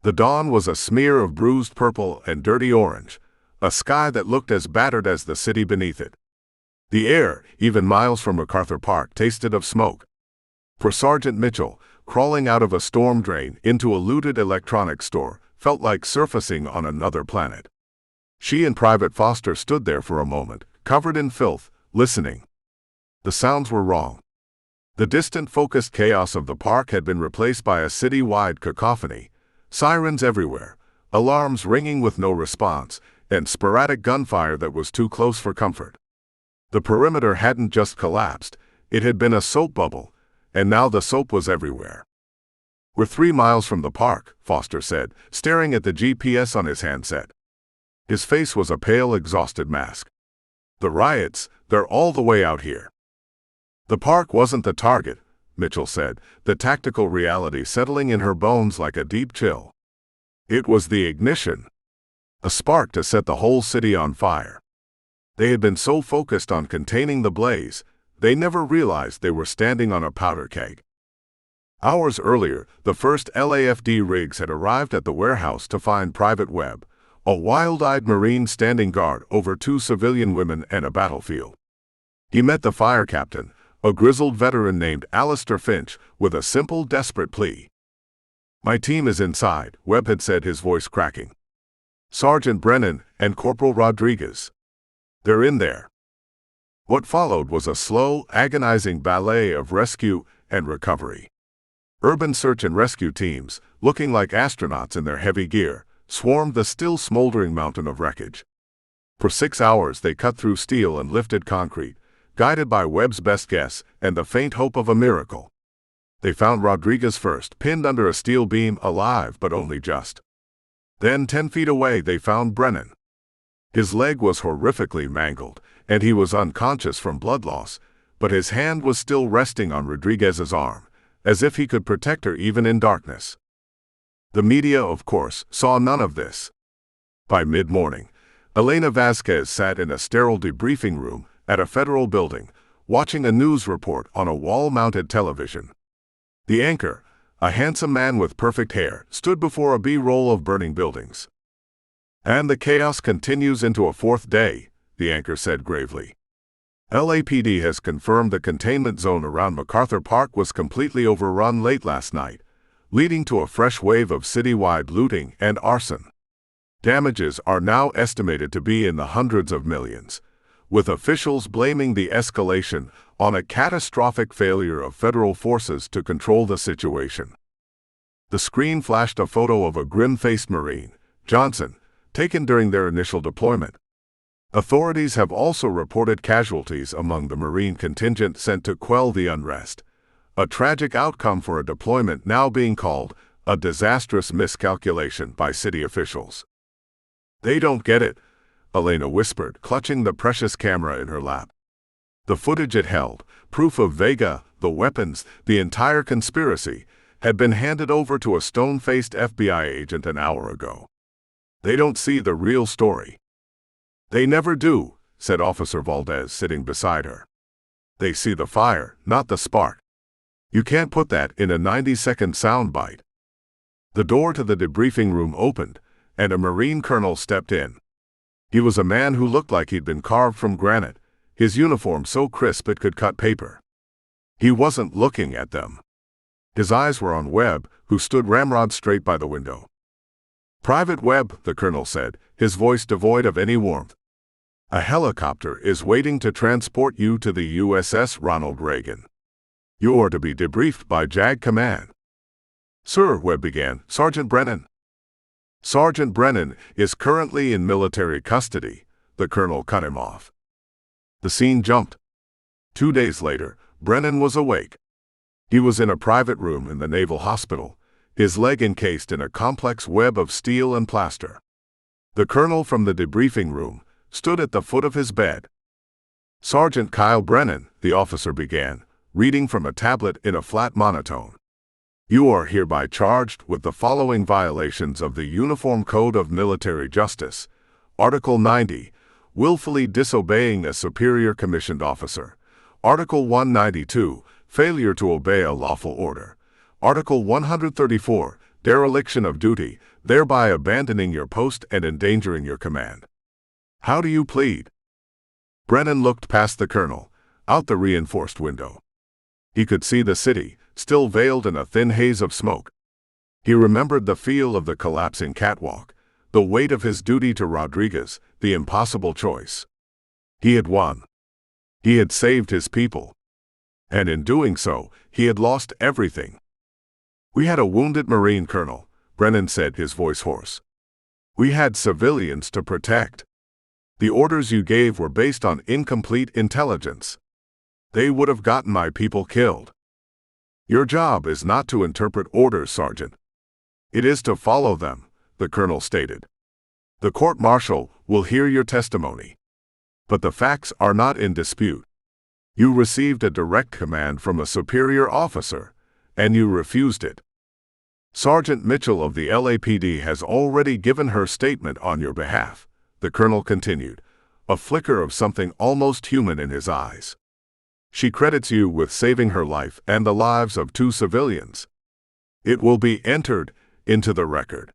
The dawn was a smear of bruised purple and dirty orange, a sky that looked as battered as the city beneath it. The air, even miles from MacArthur Park, tasted of smoke. For Sergeant Mitchell, crawling out of a storm drain into a looted electronics store felt like surfacing on another planet. She and Private Foster stood there for a moment, covered in filth, listening. The sounds were wrong. The distant, focused chaos of the park had been replaced by a city-wide cacophony, sirens everywhere, alarms ringing with no response, and sporadic gunfire that was too close for comfort. The perimeter hadn't just collapsed, it had been a soap bubble, and now the soap was everywhere. "We're 3 miles from the park," Foster said, staring at the GPS on his handset. His face was a pale, exhausted mask. "The riots, they're all the way out here." "The park wasn't the target," Mitchell said, the tactical reality settling in her bones like a deep chill. "It was the ignition. A spark to set the whole city on fire." They had been so focused on containing the blaze, they never realized they were standing on a powder keg. Hours earlier, the first LAFD rigs had arrived at the warehouse to find Private Webb, a wild-eyed Marine standing guard over 2 civilian women and a battlefield. He met the fire captain, a grizzled veteran named Alistair Finch, with a simple, desperate plea. "My team is inside," Webb had said, his voice cracking. "Sergeant Brennan and Corporal Rodriguez. They're in there." What followed was a slow, agonizing ballet of rescue and recovery. Urban search and rescue teams, looking like astronauts in their heavy gear, swarmed the still smoldering mountain of wreckage. For 6 hours they cut through steel and lifted concrete, guided by Webb's best guess and the faint hope of a miracle. They found Rodriguez first, pinned under a steel beam, alive but only just. Then 10 feet away they found Brennan. His leg was horrifically mangled, and he was unconscious from blood loss, but his hand was still resting on Rodriguez's arm, as if he could protect her even in darkness. The media, of course, saw none of this. By mid-morning, Elena Vasquez sat in a sterile debriefing room at a federal building, watching a news report on a wall-mounted television. The anchor, a handsome man with perfect hair, stood before a B-roll of burning buildings. "And the chaos continues into a 4th day," the anchor said gravely. LAPD has confirmed the containment zone around MacArthur Park was completely overrun late last night, leading to a fresh wave of citywide looting and arson. Damages are now estimated to be in the hundreds of millions, with officials blaming the escalation on a catastrophic failure of federal forces to control the situation. The screen flashed a photo of a grim-faced Marine, Johnson, taken during their initial deployment. Authorities have also reported casualties among the Marine contingent sent to quell the unrest, a tragic outcome for a deployment now being called a disastrous miscalculation by city officials. "They don't get it," Elena whispered, clutching the precious camera in her lap. The footage it held, proof of Vega, the weapons, the entire conspiracy, had been handed over to a stone-faced FBI agent an hour ago. "They don't see the real story." "They never do," said Officer Valdez, sitting beside her. "They see the fire, not the spark. You can't put that in a 90-second soundbite." The door to the debriefing room opened, and a Marine colonel stepped in. He was a man who looked like he'd been carved from granite, his uniform so crisp it could cut paper. He wasn't looking at them. His eyes were on Webb, who stood ramrod straight by the window. "Private Webb," the colonel said, his voice devoid of any warmth. "A helicopter is waiting to transport you to the USS Ronald Reagan. You are to be debriefed by JAG Command." "Sir," Webb began, "Sergeant Brennan." "Sergeant Brennan is currently in military custody," the colonel cut him off. The scene jumped. 2 days later, Brennan was awake. He was in a private room in the Naval Hospital, his leg encased in a complex web of steel and plaster. The colonel from the debriefing room stood at the foot of his bed. "Sergeant Kyle Brennan," the officer began, reading from a tablet in a flat monotone. "You are hereby charged with the following violations of the Uniform Code of Military Justice. Article 90, willfully disobeying a superior commissioned officer. Article 192, failure to obey a lawful order. Article 134, dereliction of duty, thereby abandoning your post and endangering your command. How do you plead?" Brennan looked past the colonel, out the reinforced window. He could see the city, still veiled in a thin haze of smoke. He remembered the feel of the collapsing catwalk, the weight of his duty to Rodriguez, the impossible choice. He had won. He had saved his people. And in doing so, he had lost everything. "We had a wounded Marine colonel," Brennan said, his voice hoarse. "We had civilians to protect. The orders you gave were based on incomplete intelligence. They would have gotten my people killed. Your job is not to interpret orders, Sergeant. It is to follow them," the colonel stated. "The court-martial will hear your testimony. But the facts are not in dispute. You received a direct command from a superior officer, and you refused it. Sergeant Mitchell of the LAPD has already given her statement on your behalf," the colonel continued, a flicker of something almost human in his eyes. "She credits you with saving her life and the lives of 2 civilians." It will be entered into the record.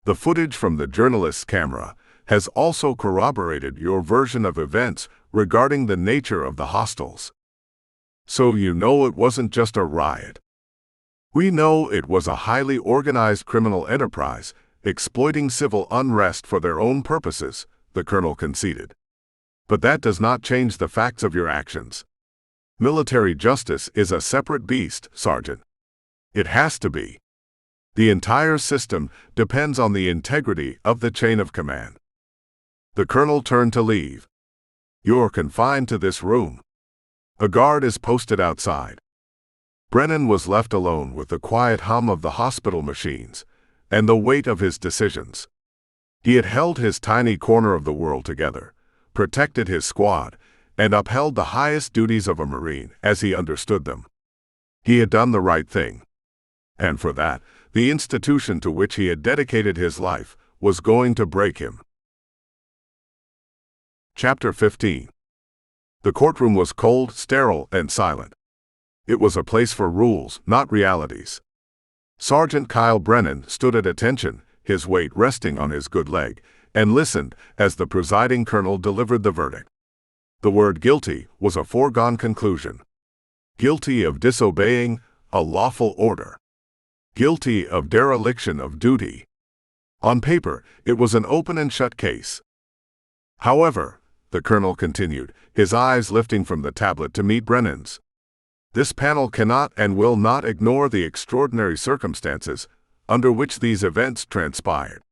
The footage from the journalist's camera has also corroborated your version of events regarding the nature of the hostiles. So you know it wasn't just a riot. We know it was a highly organized criminal enterprise exploiting civil unrest for their own purposes, the colonel conceded. But that does not change the facts of your actions. Military justice is a separate beast, Sergeant. It has to be. The entire system depends on the integrity of the chain of command. The colonel turned to leave. You're confined to this room. A guard is posted outside. Brennan was left alone with the quiet hum of the hospital machines and the weight of his decisions. He had held his tiny corner of the world together, protected his squad, and upheld the highest duties of a Marine as he understood them. He had done the right thing. And for that, the institution to which he had dedicated his life was going to break him. Chapter 15. The courtroom was cold, sterile, and silent. It was a place for rules, not realities. Sergeant Kyle Brennan stood at attention, his weight resting on his good leg, and listened as the presiding colonel delivered the verdict. The word guilty was a foregone conclusion. Guilty of disobeying a lawful order. Guilty of dereliction of duty. On paper, it was an open and shut case. However, the colonel continued, his eyes lifting from the tablet to meet Brennan's. This panel cannot and will not ignore the extraordinary circumstances under which these events transpired.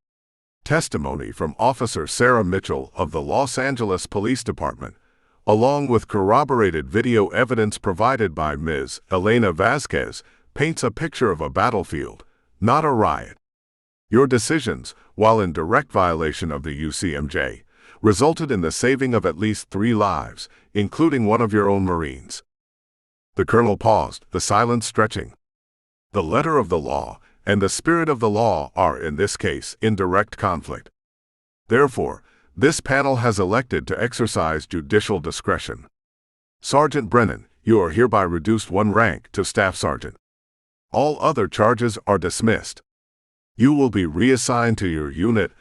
Testimony from Officer Sarah Mitchell of the Los Angeles Police Department, along with corroborated video evidence provided by Ms. Elena Vasquez, paints a picture of a battlefield, not a riot. Your decisions, while in direct violation of the UCMJ, resulted in the saving of at least 3 lives, including one of your own Marines. The colonel paused, the silence stretching. The letter of the law and the spirit of the law are, in this case, in direct conflict. Therefore, this panel has elected to exercise judicial discretion. Sergeant Brennan, you are hereby reduced 1 rank to Staff Sergeant. All other charges are dismissed. You will be reassigned to your unit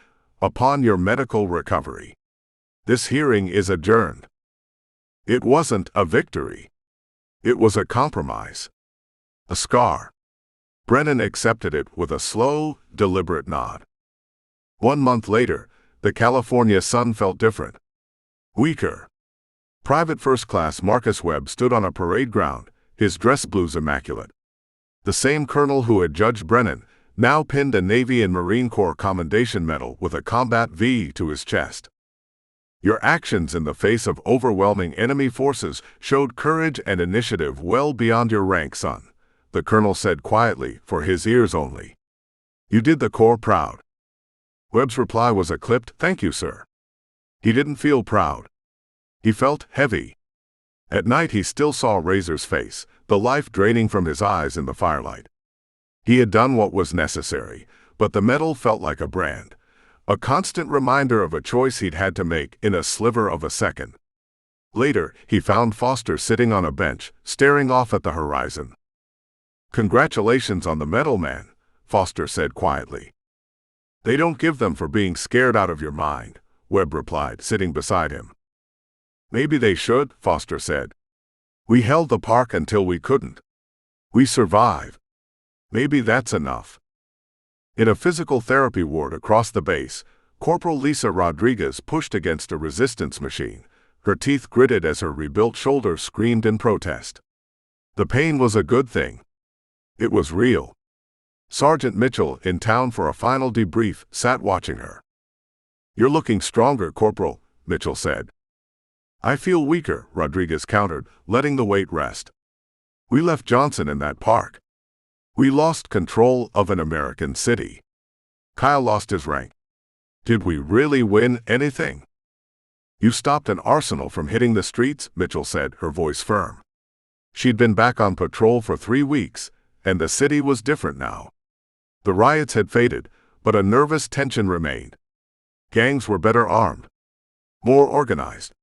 upon your medical recovery. This hearing is adjourned. It wasn't a victory. It was a compromise. A scar. Brennan accepted it with a slow, deliberate nod. 1 month later, the California sun felt different. Weaker. Private First Class Marcus Webb stood on a parade ground, his dress blues immaculate. The same colonel who had judged Brennan now pinned a Navy and Marine Corps Commendation Medal with a Combat V to his chest. Your actions in the face of overwhelming enemy forces showed courage and initiative well beyond your rank, son, the colonel said quietly, for his ears only. You did the Corps proud. Webb's reply was a clipped, "Thank you, sir." He didn't feel proud. He felt heavy. At night he still saw Razor's face, the life draining from his eyes in the firelight. He had done what was necessary, but the medal felt like a brand. A constant reminder of a choice he'd had to make in a sliver of a second. Later, he found Foster sitting on a bench, staring off at the horizon. "Congratulations on the medal, man," Foster said quietly. "They don't give them for being scared out of your mind," Webb replied, sitting beside him. "Maybe they should," Foster said. "We held the park until we couldn't. We survived. Maybe that's enough." In a physical therapy ward across the base, Corporal Lisa Rodriguez pushed against a resistance machine, her teeth gritted as her rebuilt shoulder screamed in protest. The pain was a good thing. It was real. Sergeant Mitchell, in town for a final debrief, sat watching her. "You're looking stronger, Corporal," Mitchell said. "I feel weaker," Rodriguez countered, letting the weight rest. "We left Johnson in that park. We lost control of an American city. Kyle lost his rank. Did we really win anything?" "You stopped an arsenal from hitting the streets," Mitchell said, her voice firm. She'd been back on patrol for 3 weeks, and the city was different now. The riots had faded, but a nervous tension remained. Gangs were better armed, more organized.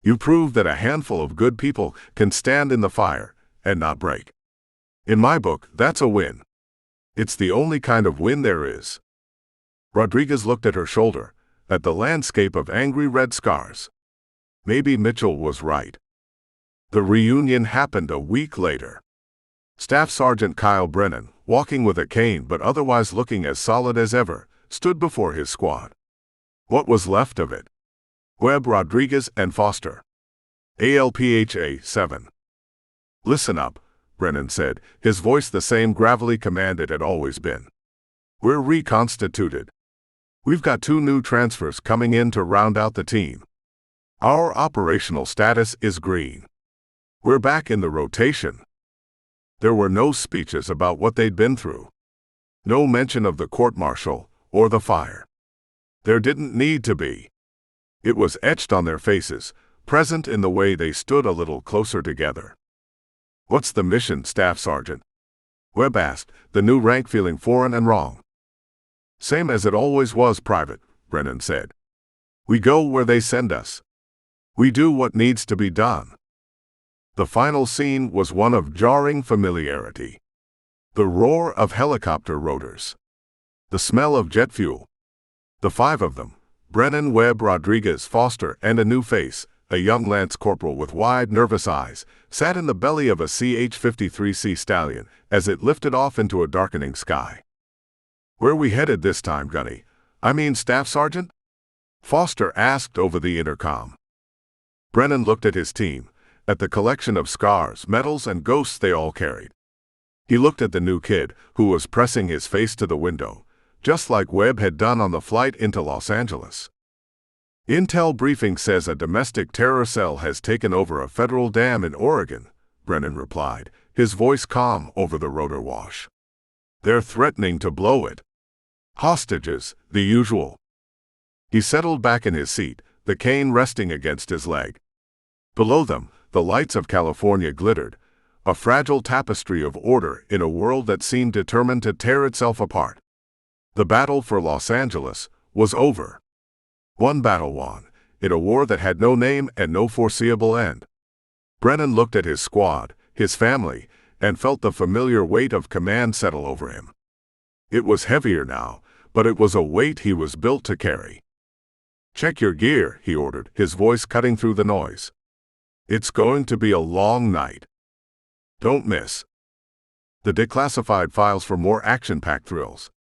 You proved that a handful of good people can stand in the fire and not break. In my book, that's a win. It's the only kind of win there is. Rodriguez looked at her shoulder, at the landscape of angry red scars. Maybe Mitchell was right. The reunion happened a week later. Staff Sergeant Kyle Brennan, walking with a cane but otherwise looking as solid as ever, stood before his squad. What was left of it? Webb, Rodriguez, and Foster. ALPHA 7. Listen up, Brennan said, his voice the same gravelly command it had always been. We're reconstituted. We've got 2 new transfers coming in to round out the team. Our operational status is green. We're back in the rotation. There were no speeches about what they'd been through. No mention of the court-martial or the fire. There didn't need to be. It was etched on their faces, present in the way they stood a little closer together. What's the mission, Staff Sergeant? Webb asked, the new rank feeling foreign and wrong. Same as it always was, Private, Brennan said. We go where they send us. We do what needs to be done. The final scene was one of jarring familiarity. The roar of helicopter rotors. The smell of jet fuel. The 5 of them, Brennan, Webb, Rodriguez, Foster, and a new face, a young lance corporal with wide, nervous eyes, sat in the belly of a CH-53C Stallion as it lifted off into a darkening sky. Where we headed this time, Gunny? I mean, Staff Sergeant? Foster asked over the intercom. Brennan looked at his team, at the collection of scars, medals, and ghosts they all carried. He looked at the new kid, who was pressing his face to the window, just like Webb had done on the flight into Los Angeles. Intel briefing says a domestic terror cell has taken over a federal dam in Oregon, Brennan replied, his voice calm over the rotor wash. They're threatening to blow it. Hostages, the usual. He settled back in his seat, the cane resting against his leg. Below them, the lights of California glittered, a fragile tapestry of order in a world that seemed determined to tear itself apart. The battle for Los Angeles was over. One battle won, in a war that had no name and no foreseeable end. Brennan looked at his squad, his family, and felt the familiar weight of command settle over him. It was heavier now, but it was a weight he was built to carry. Check your gear, he ordered, his voice cutting through the noise. It's going to be a long night. Don't miss the declassified files for more action-packed thrills.